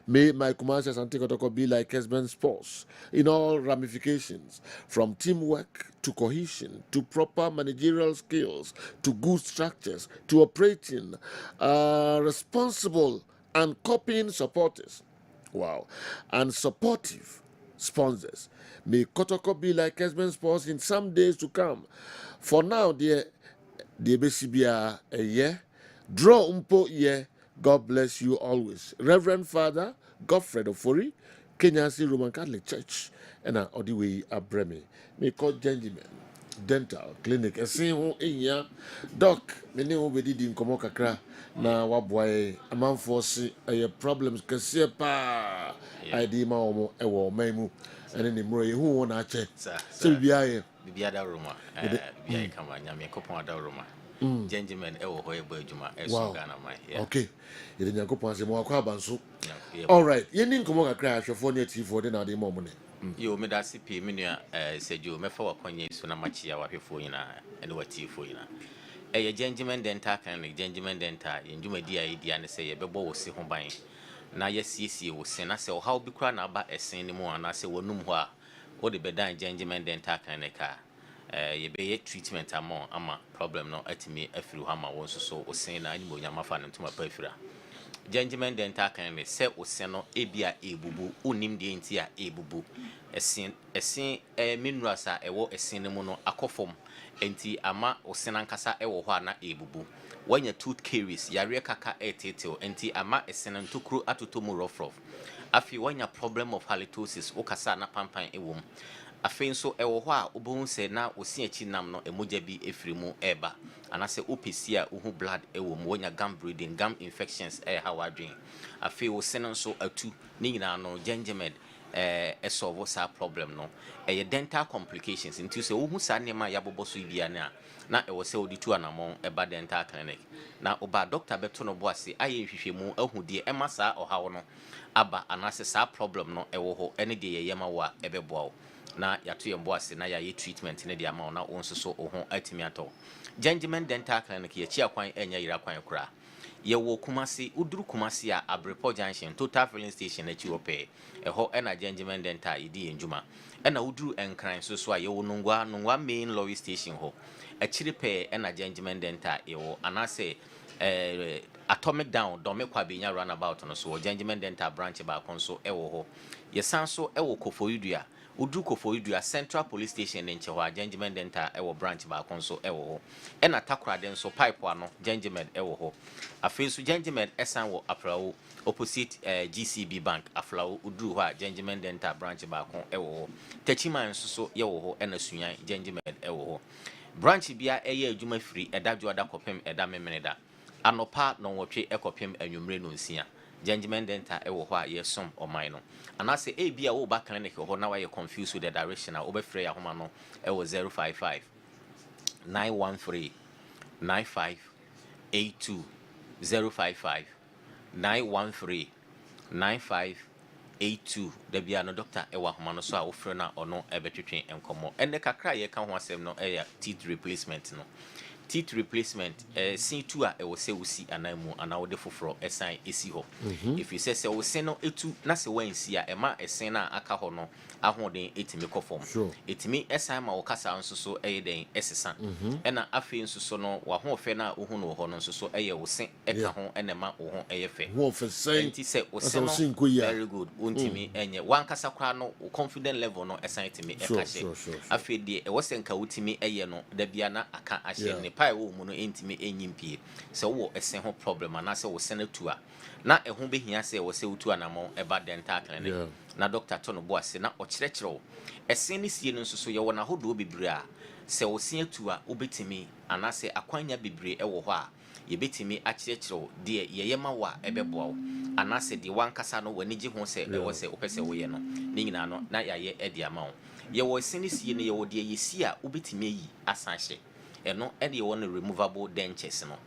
May my Kumasi Asante Kotoko be like Kessben Sports in all ramifications, from teamwork to cohesion, to proper managerial skills, to good structures, to operating, responsible and copying supporters. Wow. And supportive sponsors. May Kotoko be like Kessben Sports in some days to come. For now, dear BCBA a year, draw umpo year. God bless you always. Reverend Father Godfred Ofori, Kenyansi Roman Catholic Church, and all the way at Bremi. May call Gentlemen Dental Clinic. A same in Doc, many will be in Komokakra. Na wabwae a man force a problems can see a pa. I did my own memu and any more who won't actually. So be I. Be other Roma. Be I come on, Yamiko da Roma. Gentlemen, wow. Okay. You didn't go past the more carbon. All right. You didn't come on a crash of 4 for the other moment. You made us see Minia said you may for a conye so much ya for you and what tea for you. A gentleman dental and a gentleman dental in Jumedia idea and say a bebo will see home buying. Now, yes, will send us how be crying about a same more and I say, well, no more. Or the bedan gentleman dental and a car. Ye be treatment among ama problem no at me a few hammer once so or saying I know your fan to my perfra. Gentleman dental can say or seno abia a bubu, unim the intia a bubu. A sin a minrasa a war a cinnamon a coffom, enti ama or senancasa a wana a bubu. When your tooth carries, yare kaka a tatil, enti ama a senan to crew atutomo rough. Afi when your problem of halitosis, okasana pampan a womb. Afei nso ewo ho a obohu se na osi achi nam no emoja bi efrimu eba anase opesi a ohu blood ewo mu wonya gum bleeding gum infections ha wadwen afei wo se no nso atu ni nyina no gingimed solve sa problem no dental complications nti se ohu sa nema yabobo so bia na ewo se oditu anamon eba dental clinic na oba doctor beto no boase aye hwehwemu ahu de ema sa ohawo no aba anase sa problem no ewo ho ene de yema wa ebeboa na yato yembo ase na ya treatment ne dia ma na wonso so ohun atimi ato gentleman dental clinic ye chia kwan enya yira kwan kura Yewo Kumasi, Udru Kumasi a Abrepo Junction, Total Filling Station at Europe, a ho and a gentleman denta idi in Juma. And a Udru and crime so swa yo nungwa main lorry station ho. A chiripe and a gentleman denta yo, and I say atomic down, don't make Kwabinya runabout on so gentleman denta branch about conso ewo ho. Ye sanso ewo kofoidua. Udru kofoidua Central Police Station in Chewa, gentleman denta ewo branch about conso ewo ho. And a takra den so pipe wano, gentleman ewo ho. Afei so gentleman esan wo Afrawo opposite GCB Bank Afrawo udru ho a gentleman dental branch ba kon ewo ho Techiman so ye wo ho ena suyan gentleman ewo ho branch bia eye adwuma free edadwo ada kopem eda memeneda anopa no wotwe ekopem anwumre no nsia gentleman dental ewo ho a ye som oman no anase e bia wo ba clinic ho na wa ye confused with the direction a wo be free ahoma no ewo 055 913 9582 055 913 9582 da bia no doctor ewa homa no so a wofre na ono ebetwetwe enkomo enne kakra ye ka ho asem no eya teeth replacement no teeth replacement C2 a ewo se usi anamu ana wode foforo esan esi ho if you say wo se no etu na se wansi a ema esen na aka ho no ahoden etimi kofom etimi esan ma wo kasa nso so den esesa ena afi nso so no wa ho fe na ohu no ho no nso so eye wo se eka ho enema wo ho eye fe wo fe sen enti se wo se no very good untimi enye wan kasa kra no confident level no esan etimi eka she afi de wo se nka utimi eye no da bia na aka ahye ne pai wo mu no entimi enyimpie se wo esen ho problem na se wo se na tua na ehun behia se wo se utua na mo eba dental clinic na doctor to no bo ase na okyerɛkyerɛw esen ne sie no nso so ye wo na hodo bebre a se wo se atua obetimi anase akwanya bebre ɛwɔ hɔ a ye betimi akyerɛkyerɛw de ye yema wa ɛbɛboa wo anase de wankasa no wani gye ho se ɛwɔ se opese wo ye no ne nyina no na ya ye ɛde ama wo ye wo esen ne sie no ye wo de ye si a obetimi yi asanhye eno ɛde wo no removable dentures no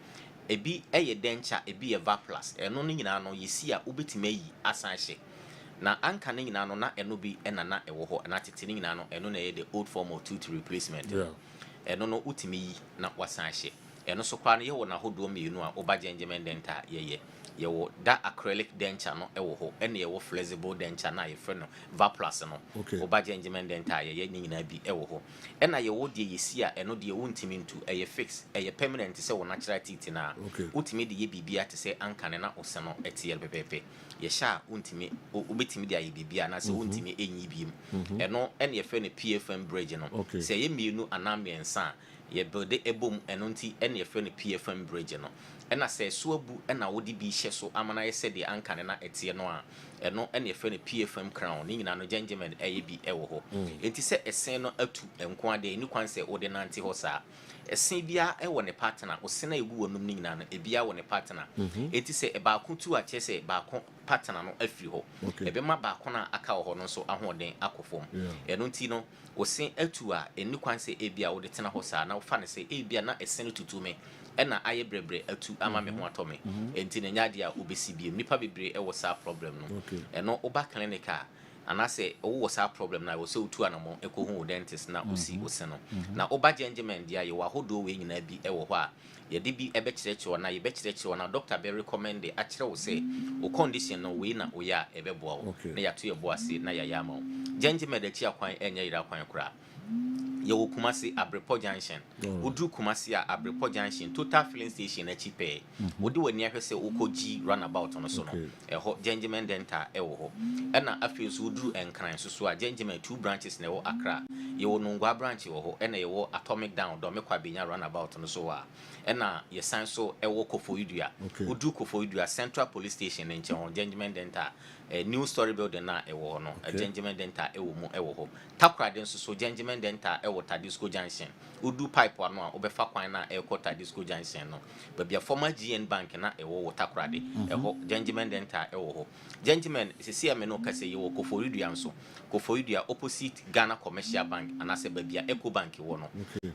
ebi ɛyɛ denture ebi yɛ vaplus eno ne nyina no ye si a obetimi yi asanhye na anka ne nyina no na eno bi ena na ewo ho na tete ne nyina no eno na ye the old form of tooth replacement eno no utimi yi na wasanhye eno so kwa no ye wo na hodo mienu a oba gentleman dental ye wo da acrylic denture no ewo ho ene ye wo flexible denture na ye frɛ no vaplus no oba gentleman dental ye ne nyina bi ewo ho ena ye wo de ye si a eno de wontimi ntu eye fix eye permanent se wo natural teeth na utimi de ye bibia te se anka ne na ose no etiel pepepe ye sha untimi obetimi de aye bibia na se untimi enyi biem eno ene ye frɛ no PFM bridge no se ye mienu anamiensa ye build ebom eno nti ene ye frɛ no PFM bridge no ena se so abu ena wodi bi hye so amana ye se de anka ne na etie no a eno ene ye frɛ no PFM crown ni nyina no gentleman eye bi ewo ho enti se esen no atu enko ade ni kwan se wode nante ho saa esen bia ewo ne partner osena egu wonum ni nyina no ebia wo ne partner enti se eba ko tu a che se ba ko partner no afiri ho ebe ma ba ko na aka ho no so ahoden akofom eno nti no osen atu a eni kwan se ebia wode tena ho saa na wo fa ne se ebia na esen no tutume ena aye brebre atu ama me ho atome enti na nyade a obesi biem nipa bebre ewo saa problem no eno oba clinic a anase wo saa problem na wo se utu anamo ekohu dentist na osi oseno na oba gentleman dia ye wa hodo we nyina bi ewo ho a ye de bi ebe kyerɛkyerɛ na ye be kyerɛkyerɛ na doctor be recommend a kyerɛ wo se o condition no we na o ya ebe boa wo na ya to ye boa se na ya ya ma wo gentleman de chi akwan enya yira kwan kura ye wo Kumasi Abrepo Junction udru Kumasi a Abrepo Junction Total Filling Station na chipe wodi wani ahwese ukoji runabout on so no eho gentleman dental ewo ho ena afi so udru enkran so a gentleman 2 branches na ewo Accra ye wo Nungwa branch wo ho ena ye wo Atomic Down do me kwa benya runabout on so a ena ye san so ewo Kofoidua udru Kofoidua Central Police Station en ho gentleman dental new story building na ewo no gentleman dental ewo mu ewo ho takra den so gentleman dental ewo Tadisco Junction udu pipe ano a obefa kwan na ekọ Tadisco Junction no babia former GN Bank na ewo wo takra de eho gentleman dental ewo ho gentleman sisi ame no kase ye wo Koforidua nso Koforidua opposite Ghana Commercial Bank anase babia Eco Bank wo no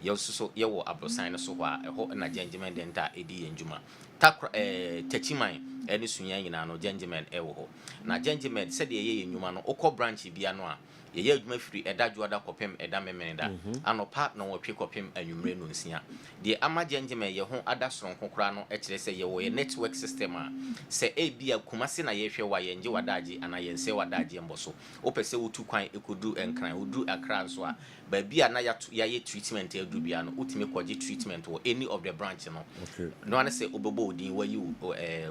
ye so ye wo abrosan no so ho a eho na gentleman dental edi enjuma takra techiman eni sunya nyina no gentleman ewo ho na gentleman said ye enjuma no okọ branch bia no a ye adwuma firi eda dwoada kopem eda memenda anopa na wo twe kopem anwumre no nsia de amagenjeme ye ho ada soronko kra no e kire se ye wo ye network system a se ebia kumase na ye hwe wa ye nje wadaje ana ye nse wadaje mboso opese wo tu kwan ekodu enkran odu akra so a ba bia na ya ye treatment edu bia no utime kwaje treatment wo any of the branch no no ana se obebo odin wa yi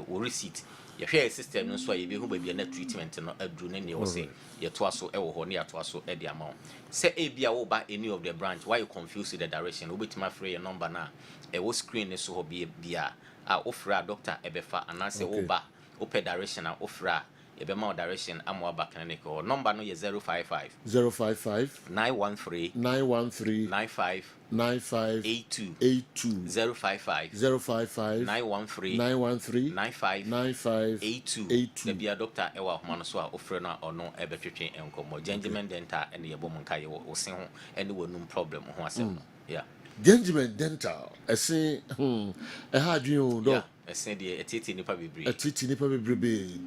wo receipt ye hwe system no so a ye be hu ba bia na treatment no adu ne ne wo se ye to aso e wo ho ne ya to aso e de ama se ebia wo ba any of the branch why you confuse the direction obetima free your number na e wo screen ne so ho bia a ofra doctor ebefa anase wo ba ope direction a ofra Ebema direction Amwaba clinic or number no ye 055 913 95 82 055 913 95 82 the be doctor ewa homa so a ofre no ono ebetwetwe enkomo gentleman dental and ye bom nka ye wo se ho and wo num problem ho asem yeah gentleman dental ese e ha adwen o do ese de etiti nipa bebre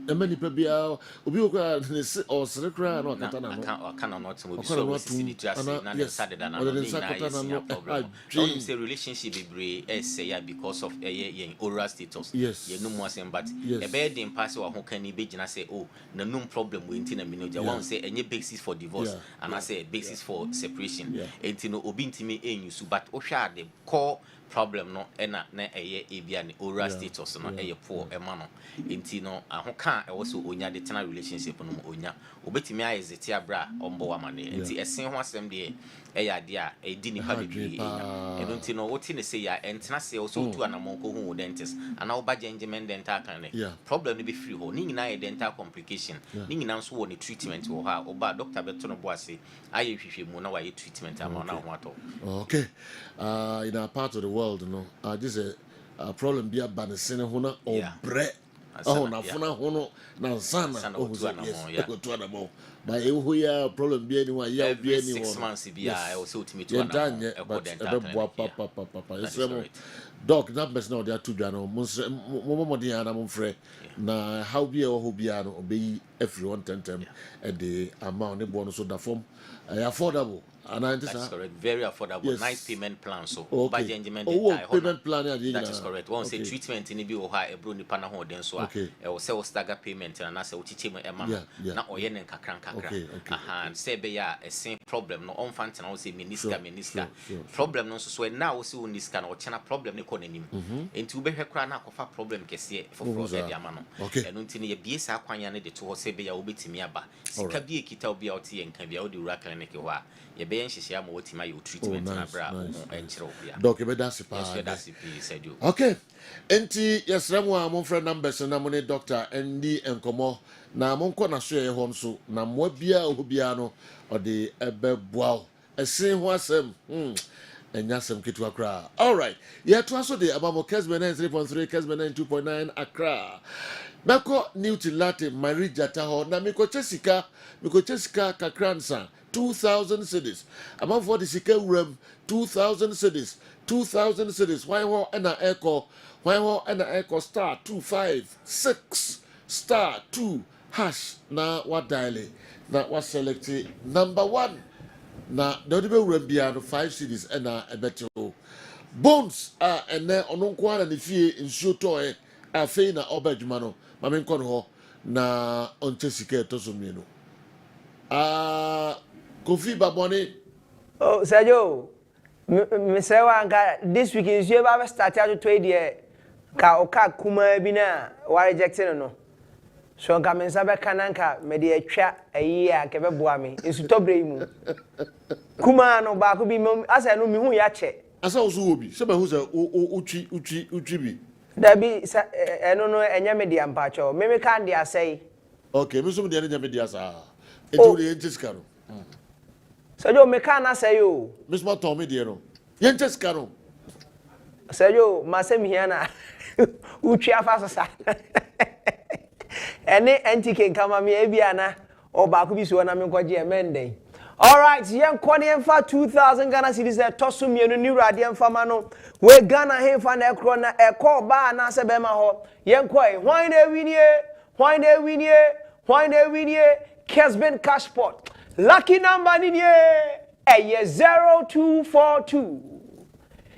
ema nipa bia obi okra ne se osre kra na okata na no aka na no timo bi so we sisi ni trase na ne sade da na no ni na problem don't say relationship bebre ese ya because of ye oral status ye no mo asem but e be dem pass wa ho kan ni be gina say oh na num problem we nti na minoja one say enye basis for divorce and I say basis for separation enti no obi ntimi enyusu but o hwa de core problem no na eye ebia ne oral status no eye poor ema no enti no ahoka e wo so onya de tena relationship no onya obetimi ayezeti abra ombo wa mane enti esen ho asem de eye ade a edi nipa bibiri eno enti no woti ne se ya entena se wo so tu anamon ko hu dentist ana wo ba gentleman dental clinic problem no be free ho ni nyina ye dental complication ni nyina nso wo ne treatment wo ha oba doctor beto no bo ase aye hwehwe mu na wa ye treatment ama na ho ato okay in our part of the world this is a problem be abanesene ho na obre na funa ho no na sana o to anamo but e ho ya problem be any one ya be any one 6 months be ya e o so ultimate one na papa esremo doc na person na dia to dwa no mo dia na mo frɛ na how be o ho bia no obeyi everyone tentem e the amount ne bo no so da form affordable. That's correct. Very affordable. Nice payment plan. So, payment plan. That is correct. Once a treatment in the Oha, a bruni pana ho den so. Or sell stagger payment and I say uchichim emma. Na oyen and kakranka. And say be a same problem. No on fancy and I say minister. Problem no so now see on this can or chana problem economy. Into be her crana of a problem kesi for Diamano. And until ye be sa quanyane de to say be a ubitimiaba. Sika be a kita be out here and can be out the rackanic. Ye be nhihia ma wotima your treatment na bra enchiro bia doc be that's said you okay enti yesremu a mon friend numbers na mo ne doctor endi enkomo na mon ko na so ye ho nso na mo bia ohobia no ode ebeboa esen ho asem enya sem kitu akra all right ye to aso de abamo Kessben 3.3 Kessben 2.9 Accra bako Newton Latte Marija taho na miko chesika kakransa 2,000 cities. About 40 sika uram 2,000 cities. 2,000 cities. Why ho and a echo? Why ho and a echo star 256 star 2 hash na what dial na what select number 1 na the uram biano 5 cities and a better bones and then on kwa na fie nsuo toy a fe na obadwuma no mame nkɔ no ho na onche sika to so mienu Kofi Baboni. Oh, Sergio, Mr. Wanka, this week is you ever started to trade here? Ka oka kuma bina wa rejecting no. So nka mensa be kananka me de atwa ayi a ke be boa me. Nsu tobre mu. Kuma no ba ko bi asa no mi hu ya che. Asa oso obi. Se be hu se utwi bi. Da bi eno no enya me de ampa cho. Me kan de asai. Okay, me so me de enya me de asa. Eto de entiska no. Sergio me can say you. Miss Tommy dear. Yenches caro. Sergio, Masem Hiana. Uchia Fasa. Any antique come me Aviana or Bakubis when I'm going to amend. All right, young Quanian for 2,000 Ghana cities at Tosum, you new Radian Famano. We're Ghana here for a corner, a call bar, Nasa Bema Hall. Young Quay, why they win here? Why they win here? Why they win here? Kessben Cashpot. Lucky number ni ye 0242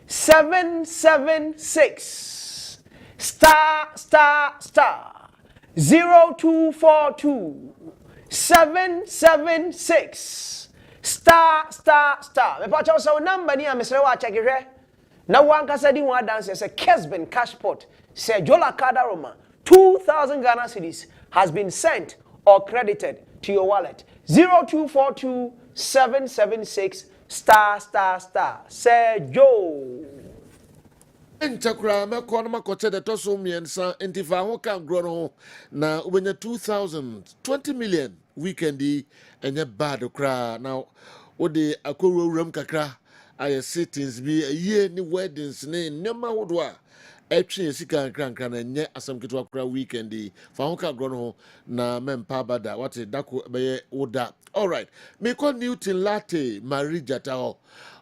776 star 0242 776 star. Me pa chaw so number ni a mesre wa check hwe. Na wan kasa di wan dance say Kessben cashpot say Laka Roma 2,000 Ghana cedis has been sent or credited to your wallet. 0242 776 star. Say Joe. Enchakra meko na makoche de toso miensa entifa ho kan gro no na ubenya 2020 million weekendi enye bad kra na ode akoruwuram kakra aye sittings bi ye ni weddings ne nyama hodo a etwe sika nkran na nye asam kitwa kra weekendi fa ho kan gro no na mempa bada wate dako beye oda. All right, me call Newton Latte Marie Jata ho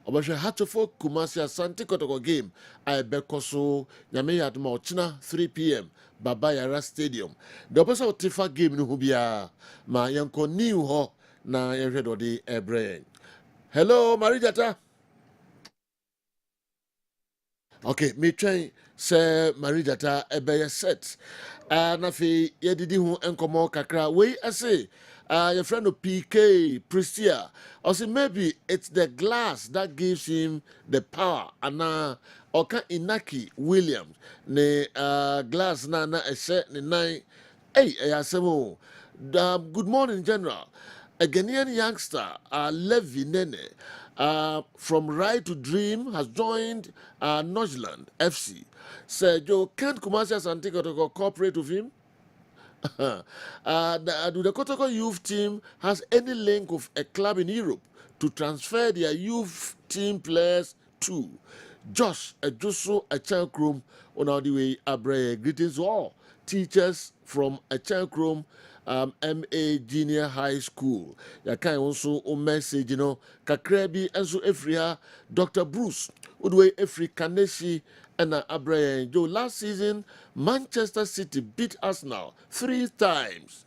obahwe hatofo Kumasi Asante Kotoko game abekoso nyame yadma ochina 3 p.m. Baba Yara Stadium. The person otifa game no hubia ma yanko new ho na yehwe dode ebre. Hello Marie Jata. Okay, me train say Marie Jata ebeye set. Na fi yedidi hu enkomo kakra we ase your friend of PK Pristia. Also maybe it's the glass that gives him the power. And Oka Inaki Williams ne glass na eshe ne nine. Hey, asemo. Good morning, General. A Ghanaian youngster, Levi Nene, from Right to Dream, has joined Nojland FC. Sir Joe, can't Kumasi Asante Kotoko cooperate with him? Do the Kotoko youth team has any link with a club in Europe to transfer their youth team players to? Josh Ejoso Achankrom on our way Abre. Greetings to all teachers from Achankrom MA Junior High School. Ya kan also o message kakrebi enso efria Dr. Bruce Udwe Efri Kaneshi and Abraham Joe. Last season, Manchester City beat Arsenal three times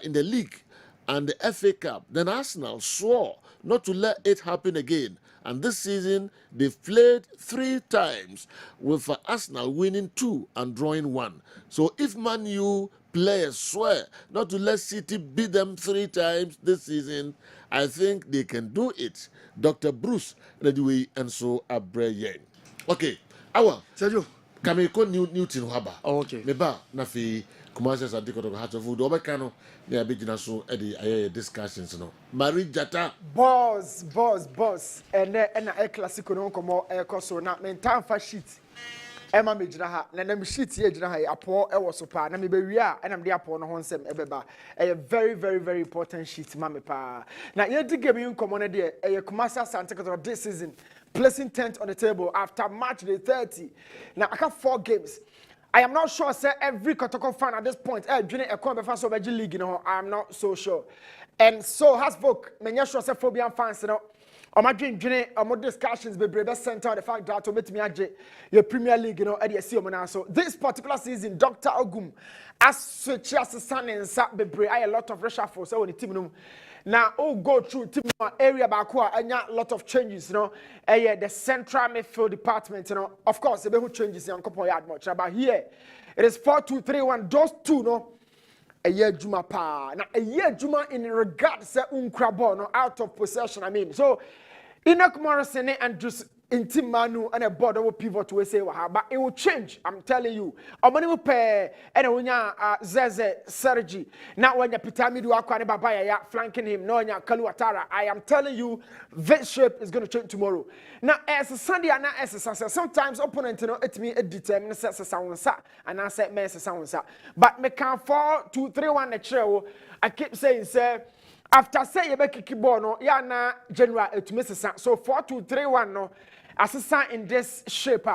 in the league and the FA Cup. Then Arsenal swore not to let it happen again. And this season, they've played 3 times with Arsenal winning 2 and drawing 1. So if Man U players swear not to let City beat them 3 times this season, I think they can do it. Dr. Bruce Redway and so Abrayen. Okay, awa. Sergio. Kameko Newton Haba. Oh, okay. Meba nafi Kumasi Asante Kotoko heart of food. Obekano ne abigina so edi aye discussions no. Marie Jata. Boss. And a classical no komo ekoso na mentan fa sheet. Emma me gyina ha na me sheet ye gyina ha apo e wo so pa na me be wi a na me de apo no ho nsem ebeba a very very very important sheet ma me pa na ye di game nkomo na de e Kumasi Asante Kotoko this season placing 10th on the table after match day 30. Now I got 4 games. I am not sure say every Kotoko fan at this point joining a combat so league, I am not so sure. And so has book many sure say Phobian fans, I'm doing discussions be best center the fact that to meet me your Premier League, at the see so this particular season, Dr. Ogum as switch as son and sat be a lot of reshuffle so on the team. Now, go through team area back and a lot of changes, the central midfield department, of course, the changes in couple yard much. But here it is 4-2-3-1. Those two, a year Juma pa. Now a year Juma in regards to unkrabo, out of possession. I mean, so Enoch Morrison and just in team manu and a board will pivot to say but it will change. I'm telling you. Omani will pay and when Zeze Sergi. Now when you pitami do akwane babaya flanking him, no nya Kaluatara. I am telling you, this shape is gonna change tomorrow. Now as a Sunday and as a Sunday, sometimes opponent it me a determined set sound and I said mess sound. But me can 4-2-3-1 the trail. I keep saying sir. After say you make kick ball no, ya na general to miss so 4-2-3-1 no. Assistant in this shape,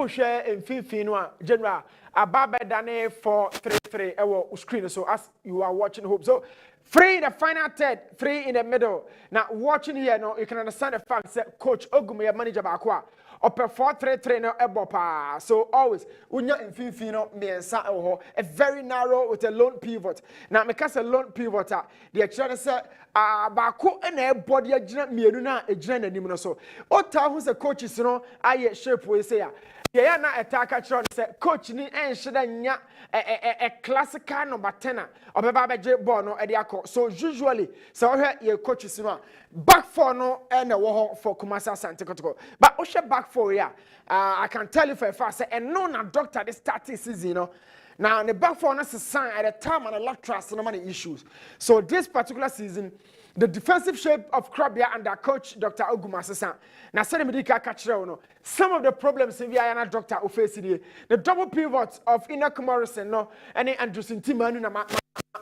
share in 15 general. Ababa dane 4-3-3 screen. So as you are watching, hope so 3 in the final third, 3 in the middle. Now, watching here, no, you can understand the fact that Coach Ogume, manager Bakwa, upper 4-3-3 no ebopa. So always, unya infino me a very narrow with a lone pivot. Now, because a lone pivot, the actual say, Bako and a body a general miruna a general nimino. So, Ota who's a coach is no, I shape we say. Yeah, na attacker tron say coach ni enhye nya a classical number 10 obeba beje ball no e dey akọ. So usually so hwe ye coaches no back four no e na wo for Kumasi Asante Kotoko. But o hwe back four ya I can tell you for a fact say and no na doctor this starting season no. Now the back four no sign at the time and the lateral no many issues. So this particular season the defensive shape of Krabia under coach Dr. Ogumasa. Now, some of the problems in the Dr. Ofesi, the double pivots of Enoch Morrison, no, and Anderson Timanu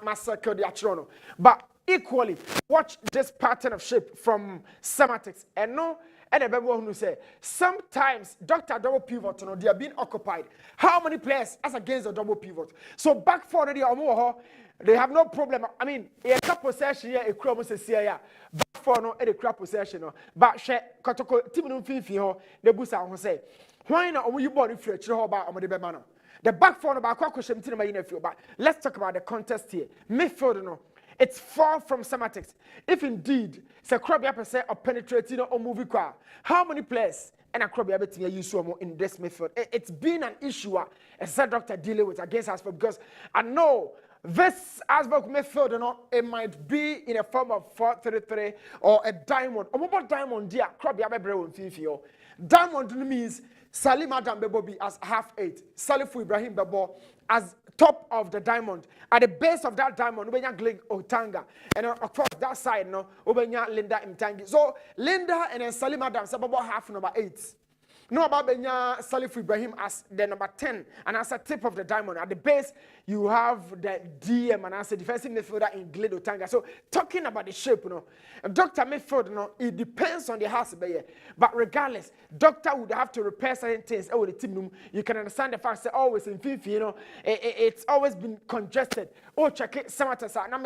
massacre the Atrono. But equally, watch this pattern of shape from Semantics. And no, and a baby who say sometimes Dr. Double Pivot, no, they are being occupied. How many players as against the double pivot? So back for the they have no problem. I mean, a crap possession here, a crop possession back for no, a crap possession. But she Kotoko Timinum Fifi ho, the Busa who say, why not you born in future about the Bemano? The back for about Quakushem Tinama in a few, but let's talk about the contest here. Midfield, no, it's far from semantics. If indeed, Sir Krabby percent of penetrating or movie car, how many players? And a crop everything you saw in this midfield. It's been an issue as a doctor dealing with against us because I know. This Asbrook midfield, you know, it might be in a form of 4-3-3 or a diamond. Or what diamond, dear? Crop Yabebre Fifio. Diamond means Salim Adam Bebobi as half 8. Salifu Ibrahim Bebo as top of the diamond. At the base of that diamond, Ubenya Glig Otanga. And across that side, no, Ubenya Linda Imtangi. So Linda and then Salim Adam Sababo half number 8. No about Benya Salif Ibrahim as the number 10 and as a tip of the diamond. At the base, you have the DM and as a defensive midfielder in Glido Tanga. So talking about the shape, you know, Dr. Midfield, you know, it depends on the house. But regardless, Doctor would have to repair certain things with the team. You can understand the fact that always in FIFA, you know, it's always been congested. Oh, check it, Samatasa. Now,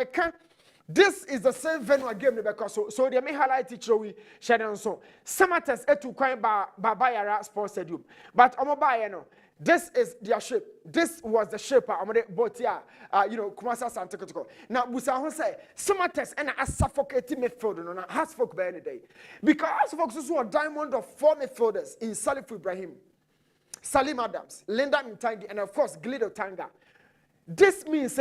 this is the same venue again because so they may highlight it we share so Samatas etu kwan ba Bayara Sports Stadium. But no, this is their shape. This was the shape of Botia, you know, Kumasi Asante Kotoko. Now, Busa say Samatas and a suffocating midfield no has folk by any day. Because folks who a diamond of 4 midfielders in Salif Ibrahim, Salim Adams, Linda Mtangi, and of course Glido Tanga. This means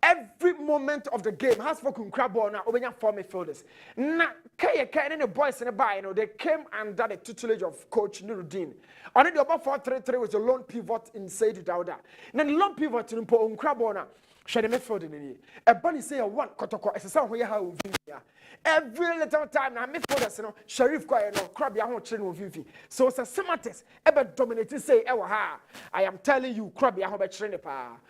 every moment of the game has spoken crab ball now over 4 midfielders. Now, and the boys in the bar, you know, they came under the tutelage of Coach Nuruddin. On the about 4-3-3 was a lone pivot in Said Dauda. Then the lone pivot in Pon crab ball now. Share the midfield in the a bunny say a one Kotoko as a sound where how every little time now midfielders, you know, Sharif Quiet no crab ya home train with Vivi. So it's a Samates ever dominating say, I am telling you, crab ya home train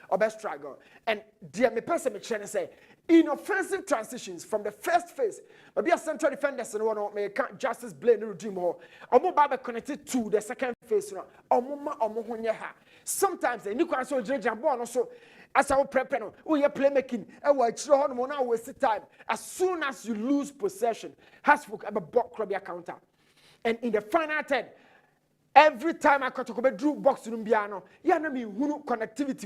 or best struggle. And dear me person me train say in offensive transitions from the first phase, maybe a central defenders and one may can't justice blame no redeem or mobile connected to the second phase, or sometimes the new console Jamborne also. As I prep, we are playmaking. Now waste time. As soon as you lose possession, Hasbrook have a block Krabia counter. And in the final 10, every time I got to drew box to Numbiano, Yanami Hunu connectivity.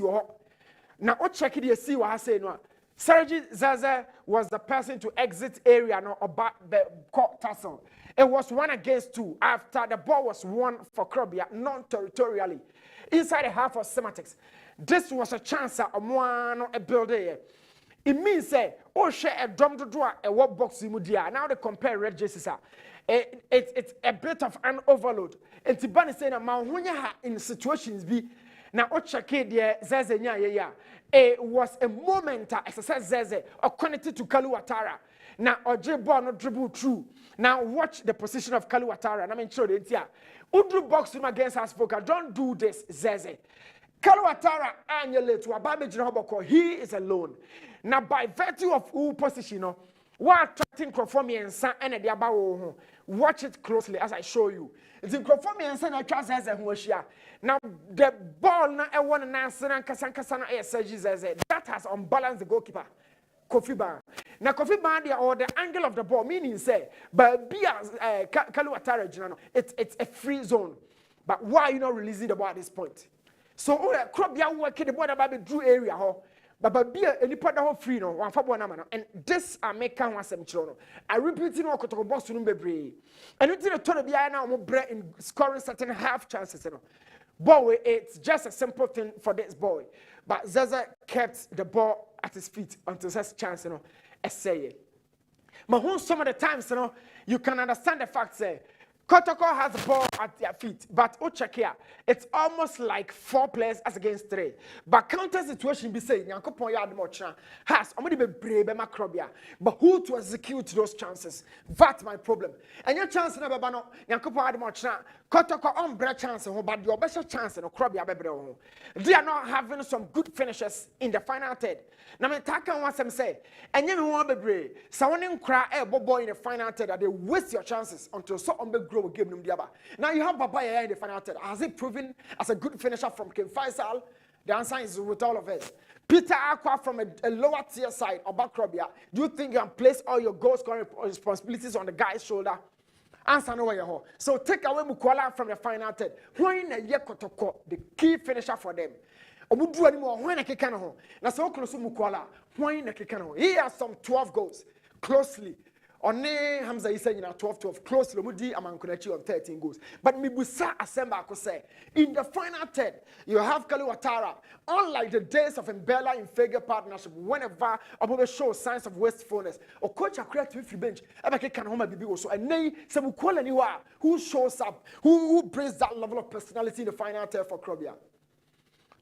Now, what check it, you see what I say no. Sergi Zaza was the person to exit area no about the court tussle. It was 1 against 2 after the ball was won for Krabia non-territorially inside the half of semantics. This was a chance of one a building. It means oh share a drum to draw a what box in Mudia. Now they compare red jerseys. It's a bit of an overload. And Tibani saying when you in situations be now what check it there Zeze nya. It was a moment exercise Zeze or connected to Kaluwatara. Now Oje ball no dribble through. Now watch the position of Kaluwatara. And I mean sure it's here. Udru box him against Hasbrook. Don't do this, Zeze. Kaluwatara annually to Ababijin he is alone. Now, by virtue of who position, what attracting Crofomi and San and the Abawo. Watch it closely as I show you. It's in Crofomi and San trust as a Huashia. Now, the ball, not a one and answer and Kasankasana Sergi Zeze. That has unbalanced the goalkeeper. Kofi Ban. Now Kofi Ban there or the angle of the ball meaning say but be Kalu Atara Jinano, it's a free zone. But why are you not releasing the ball at this point? So crop ya working the ball about the drew area ho. But be any part of free no one for one man. And this I make can was some chrono. I repeat no kotoko boss no bebre. And it's the turn of the now more bread in scoring certain half chances. Boy, it's just a simple thing for this boy. But Zaza kept the ball at his feet until such chance, I say it. But some of the times, you can understand the fact, say, Kotoko has the ball at their feet, but check here, it's almost like 4 players as against 3. But counter situation be saying, Yankopon yard much has only be brave macrobia, but who to execute those chances? That's my problem. And your chance never bano, Yankopon had much Kotoko on bread chance, but your best chance in a crobia bebro. They are not having some good finishes in the final third. Now, me takan wants them say, and you want to be brave. Someone cry a boy in the final third that they waste your chances until so on the grow game. Now you have Babaya in the final third. Has it proven as a good finisher from Kim Faisal? The answer is with all of us. Peter Aqua from a lower tier side of Bakrobia. Do you think you can place all your goal scoring responsibilities on the guy's shoulder? Answer no way. So take away Mukwala from the final third. When a year Kotoko, the key finisher for them. Omudu anymore when a kekano. Na so close to Mukwala. When a kekano. He has some 12 goals closely. Only Hamza is saying 12 closely. Mudi Amankunechi on 13 goals. But Mibusa Asemba could say in the final third, you have Kalu Watara. Unlike the days of Mbella in Figure partnership, whenever Abu show signs of wastefulness, or coach a creative bench, Abake can home be also. And nay, some quality who shows up, who brings that level of personality in the final third for Krobia.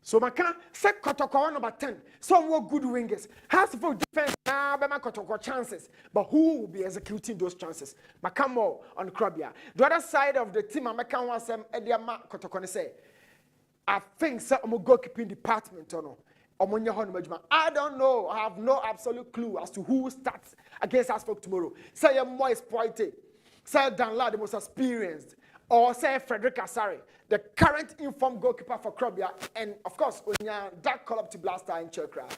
So Maka set Kotoko number 10. Some were good wingers. Has for defense now by Kotoko chances. But who will be executing those chances? Makamo on Krobia. The other side of the team, Makan was Ediama Kotoko say. I think some goalkeeping department or no. I don't know. I have no absolute clue as to who starts against us for tomorrow. Say more is pointed. Say Danla, the most experienced. Or say Frederick Asari, the current informed goalkeeper for Krobia, and of course, when that call up to Blaster in Chokra,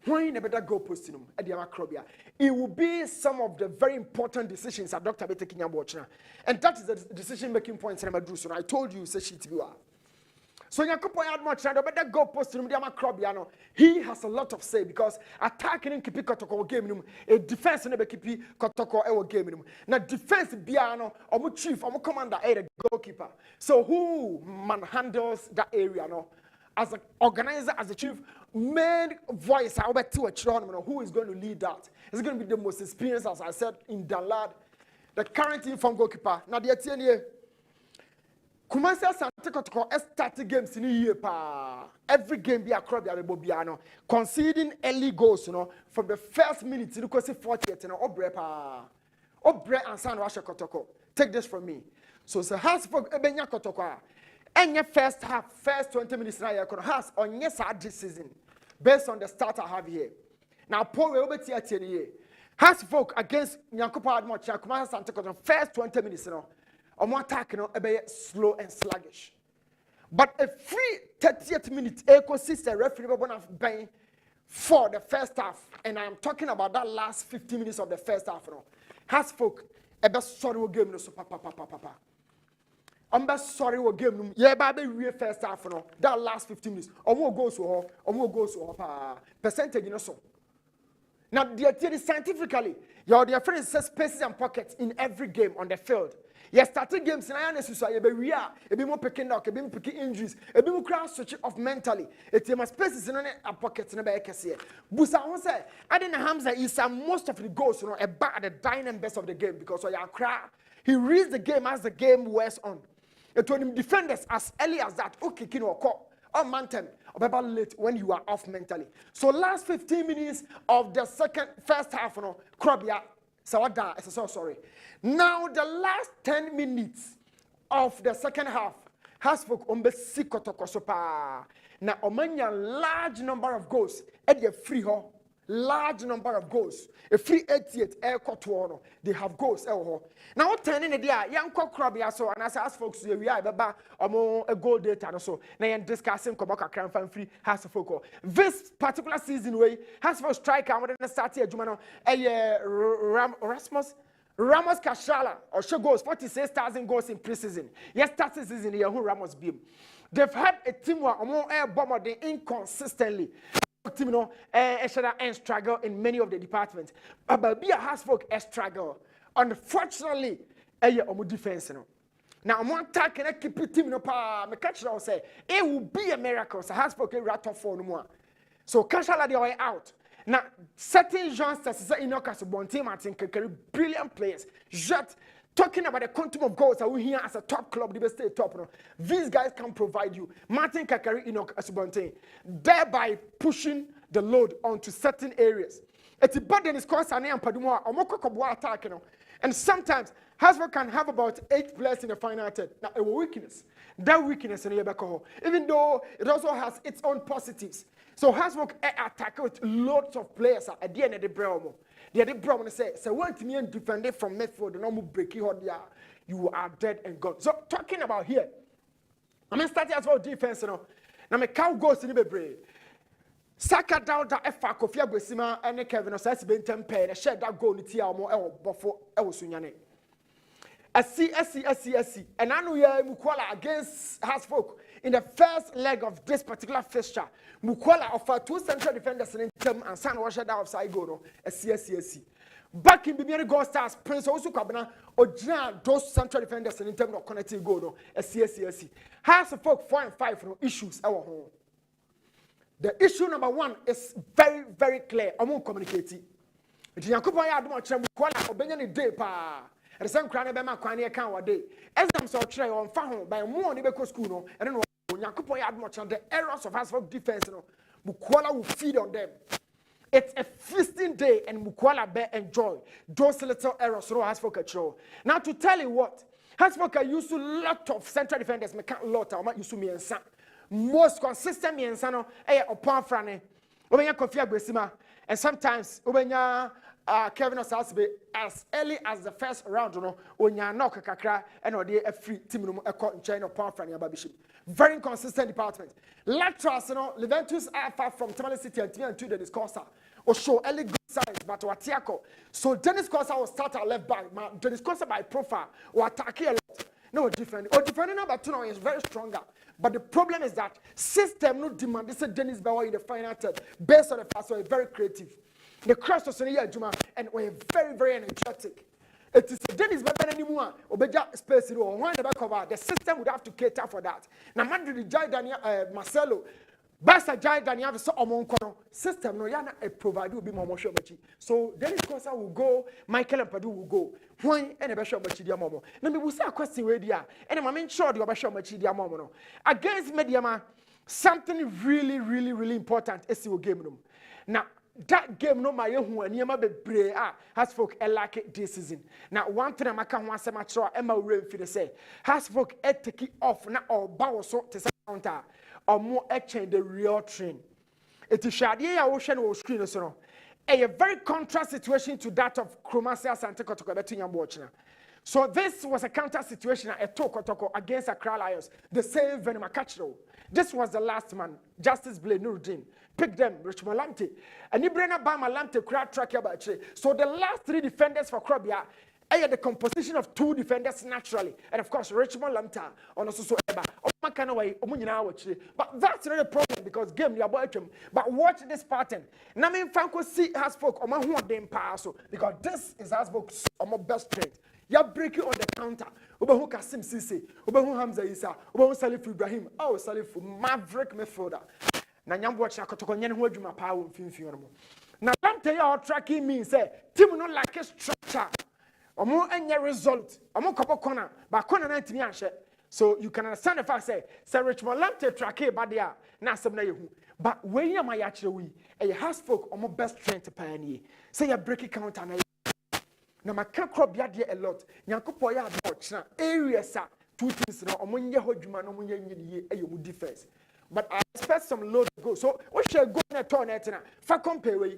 when you better go posting him at the Krobia, it will be some of the very important decisions that Dr. Bete Kenya watching. And that is the decision making points in Madruso. I told you, say shit you are. So Yakupo had much and better go post him the Krobia. He has a lot of say because attacking in Kipi Kotoko game a defense in the Kipi Kotoko game. Now defense Biano or chief or commander a goalkeeper. So who handles that area as an organizer, as a chief main voice I bet to a children who is going to lead that. It's going to be the most experienced, as I said, in Danlad, the current informed goalkeeper. Now the Etienne Kumasi Asante Kotoko started games in a year pa. Every game be a crowd be Bobiano. Conceding early goals, from the first minute to the 40th, Obre pa. Obre and San Rasha Kotoko. Take this from me. So the house for Ebenya Kotoko. And your first half, first 20 minutes now, you has on yes this season, based on the start I have here. Now, Paul will be here. Has folk against Nyankopa Admoch, Kumasi Asante Kotoko, first 20 minutes, or more attack, a bit slow and sluggish. But a free 30th minute, ecosystem referee bang for the first half, and I'm talking about that last 15 minutes of the first half. Has folk a best sorry game no so papa. I'm best sorry what game yeah, baby, we first half that last 15 minutes. Or more goes to percentage so. Now the scientifically, your different spaces and pockets in every game on the field. Yes, starting games in INS, we are a bit more picking up, a bit more picking injuries, a bit more crowd switching off mentally. It's my spaces in a pockets in a back here. Busa say, I didn't Hamza is most of the goals, about the dynamic best of the game because of your cry. He reads the game as the game wears on. It told him defenders as early as that, okay, Kino call. Or mountain, or about late when you are off mentally. So last 15 minutes of the first half, Krobia. Sorry. Now the last 10 minutes of the second half has for Ombesi Kotoko Sopa. Now Omanya large number of goals at the free ho large number of goals. A free 88 air court they have goals. Now, 10 in the day, young cock crabby, so and as folks, we are a goal data. So now I'm discussing Kobaka Cram Fan Free has a focal. This particular season, way has for striker, I'm going to start here, Jumano, Ramos Kashala or show goals 46,000 goals in preseason. Yes, start season here who Ramos beam. They've had a team where among air bomber they inconsistently. Team no and struggle in many of the departments. But be a has folk struggle. Unfortunately, defense no. Now I'm one attack and I keep it team no pa me catch now say it will be a miracle. So has folk rat off for no more. So Kashala the way out. Now certain youngsters is in Kessben team Martin Kekeri brilliant players. Just talking about the quantum of goals that we here as a top club, the best top. No? These guys can provide you. Martin Kakari in Kessben, thereby pushing the load onto certain areas. It's burden is constantly and Padumwa or Mokoko attack. And sometimes Hasbro can have about 8 players in the final third. Now a weakness. That weakness in the even though it also has its own positives. So Hasbro attack with lots of players at the end of the Bremo. The other problem say, so want me and defend it from midfield, the normal breaking hot you are dead and gone. So talking about here, I'm starting as well defense, you know. Now my cow goes in the brain. Saka down that F Kofi Agwesima and Kevin Osas been tempered, and shared that goal in the Tia more before Elsunyane. SC, and I know Mukwala against Hasfolk in the first leg of this particular fixture. Mukwala offered 2 central defenders in term and San washed out of Saigono, SC. Back in Bimiani Gold Stars, Prince Osu Kabana, or those central defenders in term of connecting goal, SC. Hasfolk 4 and 5 no issues our home. The issue number 1 is very, very clear. I won't communicate it. It's Yakuba Mukwala or Benyan Day pa. And some cranny by my quany account one day. As I'm so try on found by more neighbor school, no, and then when Yakupo had much on the errors of Hasbro defense, no, Mukwala will feed on them. It's a feasting day, and Mukwala bear enjoy those little errors through Hasbro control. Now, to tell you what, Hasbro used to lot of central defenders, make a lot of used to me and son. Most consistent me and son, upon Franny, Obenya Kofi Agwesima, and sometimes Obenya. Kevin Osasbe as early as the first round, you know, when you knock a kakra and or a free team room a court in China pound from your babiship. Very inconsistent department. Lecturers, you know, Leventus are far from Tamale City and to the Discoursa or show early good signs, but Watiako. So Dennis Corsa will start our left back, Dennis Corsa by profile or attack a lot. No different. Or defending number 2 now is very stronger. But the problem is that system no demand. This is Dennis Bauer in the final third based on the first one, very creative. The cross was in the Juma and we're very, very energetic. It is Dennis better anymore. Obeja space one the back cover. The system would have to cater for that. Now, Madrid Jai Daniel Marcelo, Basta Jai Daniel so among system no yana a provide will be more machi. So Dennis Kosa will go, Michael and Padu will go. When and a bishop machi dia momo. Now we will say a question where dia and I'm in sure the bishop machi dia momo. Against Mediama, something really, really, really important is your game room. Now that game no my who and yama be brave has folk like this season. Now one thing I can want some match Emma Rain for the say has folk take off now or bow so to counter or more exchange the real train. It is Shadia Ocean or screen so a very contrast situation to that of Cromacia Santa Cotoco between your watching. So this was a counter situation at Toko against Accra Lions, the same Venom Catchero. This was the last man, Justice Blade Nuruddin. Pick them, Richmond Lamte. And Ibrana Bama Lamte crowd track about. So the last 3 defenders for Krobia are the composition of 2 defenders naturally. And of course, Richmond Lamta on also so eba. But that's not a problem because game they are watching. But watch this pattern. Namin Franco see has folk on my one pass because this is has folk on my best strength. You break it on the counter. Obahu Kasim Sisi, Obahu Hamza Isa, Obahu Salif Ibrahim, oh Salif Maverick midfielder. Na nyam watch akotoko nyen ho adwuma pa wo mfimfini no. Na lamte ya tracking means say team no like a structure. Omo enye result. Omo kopo corner, but corner na ntimi anhye. So you can understand the fact say Richmond lamte track e ba dia na asem na yehu. But when you my actually we e has folk omo best strength pa ani. Say you break it counter na na maka krobia de a lot. Nyankopɔ ya do chna areas a 2 things no omo nye ho adwuma no omo nye nyie e mu defense. But I expect some load to go. So, what shall go in a turn at fa compare way?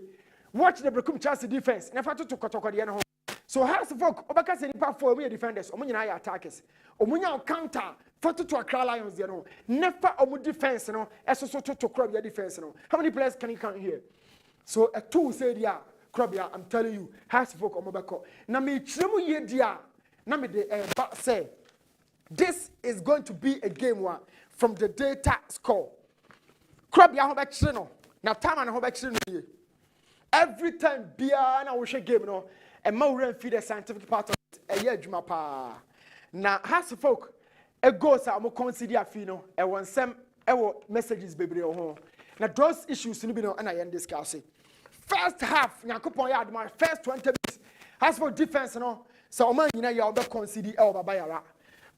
Watch the Brekum Chelsea defense. Never to Kotoko the home. So House of Folk, Obaka said for me defenders, Omunya attackers. Omunya counter, photo to Accra Lions, you know. Never Omu defense, you know, as also to crop your defense, you know. How many players can you count here? So a two said, yeah, Krobia, I'm telling you, House of Folk Omobako. Now me Chimu ye dia, now me the say this is going to be a game one from the data score. Krobia Hobachino. Now time and Hobachino. Every time Bia na wish game no and more feed the scientific part of it a year juma pa na has folk a goes a mo consider fino e won sem e wo messages bebre ho na those issues ni bi no na yen discuss first half nyakopon ya adma first 20 minutes has for defense no so o man nyina ya obe consider e wo baba yara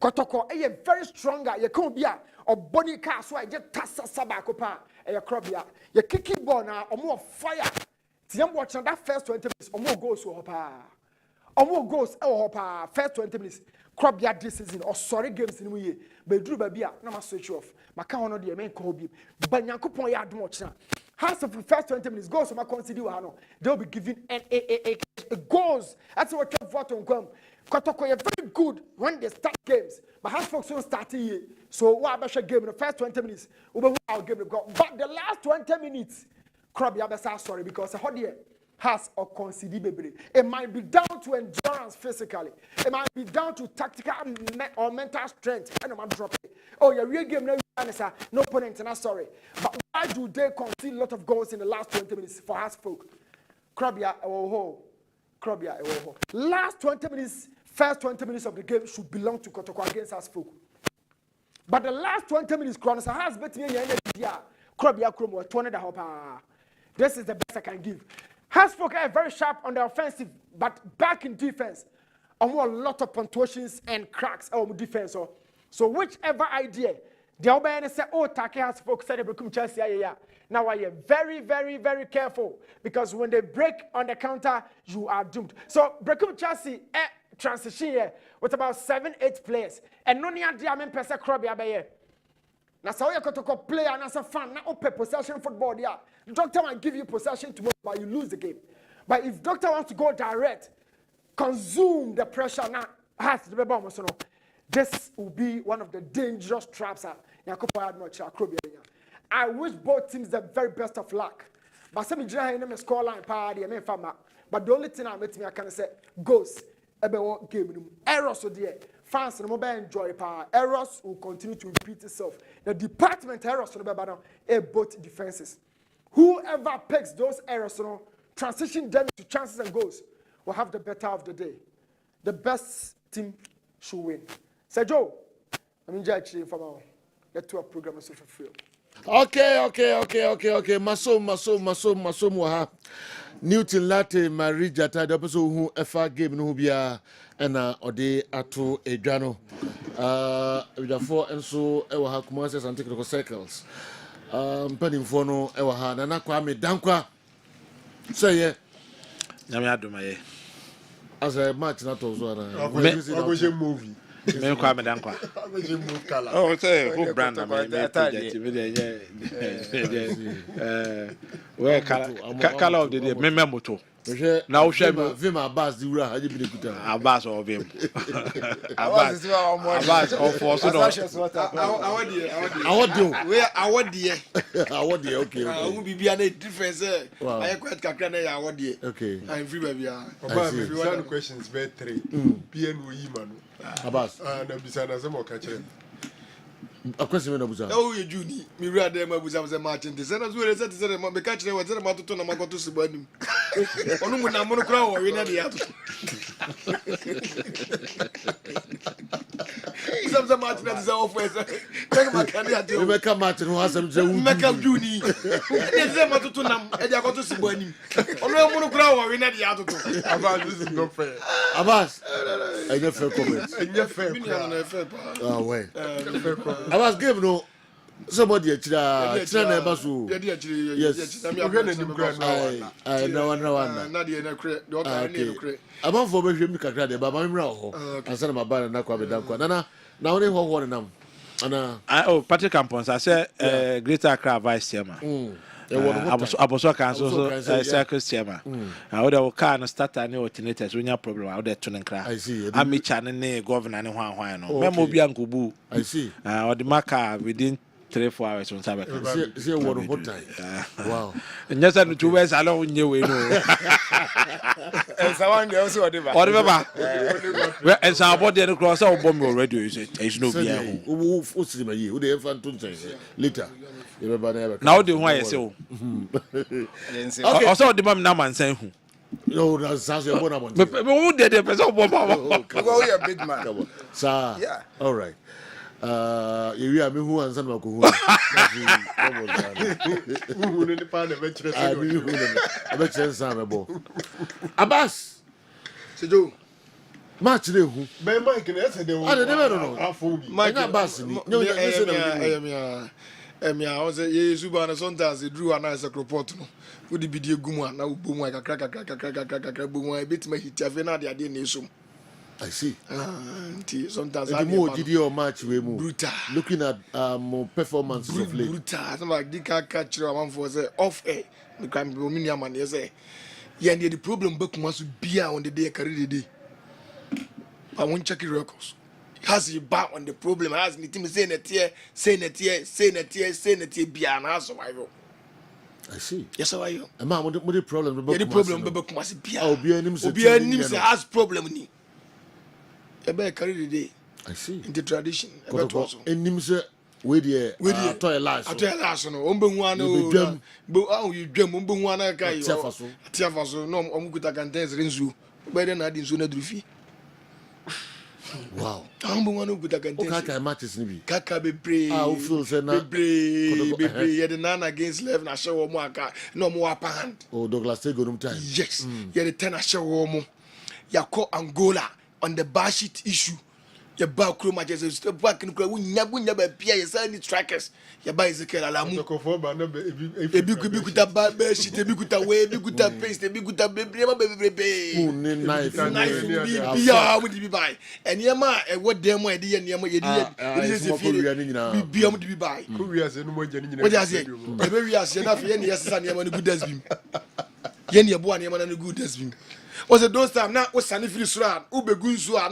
kotoko e very stronger ye kan bia oboni car so e je tasa saba kopa e krobia ye kicking ball na o mo fire. Tiam watching that first 20 minutes, or more goals or more goals or first 20 minutes. Crop ya this season or sorry games in we but drew baby, no matter switch off. My count on the main Kobe, but Yankupon yard much now. Half of the first 20 minutes goals, so my consider they'll be giving a goals. That's what you vote on come. Kotoko are very good when they start games, but half folks don't start here. So what about your game in the first 20 minutes? Our game but the last 20 minutes. Krabby Abasa, sorry, because Hodie has or consider baby. It might be down to endurance physically. It might be down to tactical or mental strength. And I'm dropping. Oh, your real game, no opponent, and I'm sorry. But why do they concede a lot of goals in the last 20 minutes for us folk? Krabby, Krabby, last 20 minutes, first 20 minutes of the game should belong to Kotoko against us folk. But the last 20 minutes, Kronos has bet me Krabby Akromo, 20 the hopper. This is the best I can give. Hasbrook are very sharp on the offensive, but back in defense, a lot of punctuations and cracks on defense. So whichever idea, the Obama say, oh, Take Hasbrook said they become Chelsea. Yeah. Now I am very, very, very careful because when they break on the counter, you are doomed. So Brekum Chelsea transition here with about 7-8 players, and none of them person crab here. Now, so you to play and as a fan, now open possession football. Yeah, the doctor might give you possession tomorrow, but you lose the game. But if doctor wants to go direct, consume the pressure now has to be bomb. So this will be one of the dangerous traps. I wish both teams the very best of luck. But some in score line party, but the only thing I can say goes about game errors so there. Fans no more enjoy power. Errors will continue to repeat itself. The department errors no be both defenses. Whoever picks those errors, transition them to chances and goals, will have the better of the day. The best team should win. Sergio, I'm enjoying from our let to our program is fulfilled. Okay. Masom waha. Newton Latte Marija ta da so hu FA game no bia na ode ato edwano. Therefore enso e wa ha commercials and technical circles. Mpanimfo no e wa ha na kwa me dankwa. Say ye. Nyame adomaye. As a match na to so na. Agoje movie. Me kwa me dankwa. Agoje movie kala. Oh, say who brand na me where color of the day me moto. Now share Vima Abbas di wura haje bi kuta. Abbas or Vim. Abbas or for so no. Awodi okay. Who be an difference I quite kakra na ya awodi. Okay. I'm free baby. Oba me one questions be 3. PNO Yimanu. Abbas. Na bisana se mo ka kire. A question na buza. Oh you Juni, me read them buza se match nti. Se na so re se se me ka kire we se ma toto na makoto se banim. Onu mu na mo no kra wo we na de ya to. Some match na se offense. Take my career dey. We make match no asem je wu. Make up Juni. E se ma toto na e de akoto se banim. Onu mu no kra wo we na de ya to. Abbas, this is not fair. Abbas. I get fair comments. I get fair. Oh wait. Abbas game no somebody chira na eba so. Yes. I na one. Na de na kre. The other na kre. Abon for be hwem kakra de ba ma mra ho. Ansa na ba na kwa be dankwa. Na only ho nam. Ana Patrick Campons I say Greater Accra vice chairman. Aboso can so circus chairman. I would car no start any alternators when you problem out there to nkra. I see. I'm channel governor and one no. Memo bi ankubu. I see. Or the marker within 3-4 hours on Saturday. See what hot time. Wow. And just to wears alone you way no. And someone else whatever. And some body the cross our bomb already is no be. Who see me you dey fan to later. Now the why so. Also the mom na man say who. No, that's your bona bon. Who did the person bomb? Go you a big man. Come on. Sir. Yeah. All right. You are me who answer my who. Who need the pan of venture? I bet you some abo. Abbas. Sejo. Match the who. Be Mike na say they I never know. Afogi. Mike Abbas ni. No, I was a Zuba and sometimes they drew a nice report. Would it be the Guma now? Boom, like a cracker, boom, I bit my hit. Avena, the idea nation. I see. Sometimes the more GD match we move. Brutal. Looking at performances of late. Brutal. Some like Dika catch one for say off air. The crime Romania man say. Yeah, the problem book must be on the day carry the day. I won't check your records. Has you back on the problem? Has the team saying it here, saying it be an survival. I see. Yes, how are you? A man with the problem. The problem book must be. Oh, be an has problem ni. Ebe carry the day. I see. In the tradition. Ebe to. Enimse we the atoy last. Atoy last no. Ombe hu ano. Bo you dwam ombe hu ana kai. Atiafaso. No omukuta contents renzu. Be dey na di nzu na drufi. Wow. Ombe hu ano kuta contents. Kaka matches ni bi. Kaka bebre. Ah, feel say na. Bebre. Ye the nine against 11 na show mo aka. No mo upper hand. Oh, Douglas take go time. Yes. Ye the 10 na show mo. Ya call Angola on the Bashit issue. Your back crew matches is step back in the crowd. We never appear as any strikers. Your by Ezekiel Alamu. A big good bad shit, a big good way, a big good paste, a big good baby, knife, with the buy. And Yama, what them idea and Yama, you did be able to be by. What does it? A very as enough, yes, and Yaman good dustbin. Yenny Abuan Yaman and a good dustbin. Was it those time now? Was Sunny Filisran? Ube Gunzu? I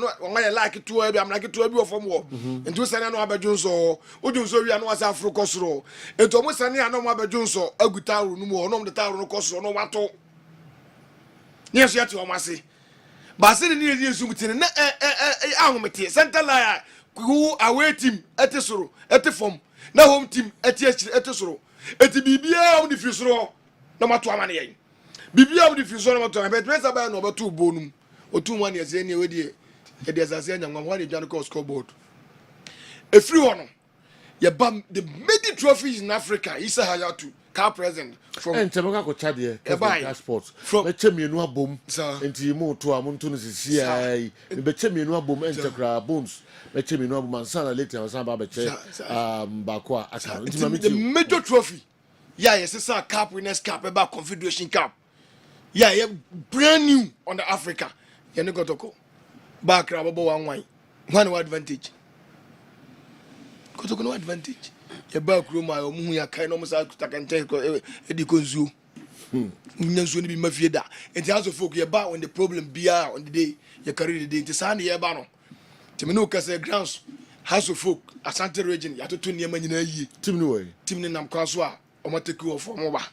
like it to I'm like it to every from war. And to Sunny no Abajones or Udunso, we are no as Afro Cosro. And to almost Sunny, I know Abajones or a good tower, no more, no the tower, no Cosro, no what. Yes, you have to Amasi. But I said, near you, Zumutin, Almati, Santa Lia, who away team at the Soro, at the form, now home team at the Soro, at the BBA on the Fusro, no matter how many. Bibia with the fusion of time, but rest about number 2 bonum or 2 1 years anyway. It is as any one Janico scoreboard. A free one. You bam the many trophies in Africa. Isa Hayatu, car present from Temaka Chadia, passports from a Chemino boom, and Timo to Amontun CIA, the Chemino boom, Entercra booms, the Chemino Mansana later, or some Bakwa. The major trophy. Yeah, yes, it's a cup winners cup about Confederation Cup. Yeah, brand new on the Africa. You know, got to go back. One advantage. Got to go no advantage. Your back room, my own, kind almost I can take a deconzu. You soon be mafia. And the house folk, your back when the problem be out on the day, your career the day to Sandy Abano. Timinuka say grounds, house of folk, Asante region, you have to turn your money in a year. Timnam Kaswa, or Mateku for Moba.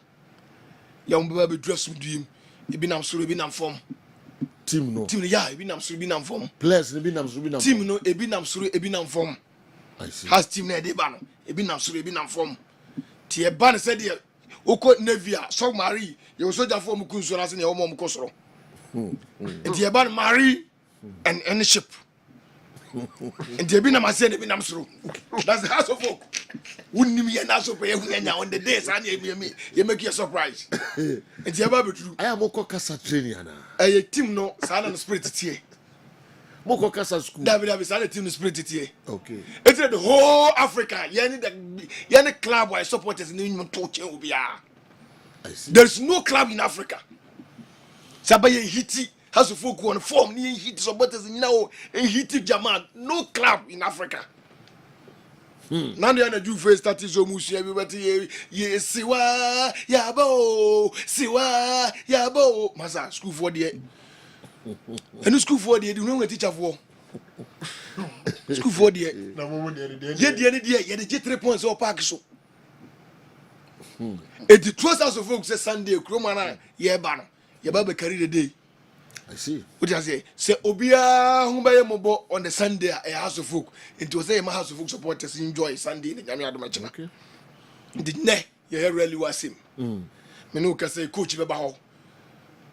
Young baby dress with him. He been am suru been am form. Team no. Team yeah, he been am suru been am form. Players he been am suru been am. Team no, he been am suru he been am form. I see. Has team na dey ba no. He been am suru he been am form. Tie ban said there. Oko Navia, so marry. You soldier form kunso na se na o mom kosoro. Tie ban marry and any ship. And they been am say they been am suru. That's the house of folk. Wouldn't me and also pay on the days and you make you a surprise. It's about true. I am Moko Casa training. A team no silent spirit here. Moko Casa school. David have a team spirit here. Okay. It's the whole Africa. Any club where supporters in the touch will be. There's no club in Africa. Sabaye Hiti has a folk on form near Hiti supporters now a Hiti Jaman. No club in Africa. Now they are do first that is almost everybody ye siwa yabo masa school for the and school for the you know a teacher for school for the ye 3 points or park so it the trust house of folks say Sunday kromana ye ba no ye ba be carry the day. I see. What you say obia hu ba ye mobo on the Sunday a house of folk into say my house of folk supporters enjoy Sunday in nyame adoma china. Okay. The ne ye really was him. Me no ka say coach be ba ho.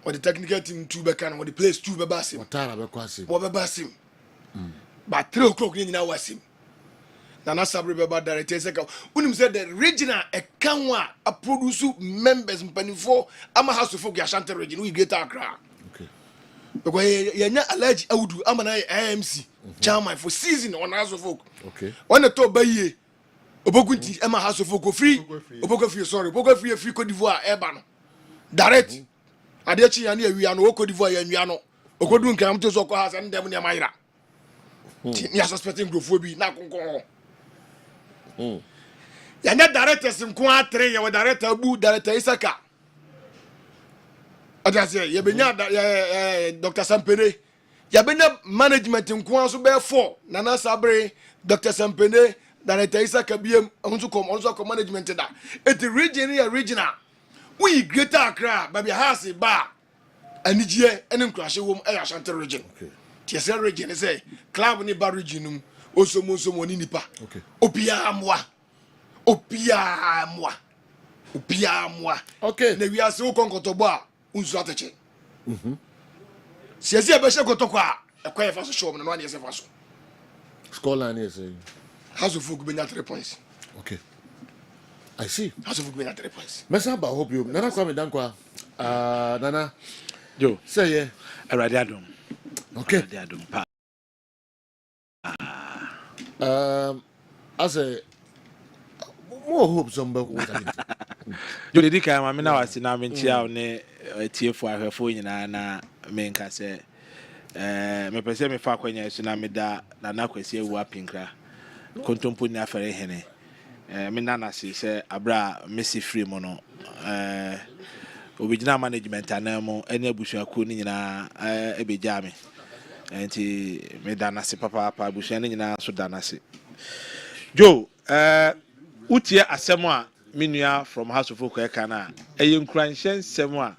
Or the technical team two be kan or the players two be ba sim. Watara be kwasi. Bo be ba sim. But 3 o'clock ni na was him. Nana Sabri be ba director say ka unim say the regional ekanwa a produce members mpanifo ama house of folk ya Ashanti region we greater Accra. Because yanya allergy awudu amana AMC chairman for season on house of folk. Okay. On the top baye obogunti ema house of folk free obogo free Cote d'Ivoire eba no direct ade chi ya na awia no Cote d'Ivoire ya nwia no okodu nkan amto so ko house ndem ne mayira ya suspecting grofo bi na konkon yanya directors nko a 3 ya director abu director Isaka Adase ye benya Dr. Sampene ye benya management nko so be 4 Nana Sabre Dr. Sampene Director Isaka biem onso kom management da it regional we greater Accra baby house ba anigye ene nkrahye wom e Ashanti region okay tiese region say club ni ba region osomo ni nipa okay opia amwa okay na wi ase wo konkotobo a unsu ateche siasi abeshe kotoko a ekwa yefa so show no ane yefa so scoreline is House of Folk benya 3 points. Okay, I see. House of Folk benya 3 points. Mesamba hope you Nana Kwame Dankwa Nana Joe say yeah already adom okay adom as a more hope somebody Joe did ka ma me na wase na me ntia ne tiefo ahwefo nyina na me nka se me pese me fa kwanya so na me da na kwasi ewu apinkra kontompo ni afere hene me nana se abra Messi free mo no obigina management anamo ene abusuako ni nyina ebeja me enti me dana se papa abusuan ni nyina so dana se Joe utie asemo a minua from House of Folk kana eyenkuranshen semo a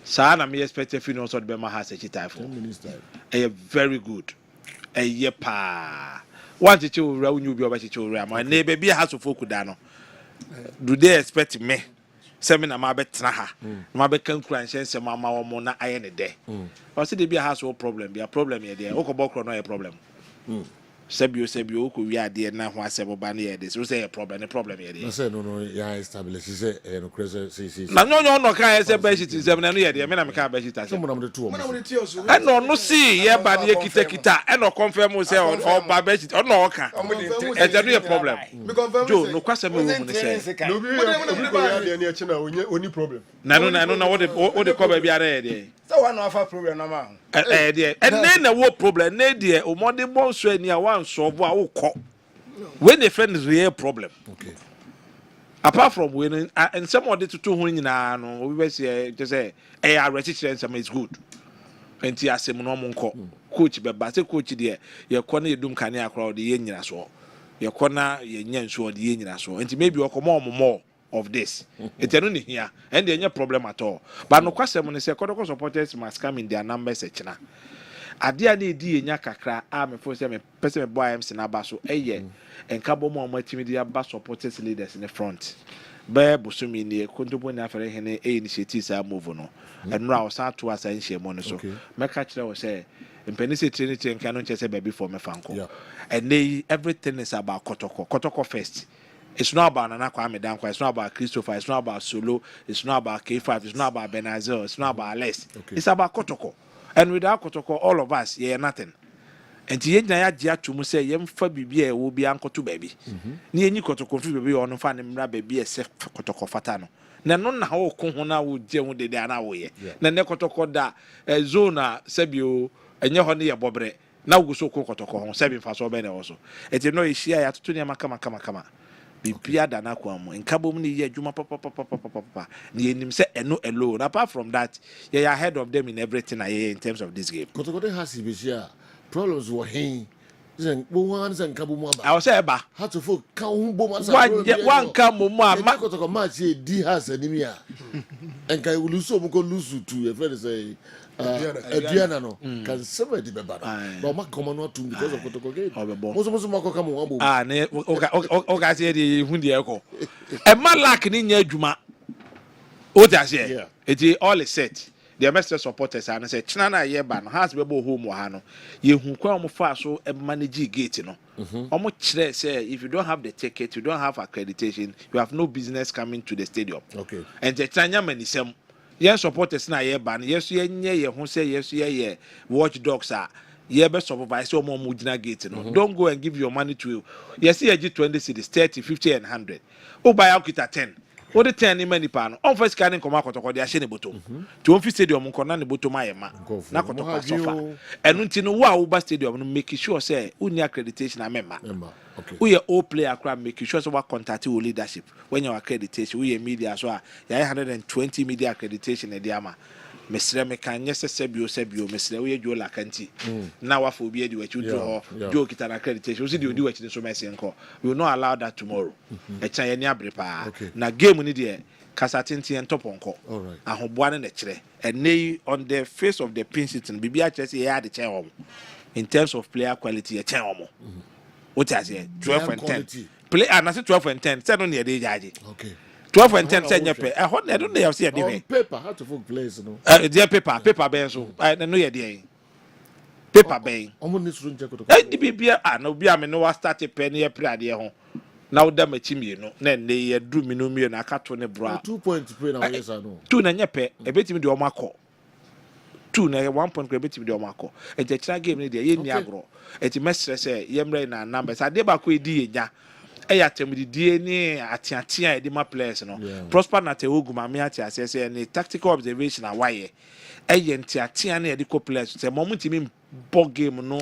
saa na me expect if you know so be ma ha se chitai for very good pa want to owura unyu bi obachiche owura ma na be bi House of Folk da no do they expect me seminar ma betena ha ma be kan kuranshen semo ma wo mo na aye ne de o se de bi House of problem bi a problem ye de okobokro no ye problem sebio ko wi ade na ho asebo ba na ye de so say a problem ye de no say no ya establish say no crazy see na no kan say be shit say na no ye de me na me kan be shit say mo na mo de two e no see ye ba na ye kita e no confirm say o ba be shit o no ka e de no ye problem Joe no kwase me wo mu ne say no bi ko ya de na e china oni problem na what the cover bi are de so one of our problem na ma there and na wo problem na there o mo de bon so ani a wan so bo a wo ko when the friend is real problem okay apart from when and some of the to ho nyina no we be say just say are registered some is good enti asem no mo nko coach be ba say coach there ye ko na edum kane akra de ye nyina so ye ko na ye nya nso de ye nyina so enti maybe o ko more of this etenu ni here and there any problem at all but no kwasem no say kodoko supporters must come in their numbers echina ade a na edi enya kakra a me for say me person me boy MC na ba so eye enka bo mo matimi dia ba supporters leaders in the front be bosumi ni kontobo na afere hene initiative sa move no enra o sa to asa nhye mo no so me ka kire wo say mpeni se training nka no nche say baby for me fanko and everything is about kotoko first. It's not about Nana Kwame Dankwa, it's not about Christopher, it's not about Solo, it's not about K5, it's not about Benazel, it's not about Les. It's about Kotoko. And without Kotoko, all of us, nothing. And the end I had to say, Yem Fabi will be uncle to baby. Near you Kotoko baby on fan him baby a safe Kotoko Fatano. Nanon how Kohona would deal with the Anawe. Nanekotoko da Zona Sebio and your honey a bobre. na go so ko kotoko ho 7 fa so be na wo so eti no ehia ya tutu ne kama bibia da na kwa mu nkabom ne ye adwuma papa ne enim se eno alone. Apart from that you are ahead of them in everything in terms of this game. Kotoko has bishia problems were he zen one zen kabum aba I was say ba how to folk kan hu bom asa one come mo ma kotoko match e di has anemia enka uluso mu ko lusu tu e friend say Adriana no can sever the beba but ma come not to because of kotoko game mo so mako kam wo ah ne o ga say dey hu dey ko e ma lack ni nya adwuma o ta say it all is set. The MSS supporters and say China na ye ba no has bebo home wa ha no ye hu kwa mo fa so e manage gate no omo kire say if you don't have the ticket, you don't have accreditation, you have no business coming to the stadium. Okay. And the China manisem ye supporters na ye ba no yes ye nye ye hu say yes ye watchdogs are ye be supervise omo mo gina gate no. Don't go and give your money to yes ye 20 cities 30 50 and 100 o buy out 10. What the 10 many pan on first scanning come out of the Ashene bottom to one stadium on Conan bottom my ma na kotoka sofa and until no wa stadium no make sure say unya accreditation a member okay we are all player crowd make sure so what contact with leadership when your accreditation we media so ya 120 media accreditation e dia ma mesre me kan nyese sebio mesre we jo Laka nti na wa fo bi e di wachi do ho jo kita na accreditation so di odi wachi so mesi nko we will not allow that tomorrow e chan ye ni abre pa na game ni de kasa tenti en top onko ahoboa ne na kire enei on the face of the pin sitting bibia kire say ya de chen wo in terms of player quality ye chen wo what I say 12 and 10 play and I say 12 and 10 say no ne dey jaji okay 12 and 10 say nyepe I don't know see on paper how to folk place no dear paper ben so I no ye dey paper ben omo ni suru nje koto di bibia na obi am no wa start pen ye prade ho na wo da machi mienu na ne ye dru mi no mienu aka to ne bra 2 points play na yes no 2 na nyepe e betimi de o makọ 2 na 1 point e betimi de o makọ e je kira game ni de ye ni agro e ti mesre say ye mre na numbers ade ba ko edi ye nya eya temdidie ni atiatia e di ma players no prosper na te oguma me atia say ni tactical observation awaye eye ntiatia na e di ko players say mo mutimi ball game no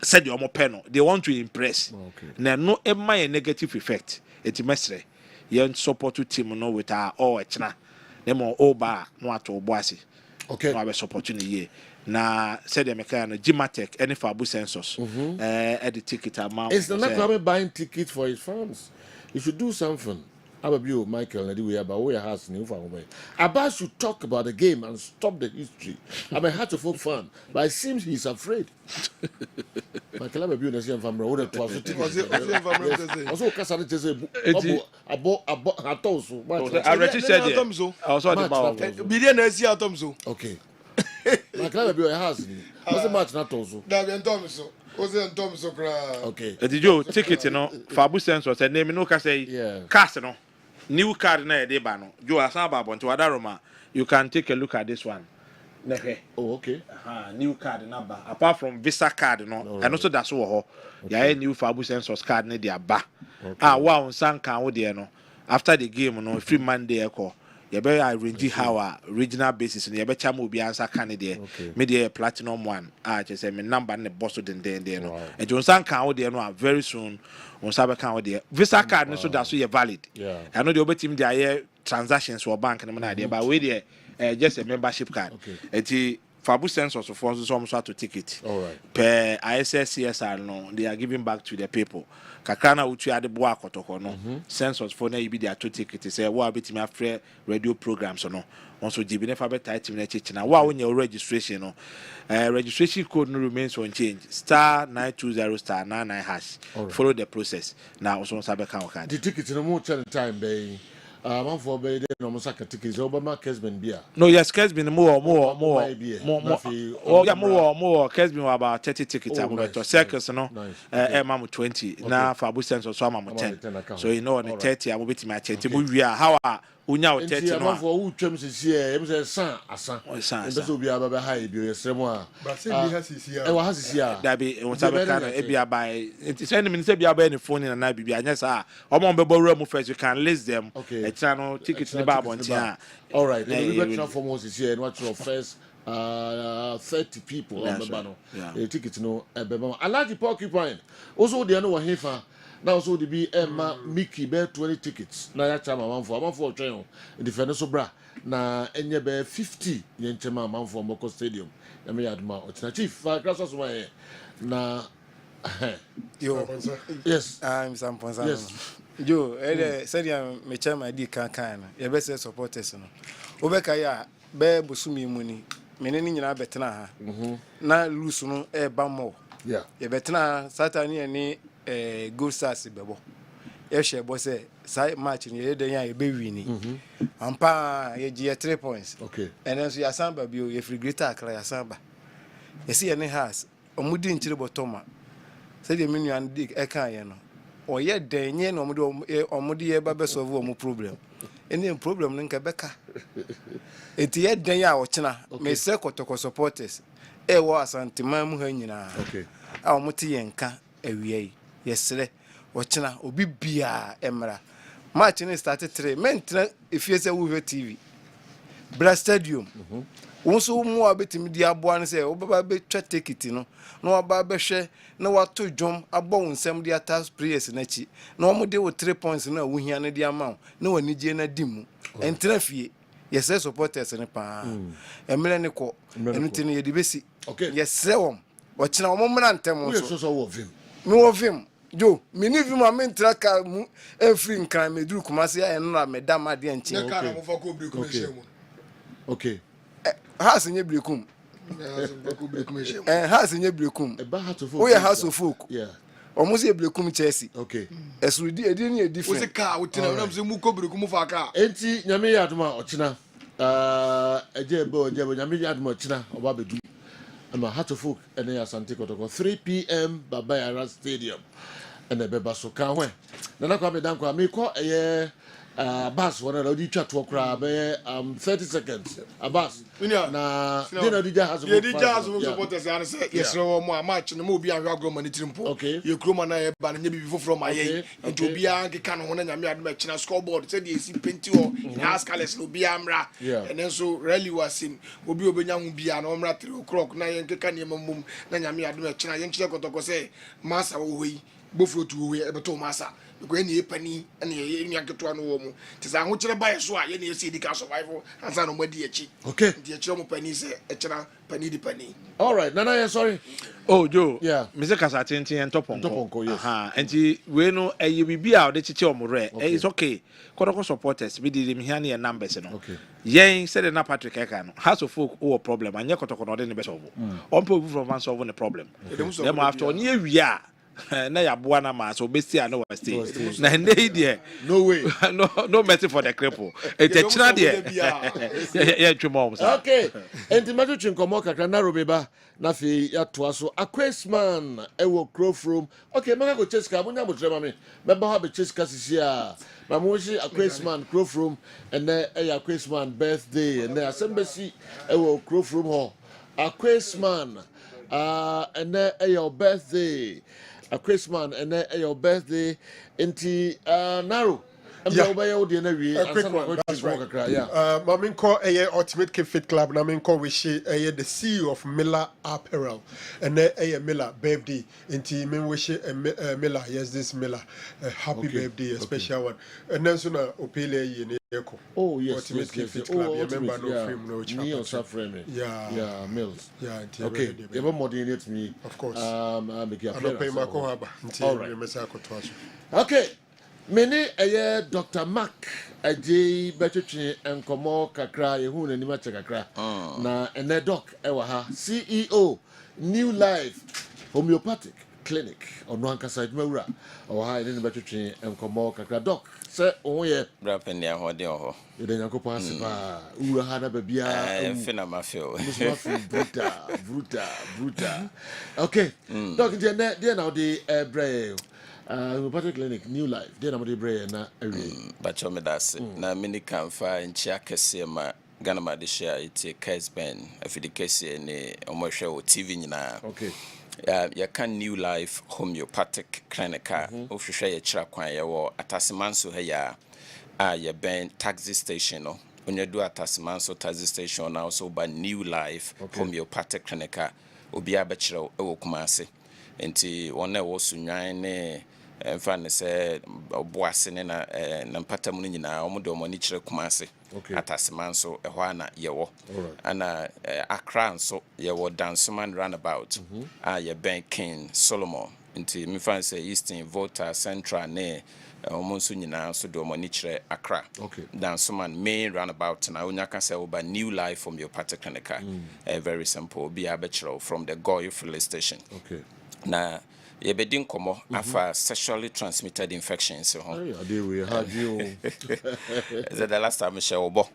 said the omo penal they want to impress na no e my negative effect it mesre yen support team no with our all echna dem all ba no ato boase okay no be support ni ye na said the mechanic no Gimatek any fabu census at the ticket amount it's not coming buying tickets for his fans. You should do something. How about you, Michael? We about where has new fan away. Abba should talk about the game and stop the history. I'm a heart of folk fan, but it seems he's afraid. Michael, I'm a beautiful fan from Road to also Cassandra I registered them. Also, okay. Michael, I'm a house. What's the match not also? Okay. Did you ticket, you know, Fabu census and name no say cast no. New card na de ba no jo asaba bonto adaroma you can take a look at this one oh okay new card number apart from visa card no and also that's wo ya new fabu census card na dia ba wa on san kan wo de no after the game no free Monday eko you be arrange how a regional basis no you be chama obi answer kan de me de platinum one je say me number na boss den no and jo san kan wo de no very soon on sabe kan wo de visa card no so that so you valid I know the obetim dey aye transactions for bank na dey but we dey just a membership card enti fabu census for so to ticket all right per ISSCSR no they are giving back to the people kakana utu ade bo akotoko no census for na ibi dey to ticket say wo abetimi afre radio programs no also jibi nefa beta item na chechi na wa wonya registration no registration code no remains unchanged *920*99#. Follow the process now also sabe kan card the ticket no more time bay man for bay no mo saka tickets Obama Kessben bia no yes Kessben more Kessben about 30 tickets about circles no mam 20 na for abu sense so mam 10 so you know on the 30 am beti ma chenti mo wi how unya o 30 no for who twem sisi e say san asa so bia ba high bi yesrem a but say bi hasisi a e wa hasisi a da bi won sabe kan e bia ba it send me say bia ba any phone na bia anya sa o mo be borrow mu first you can list them e try no ticket ni ba bontia all right we better for most is here and what your first 30 people on That's right. the ticket no I like the porcupine also the no hefa now also the be Emma Mickey bear 20 tickets na ya chama man for train the fene bra na enye be 50 yen chama man for Moko Stadium na me adma otina chief fa kraso so na Yo, yes I'm Sam Ponsano. yes Yo, said me chairman di kan ye be say supporters no. Obeka ya be bosumi muni. Me ne nyina betena ha. Na lose no e ba mo. yeah Ye betena Saturday ni Gold Stars bebo. Ye share bo say sai match ni ye den ya ye be wini. Ampa ye gi 3 points. okay And then so ya samba bi ye free greater akra ya samba. Ye see any has omudi nchire botoma. Say the menu and dig eka ye no. Or yet denye no omudi ye ba be solve o problem. Any problem nka beka. Eti ye den ya ochina me se kotoko supporters. E wo asantima mu ha nyina. okay A omuti ye nka awie yesre ochina obi bia emra. Match ni started 3 mentra efie se wo TV. Bra stadium. Wonso mu abetimi di aboa ne se obaba be twa ticket no na oba be hwe na wato dwom abɔ wonsam di atas players na chi na omo de wo 3 points na wo hia ne di ama na wani je na dimu entra fie yese supporters ne pa emre ne ko enti ne yedi besi yese wom ochina omo mra ntem so so wo vim me wo vim jo mini vim a mentra ka mu enfri nkan meduru kumase ya no na medama de enchi okay has nye brekum has nye brekum we house of folk yeah almost a brekum Chelsea okay esudi edi ni edi we ka utina na mse mu ko brekum fa ka enti nyame ya adoma ochina ejebo nyame ya adoma ochina oba bedu ama heart of folk ene ya Asante Kotoko 3 p.m. Babayara Stadium ene beba so ka hwe na kwa me dan kwa me ko Abbas one of the chat to cry 30 seconds Abbas na dinner DJ has supporters and say yes no more match no mo bia agro mani trimpo okay ye kroma na ye ba na nya bibi from aye into bia nke kan ho na nyame adom china scoreboard say the esi penti o in house colors no bia mra and then so rally was in obi obenya hu bia na omra 3 o'clock na ye nke kan ye mamum na nyame adom china ye nchire Kotoko say masa wo hoyi bofro tu wo e beto masa because any penny and ye nyanketo no wo mu tisa ho kire bae so a ye na esi di ka survival ansa no madi echi okay di echi mo penny say e kira penny di penny all right nana yeah sorry oh Joe yeah Mr. Kasa tintin en toponko yes enti we no eye bibia o de chiche omure it's okay Kotoko supporters we did him here na numbers no okay yen said na Patrick Eka no house of folk o problem anya Kotoko no de ne be solve on people from man solve the problem them after on ye wia na ya boa na ma so besti ano wa stay na ndey there no way no mercy for the cripple it e china there yeah twemo okay enti majo chinkomo kakra na robeba na fi ya toa so Kessben ewo crowf room okay maka go cheska munya motrema me meba ha be cheska sisia ma mo shi Kessben crowf room ene ya Kessben birthday ene asembesi ewo crowf room ho Kessben ene your birthday Kessben ene your birthday inti naro Yeah. That's right. Yeah. Maminko Ultimate Cape Fit Club. Maminko wishi the CEO of Miller Apparel and Miller birthday. Inti min wishi Miller. Yes, this Miller. Happy birthday, a special one. And then soon Opele yene. Oh yes, Ultimate Cape Fit Club. You remember no frame no chapter. Yeah, Mills. Yeah. Okay. Even moderate me. Of course. Make your appearance. All right. Okay. Many Dr. Mark Ajay Betchin and Komo Kakra Yehun and Nimacha Kakra. Na ene doc ewa CEO New Life Homeopathic Clinic on Wankaside Mura or high in Betchin and Komo Kakra doc. Say oh yeah. Rapping their holiday or you then go pass Urahana Babia Finamafio. Bruta. Okay. Doc then now the brave. Homeopathic Clinic, New Life. Then I'm the na but you that's na mini can find Kessben ma Ghana ma de share it Kessben if the case any almost show TV na okay you can New Life Homeopathic Clinic of share your chira kwan ya wo Atasemanso ha ya ya ben taxi station no do at Tasmanso Taxi Station also by New Life Homeopathic Clinica Obia Bachelor Kumasi. Enti one was Sunyane and Fanny said Boasin and Nampatamu nyina omodo money chere Kumasi. At Tasmanso Ewana Yewo. And Accra so Yewo Dansuman roundabout. Ye Ben King Solomon. Enti mi fan say Eastern Volta Central ne omonso nyina so do money chere Accra. Dansuman main roundabout na unyaka say oba New Life from your party clinica. Very simple. Be a bachelor from the Goy filling station. Na yebedin komo afa sexually transmitted infections so we had you is that the last time I share obo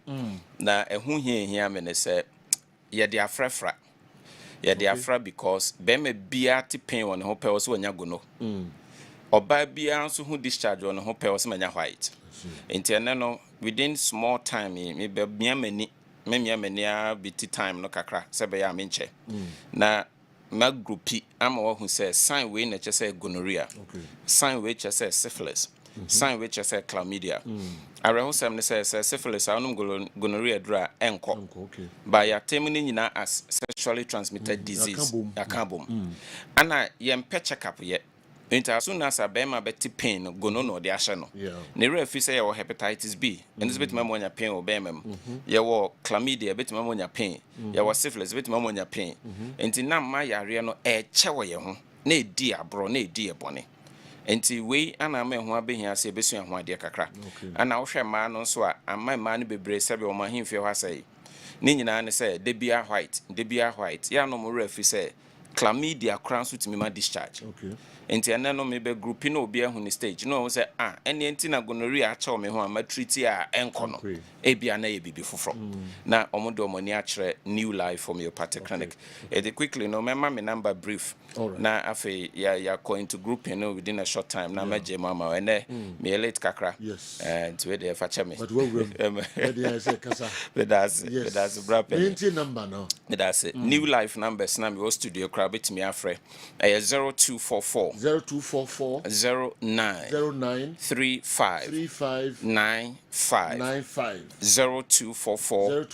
na ehun here me ne say ye de afrafra ye de afra because be me bia ti pain won ho pe so anya go no oba bia so hu discharge on ho pe so anya white enti no within small time me be mia mani a bit time no kakra se be ya me nche na my groupie ama who says sign we na say gonorrhea sign we say syphilis sign we say chlamydia areho sam ne say syphilis anum gonorrhea dra enko by ya termini nyina as sexually transmitted disease akabom ana yempe check up ye Inter soon as a bema betty pain go no the ashano. Ne refi say your hepatitis B, and this bit mamonia pain or bemem. Your chlamydia bit mamonia pain, your syphilis bit mamonia pain. And in my area no chewa ye ne dear bro, ne dear bonny. And we and I may want be here say besu and one dear kakra. And I'll share man on so and my man be brave sabi on my him feel I say. Nina say they be a white, ya no more refi say chlamydia crown suit me my discharge. Enti no me be group no obi ahu ni stage no say eni enti na gonorrhea a chaw me ho ama treat a enko no e bia na ye bibi foforo na omodo omoni a kire New Life Homeopathic Clinic quickly no member me number brief na afi ya going to group you know within a short time na meje mama ene me late kakra and we dey facha me but we dey say kasa that's brap enti number no that's it New Life numbers na me studio crowd bit me afre 0244 0244 09 35 95 0244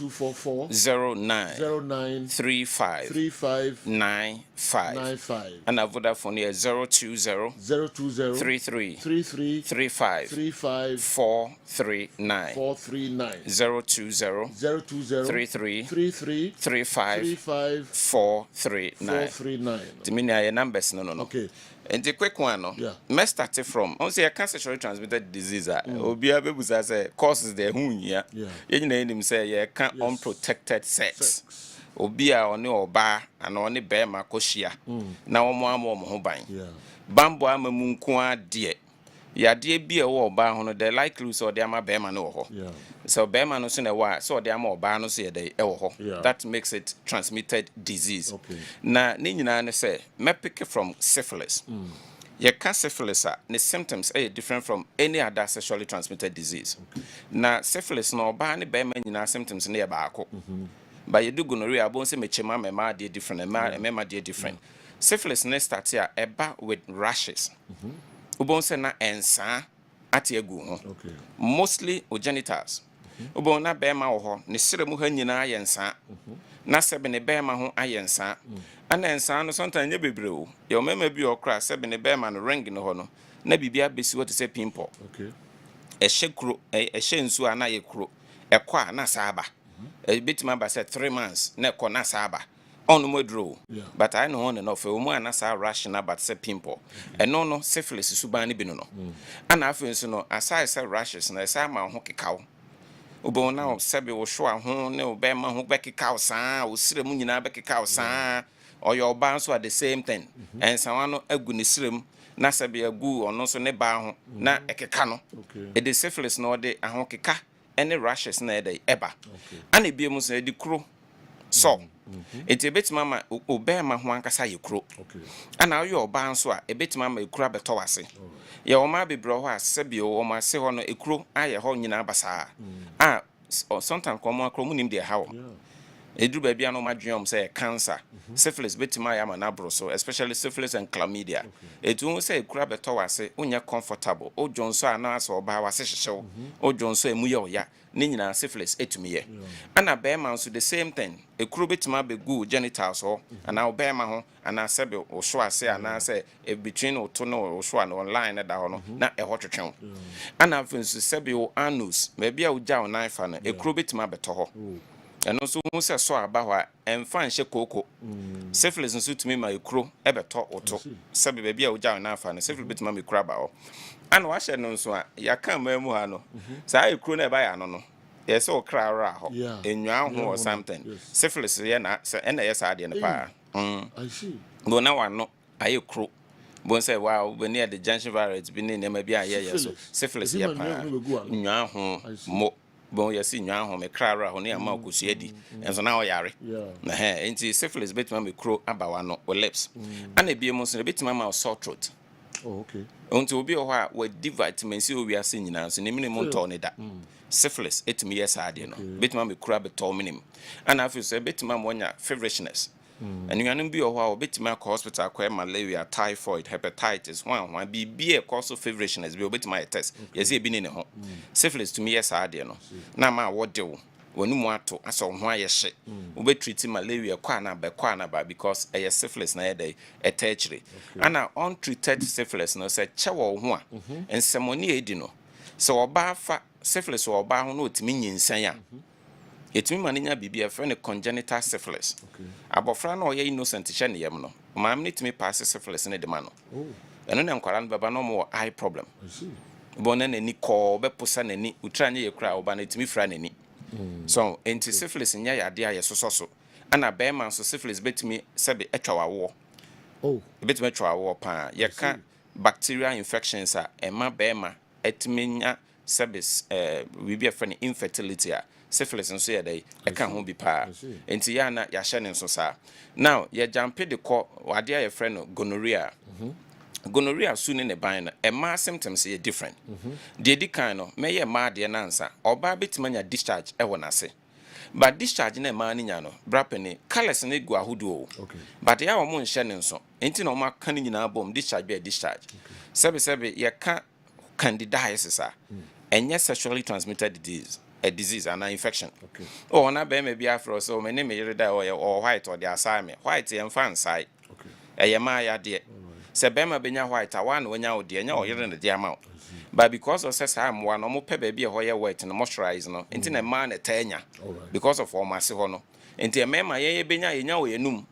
09 35 95 and a Vodafone here 020 33 35 439 020 33 35 439 Timini numbers no okay. And the quick one, no. Me start from. On say a sexually transmitted disease. Obi abebusa say causes the hunya. You know him say you can unprotected sex. Obi a oni oba and oni bema koshia. Na omo amo ho ban. Bambo amamu nko ade. Ya de bi e wo oba ho no the likely so de ama bema no ho. So bema no so na wa so de ama oba no so ye de e wo ho. That makes it transmitted disease. Na ni nyina ne say me pick from syphilis. Ye can syphilis the symptoms are different from any other sexually transmitted disease. Na syphilis no oba ne bema nyina symptoms ne ba ako. But you do gonorrhea bon say mechema mema dey different and mema dey different. Syphilis ne start here eba with rashes. Ubon se na ensa ati egu ho. Mostly genitals. Ubon na bema wo ho ne sere mu ha nyina ayensa. Na sebe ne bema ho ayensa. Ana ensa no sometimes nye bebre o. Ye mema bi okra sebe ne bema no ring no ho no. Na bibia besi what to say pimple. Ehye nsu ana ye kuro. Ekwa na saba. Bitima ba say 3 months na ekwa na saba. On modro but I know on and off mu anasa rash na but say pimple and no syphilis subani bi no and afin so no aside say rashes na say ma ho kekaw obo na sebe wo hwo ho ne obe ma ho bekekaw saa o sire mu nyina bekekaw saa or your ban so at the same thing and someone no agu ni sirem na sebe agu ono so ne ba ho na ekeka no e the syphilis no de ahon keka any rashes na e eba and e bi mu so e di kro so it's a bit mama obey ma ho ankasa ye kro ana yo oba nso a e bit mama ekura beto wase ye o ma bebro ho asebie o ma se ho no ekuro aye ho nyina basa sometimes komo akro mu nim de hawo Edu baby ano madwom say cancer. Syphilis betima ya manabro so especially syphilis and chlamydia. Etu say kura beto wase unya comfortable. O jonso anasa oba wase hyehyw. O jonso emu ye oya. Ne nyina syphilis etumiye. Ana beema nso the same thing. Ekuro betima be gu genitals ho ana beema ho ana sebe o so ase ana say between o to no o so an online na da ho no na e ho twetwen. Ana nso sebe o anus me bia o ja o knife na ekuro betima beto ho. And also, who says so about and find she cocoa. Syphilis and suit me my crew, ever talk or talk. Sabi baby, I would down enough and syphilis bit mammy crab out. And wash it no so ya can't memoano. So I crew never I don't know. Yes, so cry raho in your own or something. Syphilis, yeah, and yes, I didn't pa. I see. But now I know I crew. Bon say wow, when near the junction virus, been in maybe a year so syphilis, yeah, mo. Bon ya si nwa ho me krara ho ne ama okusu adi enso na o yare na enti syphilis betima me kro abawa no o lips ana bie mo so betima ma sore throat okay onti obi ho a wa di vitamin C o wi ase nyina so ne minimum to ne da syphilis etimi yes ade no betima me kro abeto minimum ana afi so betima mo nya feverishness and you can be a while bit my hospital acquire malaria, typhoid, hepatitis, one be a cause of feverishness, be a bit my test. Yes, been in a home. Syphilis to me, yes, I did no. Now, my what do when you want to, I saw why you shit. We treating malaria quana by because a syphilis na day a tertiary. And now untreated syphilis no said chawa one and some dino. So a syphilis or bar no to mean in Saya. It means maninya bibi a friend congenital syphilis. Abofra no ye innocent shane yam no. Mam need me pass syphilis in the man. And then kwaran baba no more eye problem. I see. Bonen any call be pusa nani utranye ye kra oba na timi fra nani. So enti syphilis nya ya de aye so. Ana be man so syphilis betimi sebe etwa wawo. Oh, betimi etwa wawo pa. Ye ka bacterial infections a ema be ma etimi nya sebe we be a friend infertility a syphilis and so day I can't home be pa enti ya na ya hye ne so sa now ya jampe de ko wade ya friend gonorrhea gonorrhea soon in the ban e ma symptoms are different the di kind no me ye ma de na nsa oba betimanya discharge e wona se but discharge na ma ni nya no brapeni colors na egu ahodo but ya wo mo nhye ne so enti na o ma kan nyina bom discharge be discharge sebe ye ka candidiasis a enye sexually transmitted disease a disease and an infection. Okay. Oh, na be me be afro so me ne me yere da or white or the assignment. White and fan side. Okay. Yama ya de. Se be ma benya white a one when ya de nya o yere ne de amount. But because of says I'm one or pe baby a hoye wet and moisturize no. Enti na man etenya. Because of all masi ho no. Enti me ma ye benya ye nya o yenum.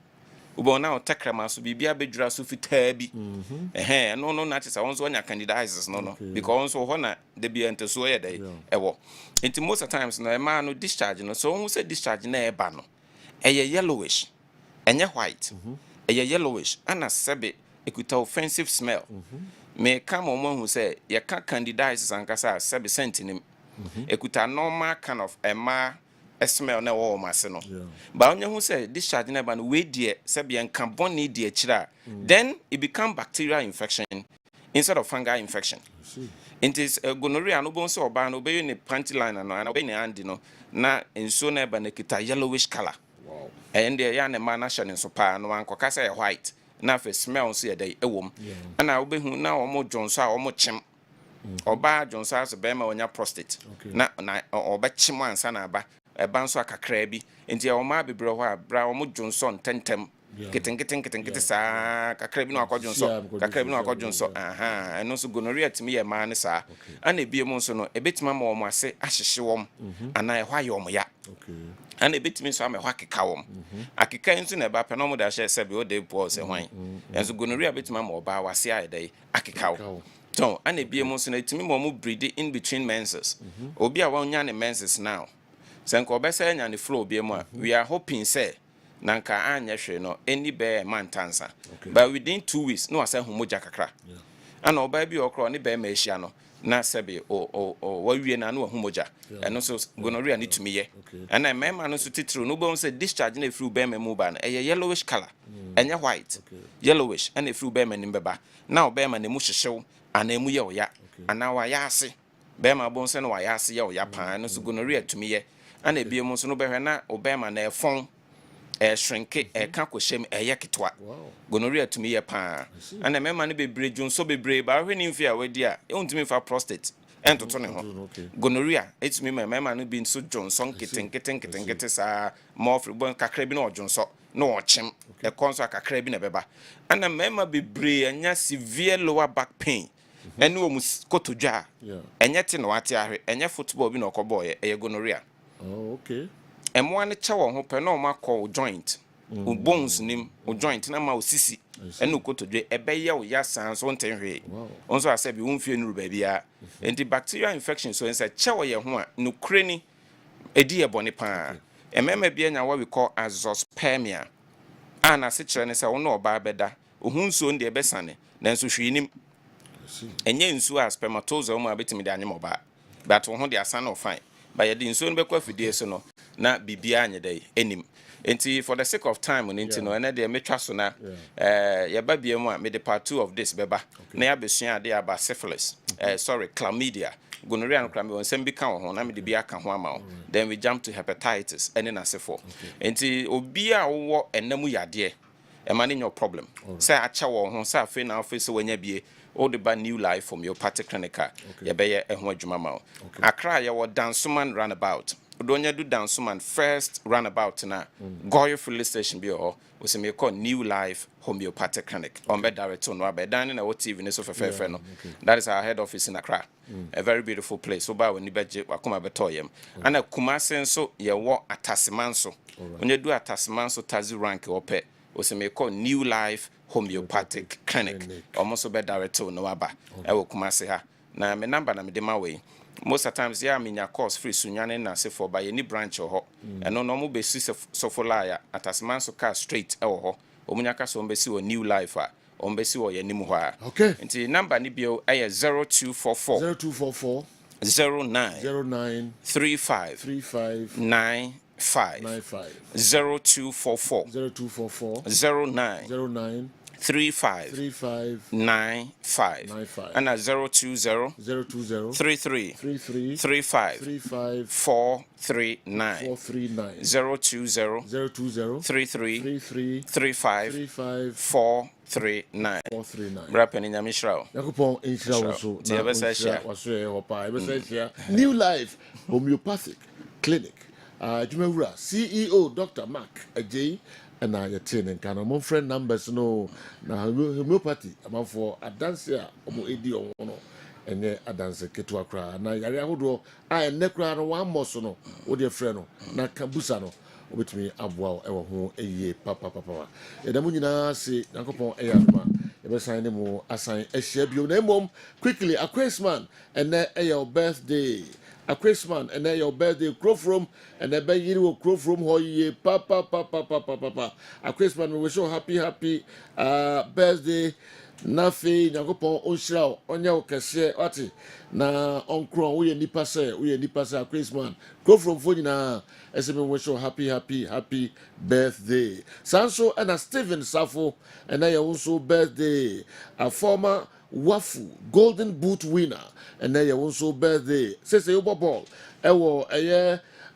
Ubo na o takrama so bibia bedura so fitaa bi no na chesa won so anya candidiasis no because so ho na de bi ente so ye dey ewo enti most of times no e ma no discharge no so won say discharge na e ba no eye yellowish enye white eye yellowish ana sebe ekuta offensive smell me come on who say ye ka candidiasis ankasa sebe sentinim ekuta normal kind of ema smell na wo mase no ba onye hu say discharge na ba no we die se bia nka boni die kira then it become bacterial infection instead of fungal infection it is gonorrhea no bon so oba no be ni panty line no na be ni andi no na enso na ba na kita yellowish color and there ya na ma na shane so pa no anko ka say white na fe smell so ye dey ewom na obe hu na omo jonso a omo chim oba jonso as be ma onya prostate na oba chim ansa na aba banso akakra bi enti o ma bebre ho abra o mo Johnson tentem keten sa kakra bi no akwadwonso aha eno so gonorrhea timi ye ma ne sa ana ebie mo nso no ebetima ma o mo ase ahyehye wom ana e hwa ye o mo ya ana ebetimi so ama hwa keka wom akeka nso na ba pe no mo da hye se bi o de po se hwan enso gonorrhea betima ma o ba wase ayedai akeka wo so ana ebie mo nso na timi mo breed in between menses obi a won nya ne menses now senko obesa nya ne flow bi mu a we are hoping say nanka anya hwe no any be mantansa but within 2 weeks no asa homoja kakra ana oba bi okro ne be ma ehia no na sebe o wawie na no homoja eno so gonorrhea ni tumi ye ana mema no so titru no bo say discharge na through be ma mu ba na yellowish color enya white yellowish and through be ma ni beba na oba ma ne mu hyehyew ana emu ye oya ana wa ya ase be ma bo say no wa ya ase ye oya pa no so gonorrhea tumi ye ana ebie mu so no behwe na obema na efon shrinke ka kwhyem ketwa gonorrhea tumi ye pa ana mema ne bebre dwonso bebre ba hwe ni mfi a wadi a ehuntumi fa prostate entoto ne ho gonorrhea etumi mema no bi nso dwonso nketen sa mofre bon kakra bi na odwonso na ochim konso kakra bi na beba ana mema bebre anya severe lower back pain ene wo kotodwa enye te no ate ahwe enye football bi na okoboye gonorrhea. Oh, okay. Emo ane cha wo ho pe na o makọ joint. O bones nim, o joint na ma o sisi. Ene ukotodwe ebeye o yasan so ntenhwe. Onso ase bi wonfie nuru ba bia. Enti bacterial infection so ense cha wo ye ho a no kreni edi ebone pa. Emema bia nya what we call azoospermia. Ana se kire ne se wo na oba beda. Ohunso nde ebesane. Nanso hwinim. Enye nsu a spermatozoa mu abetimi de anyem oba. But wo ho de asan no fine. But yedi nsu no be kwa fidie so no na bibia anye dey enim. Enti for the sake of time on no ene de metwa so na ye ba bia mu a me de part 2 of this beba na ya besua ade about syphilis chlamydia gonorrhea no kram onsem bi ka ho na me de bia ka ho ama. Then we jump to hepatitis ene na sefo. Enti obi a wo enamu yade e ma no problem say acha wo ho say afi na afi so wanya bie all the bad new life from your party clinical ye be ye ho adwuma ma. Accra ye wo Dansoman roundabout Donya do Dansoman first roundabout na Goyo filling station bi o we say me call New Life Homeopathic Clinic on be director no be dan na what TV ne so fefe no. That is our head office in Accra. A very beautiful place. So ba we ni beje wakoma betoyem. Ana Kumasi nso ye wo Ataseman so. Onye do Ataseman so tazi rank ope we say me call New Life Homeopathic Clinic. Almost be director no aba. E wo Kumasi ha. Na me number na me de ma we. Most of the times, yeah, I course free Sunyane na se for by any branch or ho. And no normal basis of sofolaya at as man so car straight or Omunyaka so mbesi or new life or mbesi or yenimuha. Okay. And the number nibio a 0244 0244 09 35 95 0244 09 35 95 and 020 33 35 439 020 33 35 439 Rapping in Yamishra. Yakupon Inshra New Life Homeopathic Clinic. Jumewura CEO Dr. Mark Ajay and I attend and kind of my friend numbers no na homeopathy about for a dancer omo edi ono enye a dancer ketu akra na yare ahodo a nekra no one more so no wo de friend no na kabusa no obetumi aboa ewo ho eye papa edamu nyina se yakopon eyaduma ebe sign mu assign ehia bio na mom quickly a Kessben and your birthday a Kessben and your birthday crop from and the baby will crop from hoye papa a Kessben we wish you happy birthday nafe nyakopon onhira onya okese ati na onkron we nipa se a Kessben crop from fo nyina eseme wish you happy birthday sanso and a Stephen Safo and your also birthday a former Wafu Golden Boot winner and then your also birthday say you ball ewo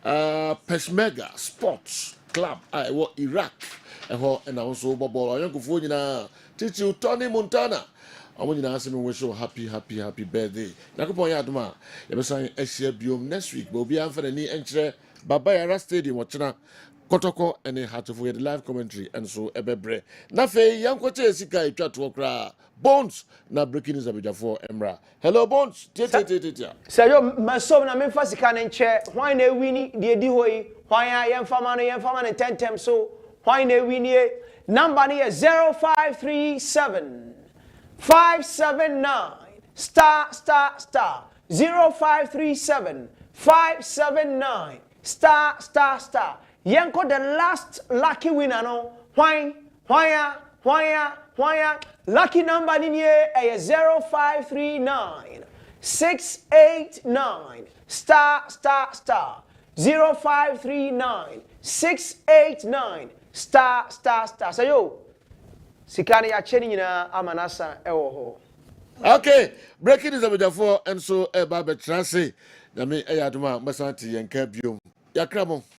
Peshmerga Sports Club ewo Iraq and also ball oyankofo nyina Tichi Tony Montana amu nyina aseme wish you happy birthday nakopon ya adoma ye be san ehia biom next week but obi amfa ni enkyere Baba Yara Stadium ochina Kotoko and a heart of the live commentary and so ebebre. Nafe yankoche sika itwa to okra. Bones na breaking news abija for Emra. Hello Bones. Say yo maso na memfa sika na nche. Why na wini de di hoyi. Why yemfa man 10 times so. Why na wini number ni 0537 579 star 0537 579 star. Yanko the last lucky winner no. Why? Lucky number in here is 0539 689 star 0539 689 star. So yo, sikani ya cheni nyina amanasa ewo ho. Okay, breaking is about 4 and so Baba Transi. Na me eyaduma masanti yanka biom. Yakramo.